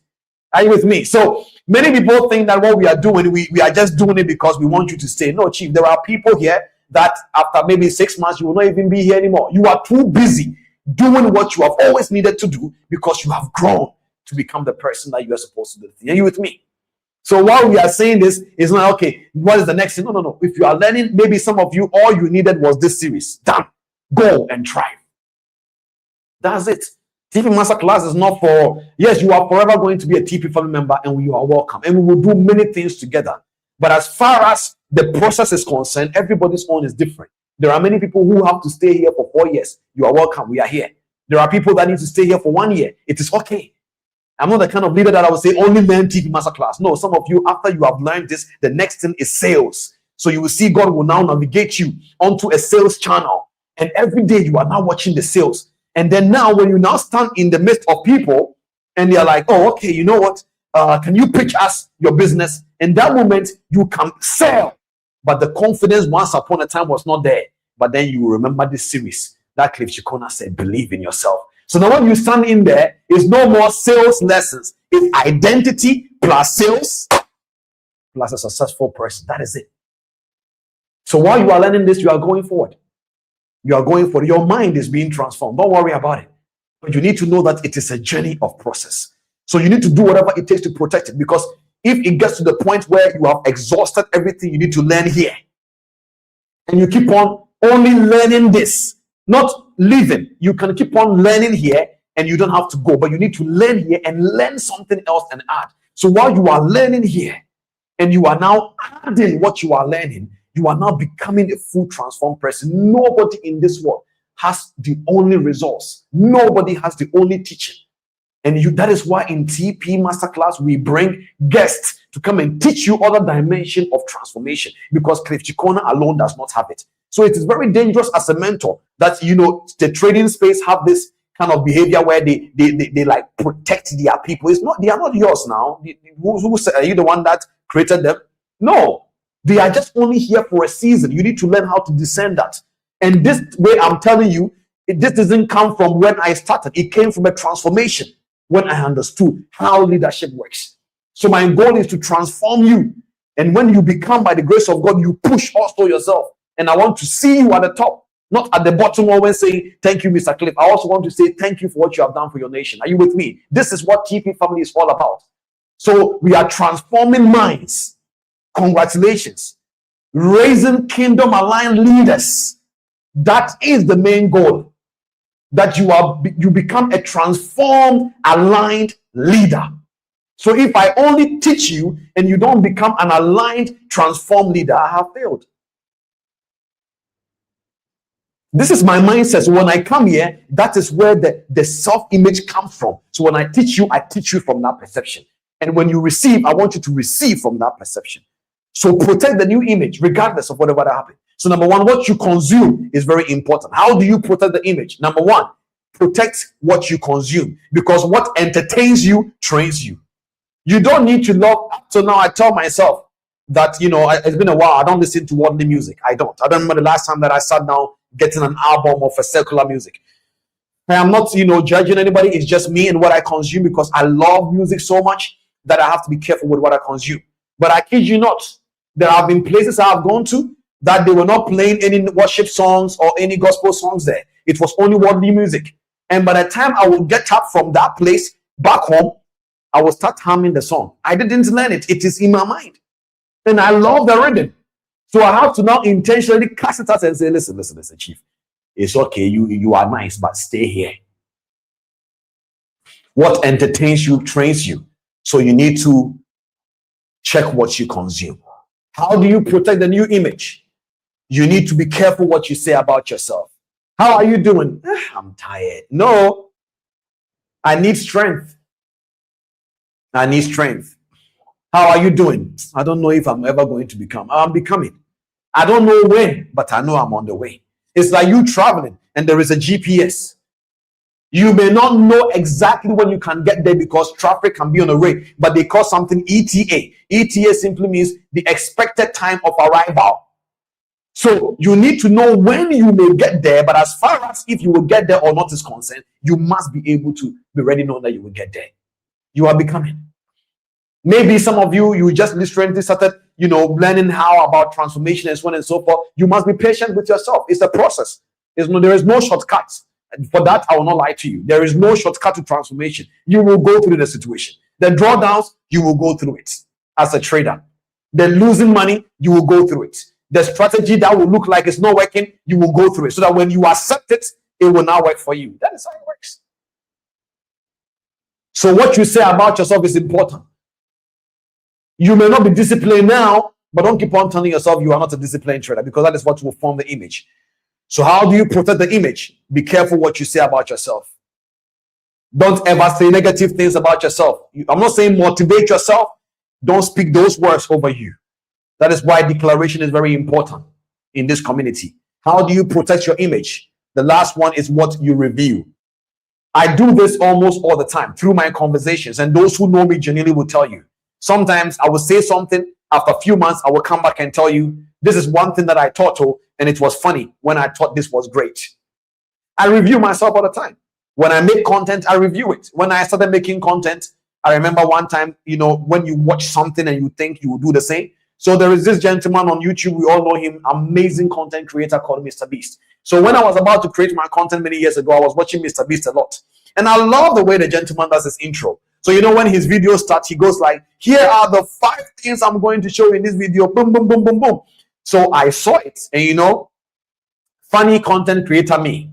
Are you with me? So many people think that what we are doing, we are just doing it because we want you to stay. No, Chief, there are people here that after maybe 6 months, you will not even be here anymore. You are too busy doing what you have always needed to do because you have grown to become the person that you are supposed to be. Are you with me? So while we are saying this, it's not okay. What is the next thing? No. If you are learning, maybe some of you, all you needed was this series. Done. Go and try. That's it. TP Masterclass is not for, yes, you are forever going to be a TP family member, and you are welcome. And we will do many things together. But as far as the process is concerned, everybody's own is different. There are many people who have to stay here for 4 years. You are welcome. We are here. There are people that need to stay here for 1 year. It is okay. I'm not the kind of leader that I would say only learn TP Masterclass. No, some of you, after you have learned this, the next thing is sales. So you will see God will now navigate you onto a sales channel. And every day you are now watching the sales. And then now when you now stand in the midst of people and they're like, oh, okay, you know what? Can you pitch us your business? In that moment, you can sell. But the confidence once upon a time was not there. But then you remember this series that Cliff Cheqona said, believe in yourself. So now when you stand in there, it's no more sales lessons. It's identity plus sales plus a successful person. That is it. So while you are learning this, you are going forward. You are going forward. Your mind is being transformed. Don't worry about it. But you need to know that it is a journey of process. So you need to do whatever it takes to protect it, because if it gets to the point where you have exhausted everything you need to learn here, and you keep on only learning this, not living, you can keep on learning here and you don't have to go, but you need to learn here and learn something else and add. So while you are learning here and you are now adding what you are learning, you are now becoming a full transformed person. Nobody in this world has the only resource. Nobody has the only teaching. And that is why in TP Masterclass, we bring guests to come and teach you other dimension of transformation, because Cliff Cheqona alone does not have it. So it is very dangerous as a mentor that, the trading space have this kind of behavior where they like protect their people. They are not yours now. Are you the one that created them? No, they are just only here for a season. You need to learn how to discern that. And this way, I'm telling you, this doesn't come from when I started. It came from a transformation when I understood how leadership works. So my goal is to transform you. And when you become, by the grace of God, you push also yourself. And I want to see you at the top, not at the bottom, always saying, thank you, Mr. Cliff. I also want to say thank you for what you have done for your nation. Are you with me? This is what TP Family is all about. So we are transforming minds. Congratulations. Raising kingdom aligned leaders. That is the main goal. That you become a transformed, aligned leader. So if I only teach you and you don't become an aligned, transformed leader, I have failed. This is my mindset. So when I come here, that is where the self-image comes from. So when I teach you from that perception. And when you receive, I want you to receive from that perception. So protect the new image, regardless of whatever that happens. So number one, what you consume is very important. How do you protect the image? Number one, protect what you consume, because what entertains you trains you. You don't need to love. So now I tell myself that, it's been a while. I don't listen to worldly music. I don't remember the last time that I sat down getting an album of a secular music. I am not, judging anybody. It's just me and what I consume, because I love music so much that I have to be careful with what I consume. But I kid you not, there have been places I have gone to that they were not playing any worship songs or any gospel songs there. It was only worldly music. And by the time I would get up from that place back home, I will start humming the song. I didn't learn it. It is in my mind. And I love the rhythm. So I have to now intentionally cast it out and say, listen, Chief. It's okay. You are nice, but stay here. What entertains you trains you. So you need to check what you consume. How do you protect the new image? You need to be careful what you say about yourself. How are you doing? I'm tired. No, I need strength. I need strength. How are you doing? I don't know if I'm ever going to become. I'm becoming. I don't know when, but I know I'm on the way. It's like you traveling and there is a GPS. You may not know exactly when you can get there because traffic can be on the way, but they call something ETA. ETA simply means the expected time of arrival. So you need to know when you may get there, but as far as if you will get there or not is concerned, you must be able to be ready knowing that you will get there. You are becoming. Maybe some of you just recently started, learning how about transformation and so on and so forth. You must be patient with yourself. It's a process. There is no shortcuts. For that, I will not lie to you. There is no shortcut to transformation. You will go through the situation. The drawdowns, you will go through it as a trader. The losing money, you will go through it. The strategy that will look like it's not working, you will go through it. So that when you accept it, it will now work for you. That is how it works. So what you say about yourself is important. You may not be disciplined now, but don't keep on telling yourself you are not a disciplined trader, because that is what will form the image. So how do you protect the image? Be careful what you say about yourself. Don't ever say negative things about yourself. I'm not saying motivate yourself. Don't speak those words over you. That is why declaration is very important in this community. How do you protect your image? The last one is what you review. I do this almost all the time through my conversations, and those who know me genuinely will tell you. Sometimes I will say something, after a few months, I will come back and tell you, this is one thing that I taught, and it was funny when I thought this was great. I review myself all the time. When I make content, I review it. When I started making content, I remember one time, when you watch something and you think you will do the same. So there is this gentleman on YouTube, we all know him, amazing content creator called Mr. Beast. So when I was about to create my content many years ago, I was watching Mr. Beast a lot. And I love the way the gentleman does his intro. So when his video starts, he goes like, here are the 5 things I'm going to show you in this video. Boom, boom, boom, boom, boom. So I saw it. And funny content creator me.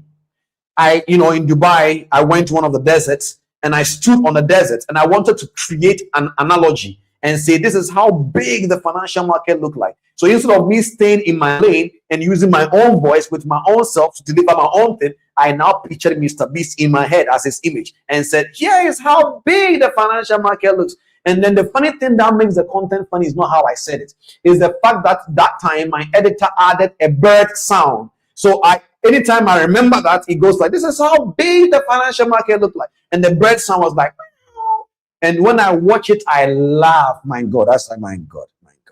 In Dubai, I went to one of the deserts and I stood on the desert and I wanted to create an analogy and say, this is how big the financial market look like. So instead of me staying in my lane and using my own voice with my own self to deliver my own thing, I now pictured Mr. Beast in my head as his image and said, here is how big the financial market looks. And then the funny thing that makes the content funny is not how I said it, is the fact that that time my editor added a bird sound. So anytime I remember that, it goes like, this is how big the financial market looked like. And the bird sound was like, meow. And when I watch it, I laugh. My God, I said, my God.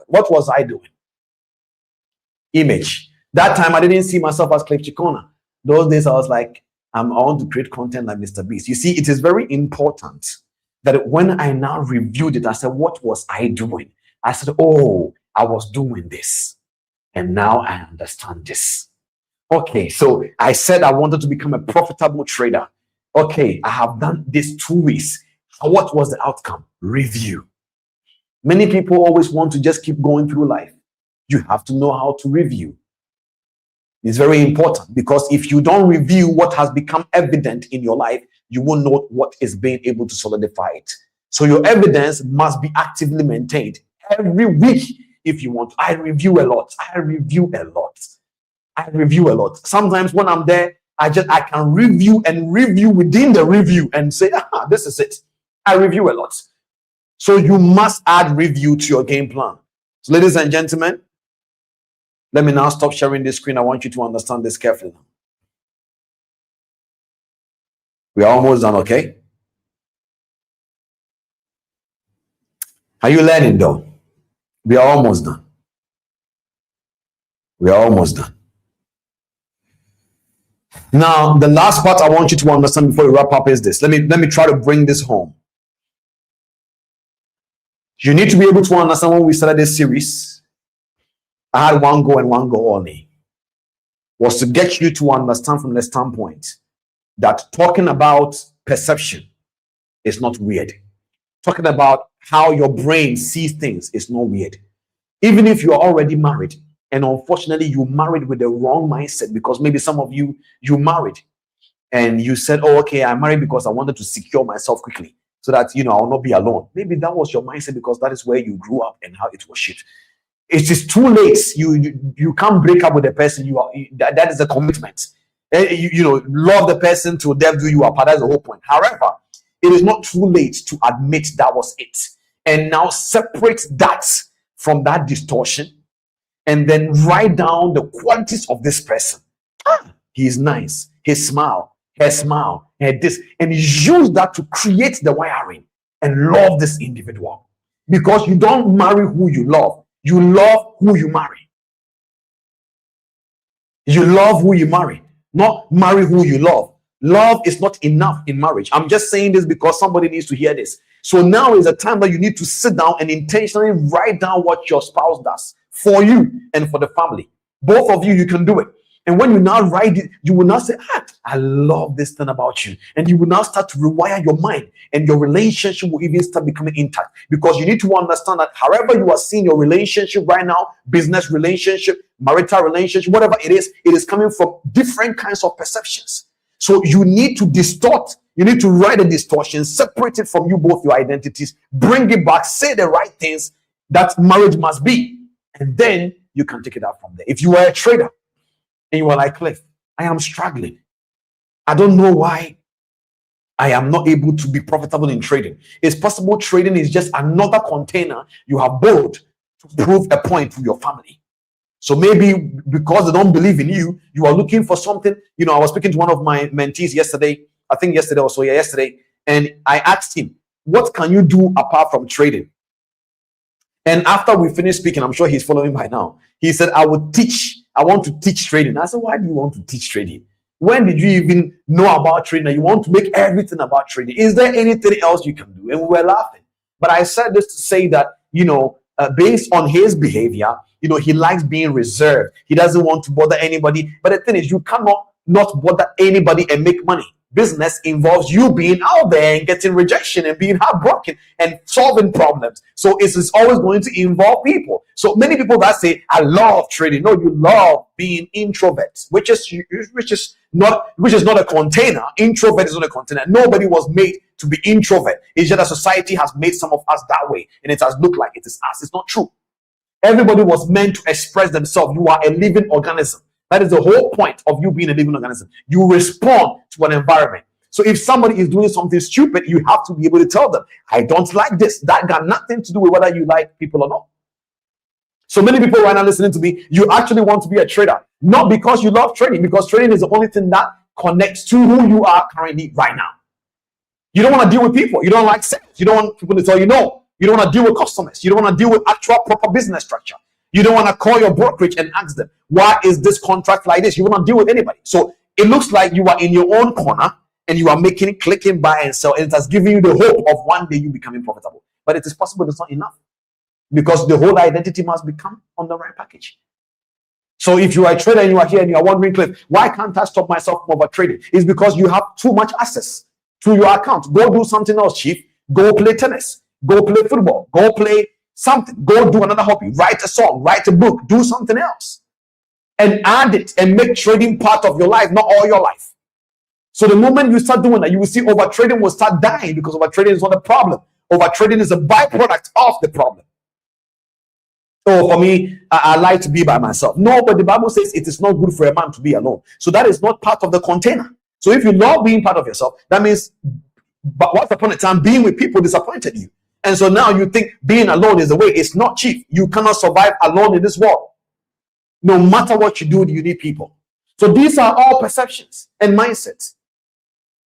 What was I doing? Image. That time I didn't see myself as Cliff Cheqona. Those days I was like, I want to create content like Mr. Beast. You see, it is very important that when I now reviewed it, I said, what was I doing? I said, oh, I was doing this. And now I understand this. Okay, so I said I wanted to become a profitable trader. Okay, I have done this 2 weeks. What was the outcome? Review. Many people always want to just keep going through life. You have to know how to review. It's very important, because if you don't review what has become evident in your life, you won't know what is being able to solidify it. So your evidence must be actively maintained every week if you want. I review a lot. Sometimes when I'm there, I can review within the review and say, this is it. I review a lot. So you must add review to your game plan. So ladies and gentlemen, let me now stop sharing this screen. I want you to understand this carefully. We are almost done, okay? Are you learning though? We are almost done. Now, the last part I want you to understand before we wrap up is this. Let me try to bring this home. You need to be able to understand when we started this series, I had one goal and one goal only, was to get you to understand from the standpoint that talking about perception is not weird. Talking about how your brain sees things is not weird. Even if you're already married, and unfortunately you married with the wrong mindset, because maybe some of you married and you said, oh, okay, I married because I wanted to secure myself quickly so that, I'll not be alone. Maybe that was your mindset because that is where you grew up and how it was shaped. It is too late. You can't break up with a person. That is a commitment. Love the person till death do you apart. That's the whole point. However, it is not too late to admit that was it, and now separate that from that distortion, and then write down the qualities of this person. He is nice. His smile, her smile, and this, and use that to create the wiring and love this individual. Because you don't marry who you love. You love who you marry. You love who you marry, not marry who you love. Love is not enough in marriage. I'm just saying this because somebody needs to hear this. So now is a time that you need to sit down and intentionally write down what your spouse does for you and for the family. Both of you can do it. And when you now write it, you will now say, I love this thing about you. And you will now start to rewire your mind, and your relationship will even start becoming intact. Because you need to understand that however you are seeing your relationship right now, business relationship, marital relationship, whatever it is coming from different kinds of perceptions. So you need to distort. You need to write a distortion, separate it from you both, your identities, bring it back, say the right things that marriage must be. And then you can take it out from there. If you are a trader, and you are like, Cliff, I am struggling. I don't know why I am not able to be profitable in trading. It's possible trading is just another container you have bought to prove a point to your family. So maybe because they don't believe in you, you are looking for something. I was speaking to one of my mentees yesterday, and I asked him, what can you do apart from trading? And after we finished speaking, I'm sure he's following by now. He said, I want to teach trading. I said, why do you want to teach trading? When did you even know about trading? You want to make everything about trading. Is there anything else you can do? And we were laughing. But I said this to say that, based on his behavior, he likes being reserved. He doesn't want to bother anybody. But the thing is, you cannot not bother anybody and make money. Business involves you being out there and getting rejection and being heartbroken and solving problems. So it's always going to involve people. So many people that say, I love trading. No, you love being introverts, which is not a container. Introvert is not a container. Nobody was made to be introvert. It's just that society has made some of us that way, and it has looked like it is us. It's not true. Everybody was meant to express themselves. You are a living organism. That is the whole point of you being a living organism. You respond to an environment. So if somebody is doing something stupid, you have to be able to tell them, I don't like this. That got nothing to do with whether you like people or not. So many people right now listening to me, you actually want to be a trader, not because you love trading, because trading is the only thing that connects to who you are currently right now. You don't want to deal with people. You don't like sales. You don't want people to tell you no. You don't want to deal with customers. You don't want to deal with actual proper business structure. You don't want to call your brokerage and ask them, why is this contract like this? You want to deal with anybody. So it looks like you are in your own corner and you are making, clicking, buy and sell. And it has given you the hope of one day you becoming profitable. But it is possible it's not enough, because the whole identity must become on the right package. So if you are a trader and you are here and you are wondering, Cliff, why can't I stop myself from over trading? It's because you have too much access to your account. Go do something else, chief. Go play tennis. Go play football. Go play something. Go do another hobby. Write a song. Write a book. Do something else. And add it and make trading part of your life, not all your life. So the moment you start doing that, you will see over trading will start dying, because over trading is not a problem. Over trading is a byproduct of the problem. Oh, for me, I like to be by myself. No, but the Bible says it is not good for a man to be alone. So that is not part of the container. So if you love being part of yourself, that means, but once upon a time, being with people disappointed you. And so now you think being alone is the way. It's not, chief. You cannot survive alone in this world. No matter what you do, you need people. So these are all perceptions and mindsets.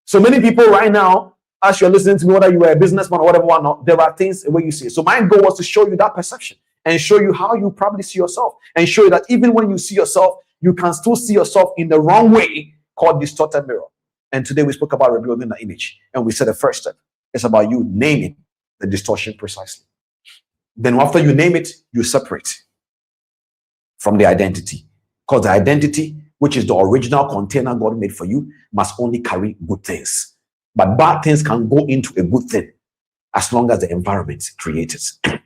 So many people right now, as you're listening to me, whether you are a businessman or whatever, not, there are things the way you see it. So my goal was to show you that perception and show you how you probably see yourself, and show you that even when you see yourself, you can still see yourself in the wrong way, called distorted mirror. And today we spoke about rebuilding the image, and we said the first step is about you naming the distortion precisely. Then after you name it, you separate from the identity, because the identity, which is the original container God made for you, must only carry good things. But bad things can go into a good thing as long as the environment creates it.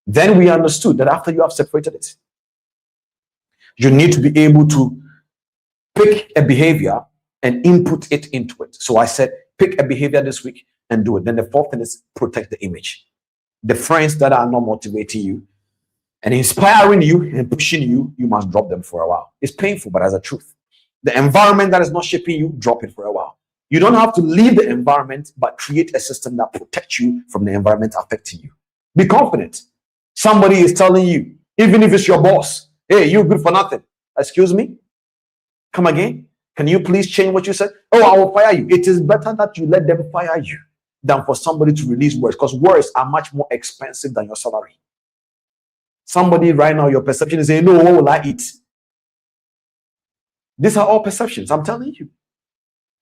Then we understood that after you have separated it, you need to be able to pick a behavior and input it into it. So I said, pick a behavior this week and do it. Then the fourth thing is protect the image. The friends that are not motivating you and inspiring you and pushing you, you must drop them for a while. It's painful, but as a truth. The environment that is not shaping you, drop it for a while. You don't have to leave the environment, but create a system that protects you from the environment affecting you. Be confident. Somebody is telling you, even if it's your boss, hey, you're good for nothing. Excuse me? Come again? Can you please change what you said? Oh, I will fire you. It is better that you let them fire you than for somebody to release words, because words are much more expensive than your salary. Somebody right now, your perception is saying, no, what will I eat? These are all perceptions, I'm telling you.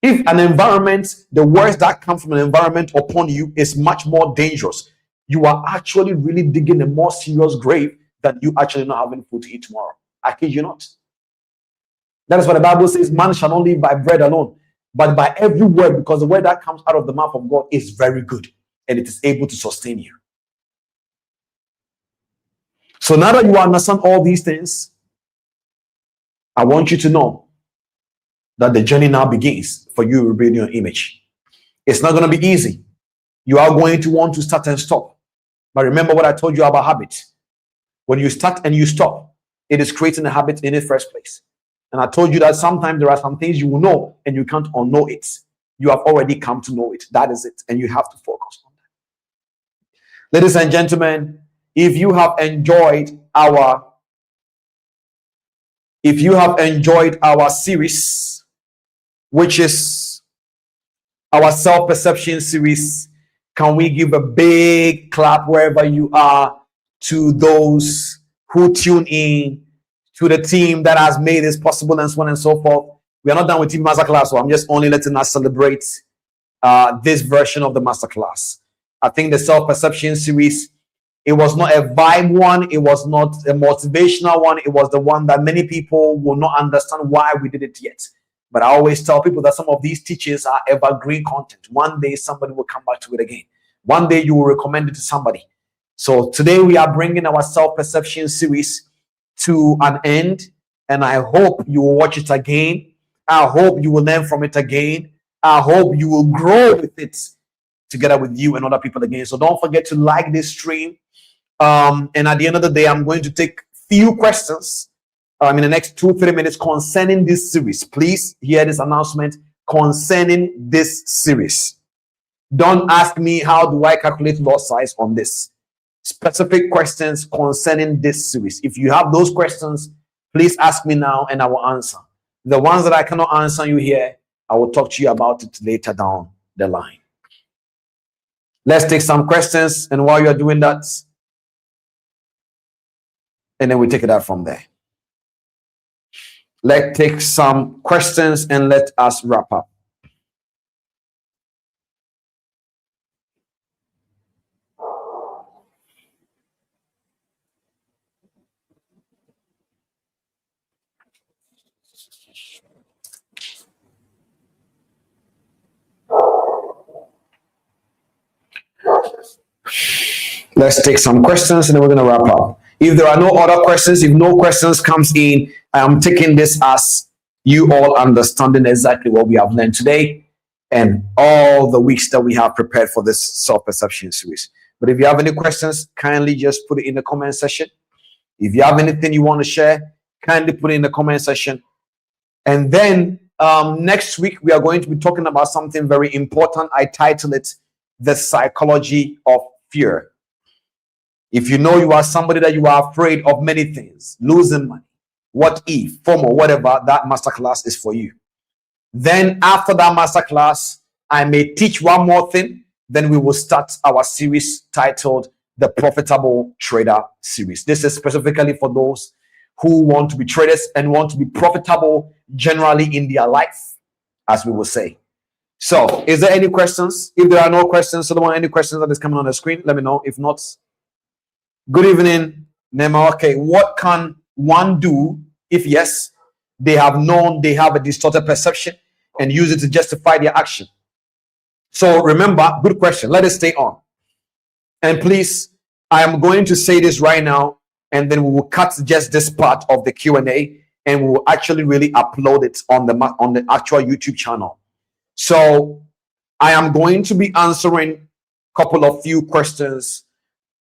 If an environment, the words that come from an environment upon you is much more dangerous, you are actually really digging a more serious grave than you actually not having food to eat tomorrow. I kid you not. That is what the Bible says, man shall not live by bread alone, but by every word, because the word that comes out of the mouth of God is very good and it is able to sustain you. So now that you understand all these things, I want you to know that the journey now begins for you rebuilding your image. It's not going to be easy. You are going to want to start and stop. But remember what I told you about habits. When you start and you stop, it is creating a habit in the first place. And I told you that sometimes there are some things you will know and you can't unknow it. You have already come to know it. That is it. And you have to focus on that. Ladies and gentlemen, if you have enjoyed our series, which is our self-perception series, can we give a big clap wherever you are to those who tune in, to the team that has made this possible, and so on and so forth. We are not done with Team Masterclass, so I'm just only letting us celebrate this version of the Masterclass. I think the self-perception series, it was not a vibe one, it was not a motivational one, it was the one that many people will not understand why we did it yet. But I always tell people that some of these teachings are evergreen content. One day somebody will come back to it again. One day you will recommend it to somebody. So today we are bringing our self-perception series to an end, and I hope you will watch it again. I hope you will learn from it again. I hope you will grow with it together with you and other people again. So don't forget to like this stream. And at the end of the day, I'm going to take few questions in the next 2-3 minutes concerning this series. Please hear this announcement concerning this series. Don't ask me how do I calculate lot size on this. Specific questions concerning this series. If you have those questions, please ask me now and I will answer. The ones that I cannot answer you here, I will talk to you about it later down the line. Let's take some questions, and while you're doing that, and then we take it out from there. Let's take some questions and let us wrap up. Let's take some questions and then we're going to wrap up. If there are no other questions, if no questions comes in, I am taking this as you all understanding exactly what we have learned today and all the weeks that we have prepared for this self-perception series. But if you have any questions, kindly just put it in the comment section. If you have anything you want to share, kindly put it in the comment section. And then next week, we are going to be talking about something very important. I title it The Psychology of Fear. If you know you are somebody that you are afraid of many things, losing money, what if, FOMO, whatever, that masterclass is for you. Then after that masterclass, I may teach one more thing. Then we will start our series titled The Profitable Trader Series. This is specifically for those who want to be traders and want to be profitable generally in their life, as we will say. So, is there any questions? If there are no questions, Solomon, any questions that is coming on the screen, let me know. If not, good evening, Nema. Okay, what can one do if, yes, they have known they have a distorted perception and use it to justify their action? So remember, good question. Let us stay on. And please, I am going to say this right now, and then we will cut just this part of the Q&A, and we will actually really upload it on the actual YouTube channel. So I am going to be answering a couple of few questions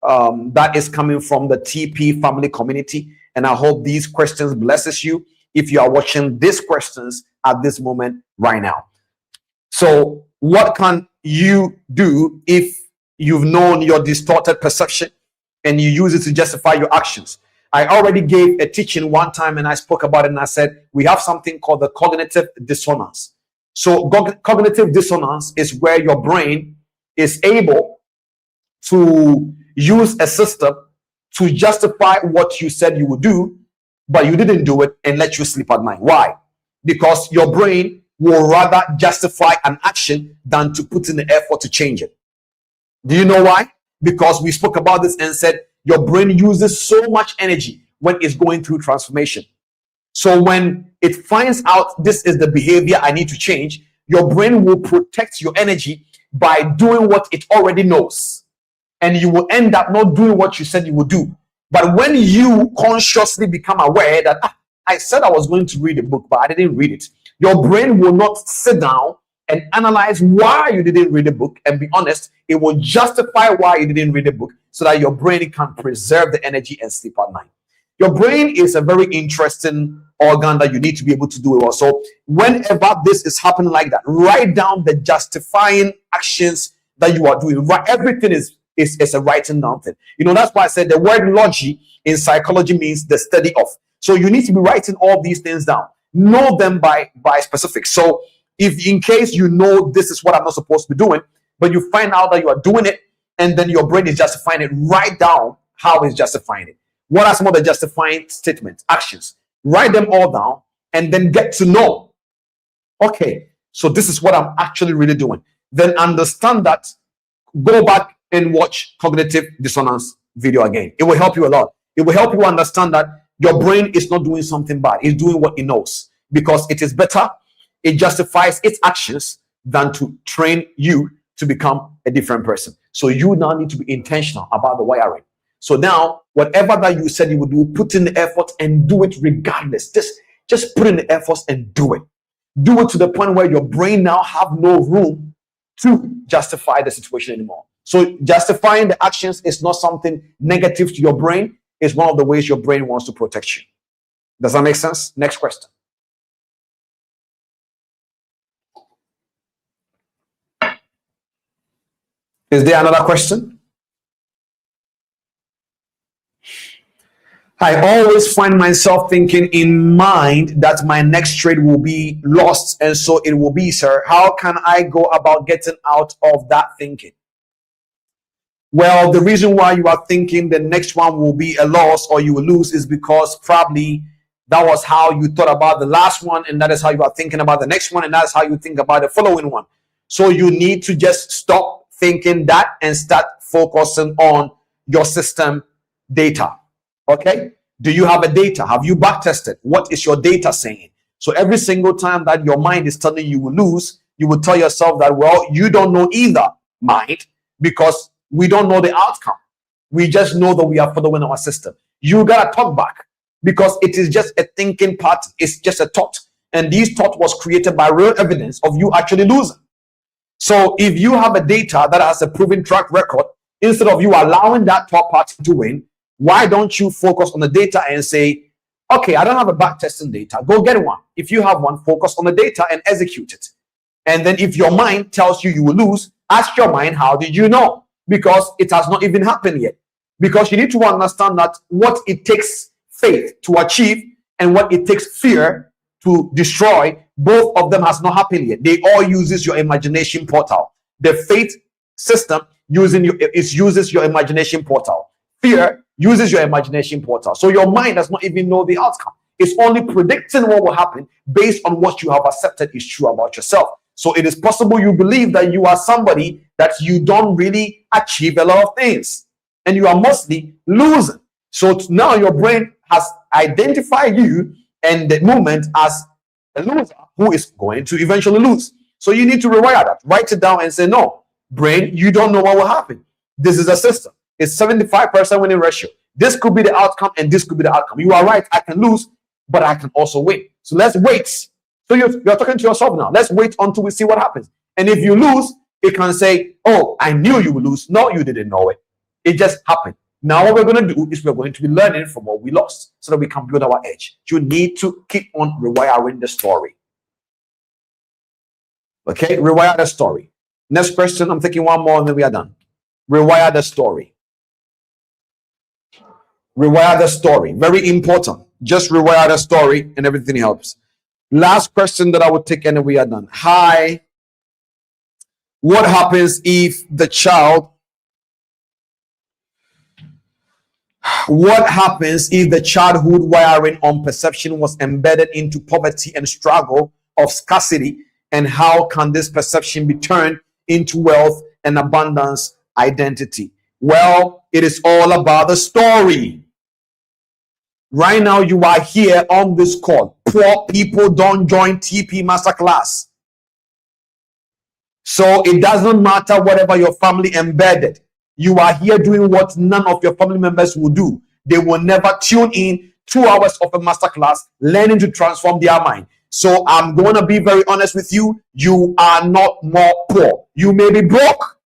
that is coming from the TP family community, and I hope these questions blesses you if you are watching these questions at this moment right now. So what can you do if you've known your distorted perception and you use it to justify your actions? I already gave a teaching one time and I spoke about it, and I said we have something called the cognitive dissonance. So cognitive dissonance is where your brain is able to use a system to justify what you said you would do, but you didn't do it, and let you sleep at night. Why? Because your brain will rather justify an action than to put in the effort to change it. Do you know why? Because we spoke about this and said your brain uses so much energy when it's going through transformation. So when it finds out this is the behavior I need to change, your brain will protect your energy by doing what it already knows. And you will end up not doing what you said you would do. But when you consciously become aware that I said I was going to read a book, but I didn't read it, your brain will not sit down and analyze why you didn't read the book and be honest. It will justify why you didn't read the book so that your brain can preserve the energy and sleep at night. Your brain is a very interesting organ that you need to be able to do it well. So whenever this is happening like that, write down the justifying actions that you are doing. Everything is a writing down thing. You know, that's why I said the word logi in psychology means the study of. So you need to be writing all these things down. Know them by specifics. So if in case you know this is what I'm not supposed to be doing, but you find out that you are doing it and then your brain is justifying it, write down how it's justifying it. What are some of the justifying statements, actions? Write them all down and then get to know. Okay, so this is what I'm actually really doing. Then understand that. Go back and watch cognitive dissonance video again. It will help you a lot. It will help you understand that your brain is not doing something bad. It's doing what it knows because it is better. It justifies its actions than to train you to become a different person. So you now need to be intentional about the wiring. So now, whatever that you said you would do, put in the effort and do it regardless. Just put in the efforts and do it. Do it to the point where your brain now have no room to justify the situation anymore. So justifying the actions is not something negative to your brain. It's one of the ways your brain wants to protect you. Does that make sense? Next question. Is there another question? I always find myself thinking in mind that my next trade will be lost, and so it will be, sir. How can I go about getting out of that thinking? Well, the reason why you are thinking the next one will be a loss or you will lose is because probably that was how you thought about the last one, and that is how you are thinking about the next one, and that's how you think about the following one. So you need to just stop thinking that and start focusing on your system data. Okay? Do you have a data? Have you back tested? What is your data saying? So every single time that your mind is telling you will lose, you will tell yourself that, well, you don't know either, mind, because we don't know the outcome. We just know that we are following our system. You gotta talk back, because it is just a thinking part. It's just a thought. And this thought was created by real evidence of you actually losing. So if you have a data that has a proven track record, instead of you allowing that third party to win, why don't you focus on the data and say, okay, I don't have a back testing data. Go get one. If you have one, focus on the data and execute it. And then if your mind tells you you will lose, ask your mind, how did you know? Because it has not even happened yet. Because you need to understand that what it takes faith to achieve and what it takes fear to destroy, both of them has not happened yet. They all uses your imagination portal. The faith system uses your imagination portal. Fear uses your imagination portal. So your mind does not even know the outcome. It's only predicting what will happen based on what you have accepted is true about yourself. So it is possible you believe that you are somebody that you don't really achieve a lot of things, and you are mostly losing. So now your brain has identified you and the movement as a loser who is going to eventually lose. So you need to rewire that. Write it down and say, no, brain, you don't know what will happen. This is a system. It's 75% winning ratio. This could be the outcome and this could be the outcome. You are right. I can lose, but I can also win. So let's wait. So you're talking to yourself now. Let's wait until we see what happens. And if you lose, it can say, oh, I knew you would lose. No, you didn't know it. It just happened. Now what we're going to do is we're going to be learning from what we lost so that we can build our edge. You need to keep on rewiring the story. Okay, rewire the story. Next question, I'm taking one more and then we are done. Rewire the story. Rewire the story. Very important. Just rewire the story and everything helps. Last question that I would take and then we are done. Hi. What happens if the child... What happens if the childhood wiring on perception was embedded into poverty and struggle of scarcity? And how can this perception be turned into wealth and abundance identity? Well, it is all about the story. Right now, you are here on this call. Poor people don't join TP Masterclass. So it doesn't matter whatever your family embedded. You are here doing what none of your family members will do. They will never tune in 2 hours of a masterclass learning to transform their mind. So I'm going to be very honest with you. You are not more poor. You may be broke.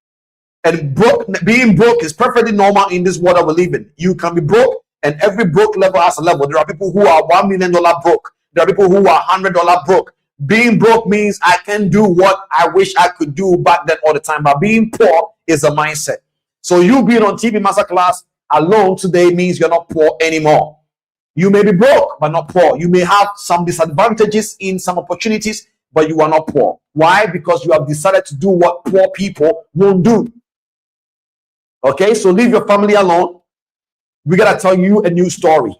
And being broke is perfectly normal in this world that we live in. You can be broke, and every broke level has a level. There are people who are $1 million broke. There are people who are $100 broke. Being broke means I can do what I wish I could do back then all the time. But being poor is a mindset. So you being on TV Masterclass alone today means you're not poor anymore. You may be broke, but not poor. You may have some disadvantages in some opportunities, but you are not poor. Why? Because you have decided to do what poor people won't do. Okay, so leave your family alone. We got to tell you a new story.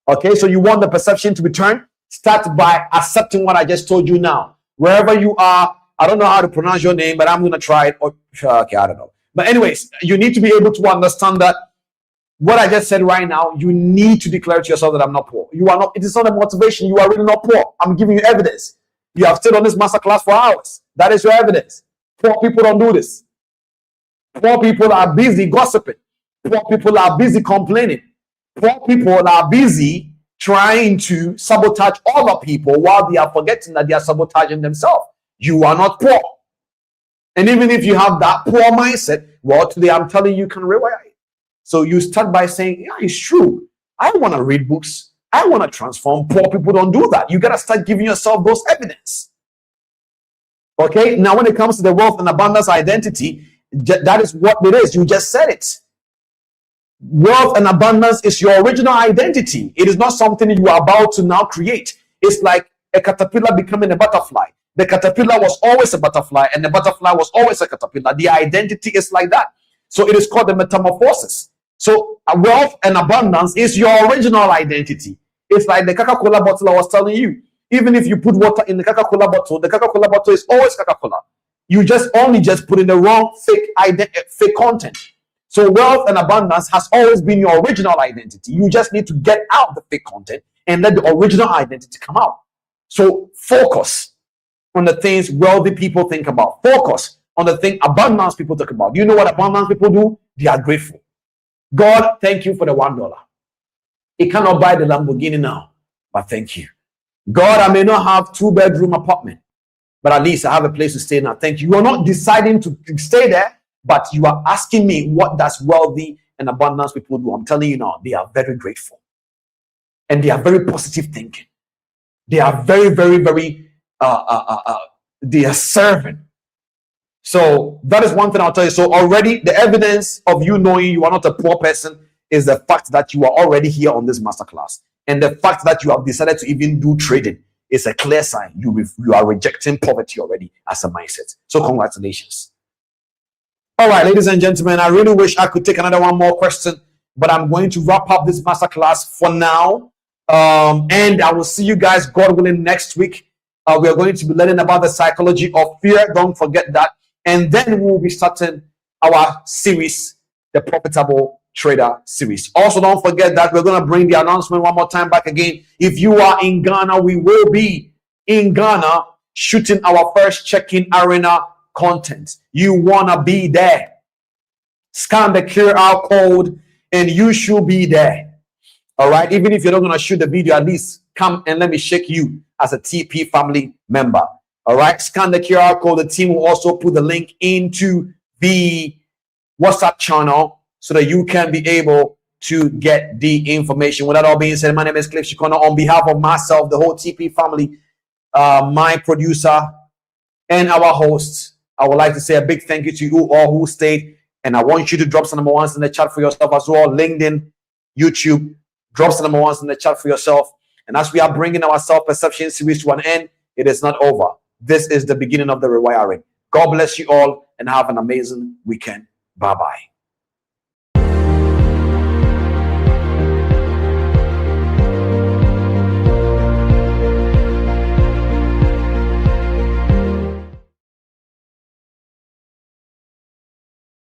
Okay, so you want the perception to be turned? Start by accepting what I just told you now. Wherever you are, I don't know how to pronounce your name, but I'm going to try it. Okay, I don't know. But anyways, you need to be able to understand that what I just said right now, you need to declare to yourself that I'm not poor. You are not. It is not a motivation. You are really not poor. I'm giving you evidence. You have stayed on this masterclass for hours. That is your evidence. Poor people don't do this. Poor people are busy gossiping. Poor people are busy complaining. Poor people are busy trying to sabotage other people while they are forgetting that they are sabotaging themselves. You are not poor. And even if you have that poor mindset, well, today I'm telling you, can rewire it. So you start by saying, yeah, it's true. I want to read books. I want to transform. Poor people don't do that. You got to start giving yourself those evidence. Okay, now when it comes to the wealth and abundance identity, That is what it is. You just said it. Wealth and abundance is your original identity. It is not something you are about to now create. It's like a caterpillar becoming a butterfly. The caterpillar was always a butterfly, and the butterfly was always a caterpillar. The identity is like that. So it is called the metamorphosis. So wealth and abundance is your original identity. It's like the Coca-Cola bottle I was telling you. Even if you put water in the Coca-Cola bottle is always Coca-Cola. You just put in the wrong fake content. So wealth and abundance has always been your original identity. You just need to get out the fake content and let the original identity come out. So focus on the things wealthy people think about. Focus on the thing abundance people talk about. Do you know what abundance people do? They are grateful. God, thank you for the $1. It cannot buy the Lamborghini now, but thank you. God, I may not have 2-bedroom apartment, but at least I have a place to stay now. Thank you. You are not deciding to stay there, but you are asking me, what does wealthy and abundance people do? I'm telling you now, they are very grateful. And they are very positive thinking. They are very, very, very, they are serving. So that is one thing I'll tell you. So already the evidence of you knowing you are not a poor person is the fact that you are already here on this masterclass. And the fact that you have decided to even do trading is a clear sign you are rejecting poverty already as a mindset. So congratulations. All right, ladies and gentlemen, I really wish I could take another one more question, but I'm going to wrap up this masterclass for now. And I will see you guys, God willing, next week. We are going to be learning about the psychology of fear. Don't forget that. And then we'll be starting our series, the Profitable Trader series. Also, don't forget that we're going to bring the announcement one more time back again. If you are in Ghana, we will be in Ghana shooting our first check-in arena content. You want to be there. Scan the QR code and you should be there. All right. Even if you're not going to shoot the video, at least come and let me shake you as a TP family member. All right. Scan the QR code. The team will also put the link into the WhatsApp channel so that you can be able to get the information. With that all being said, my name is Cheqona. On behalf of myself, the whole TP family, my producer, and our hosts, I would like to say a big thank you to you all who stayed. And I want you to drop some number ones in the chat for yourself as well. LinkedIn, YouTube, drop some number ones in the chat for yourself. And as we are bringing our self-perception series to an end, it is not over. This is the beginning of the rewiring. God bless you all and have an amazing weekend. Bye-bye.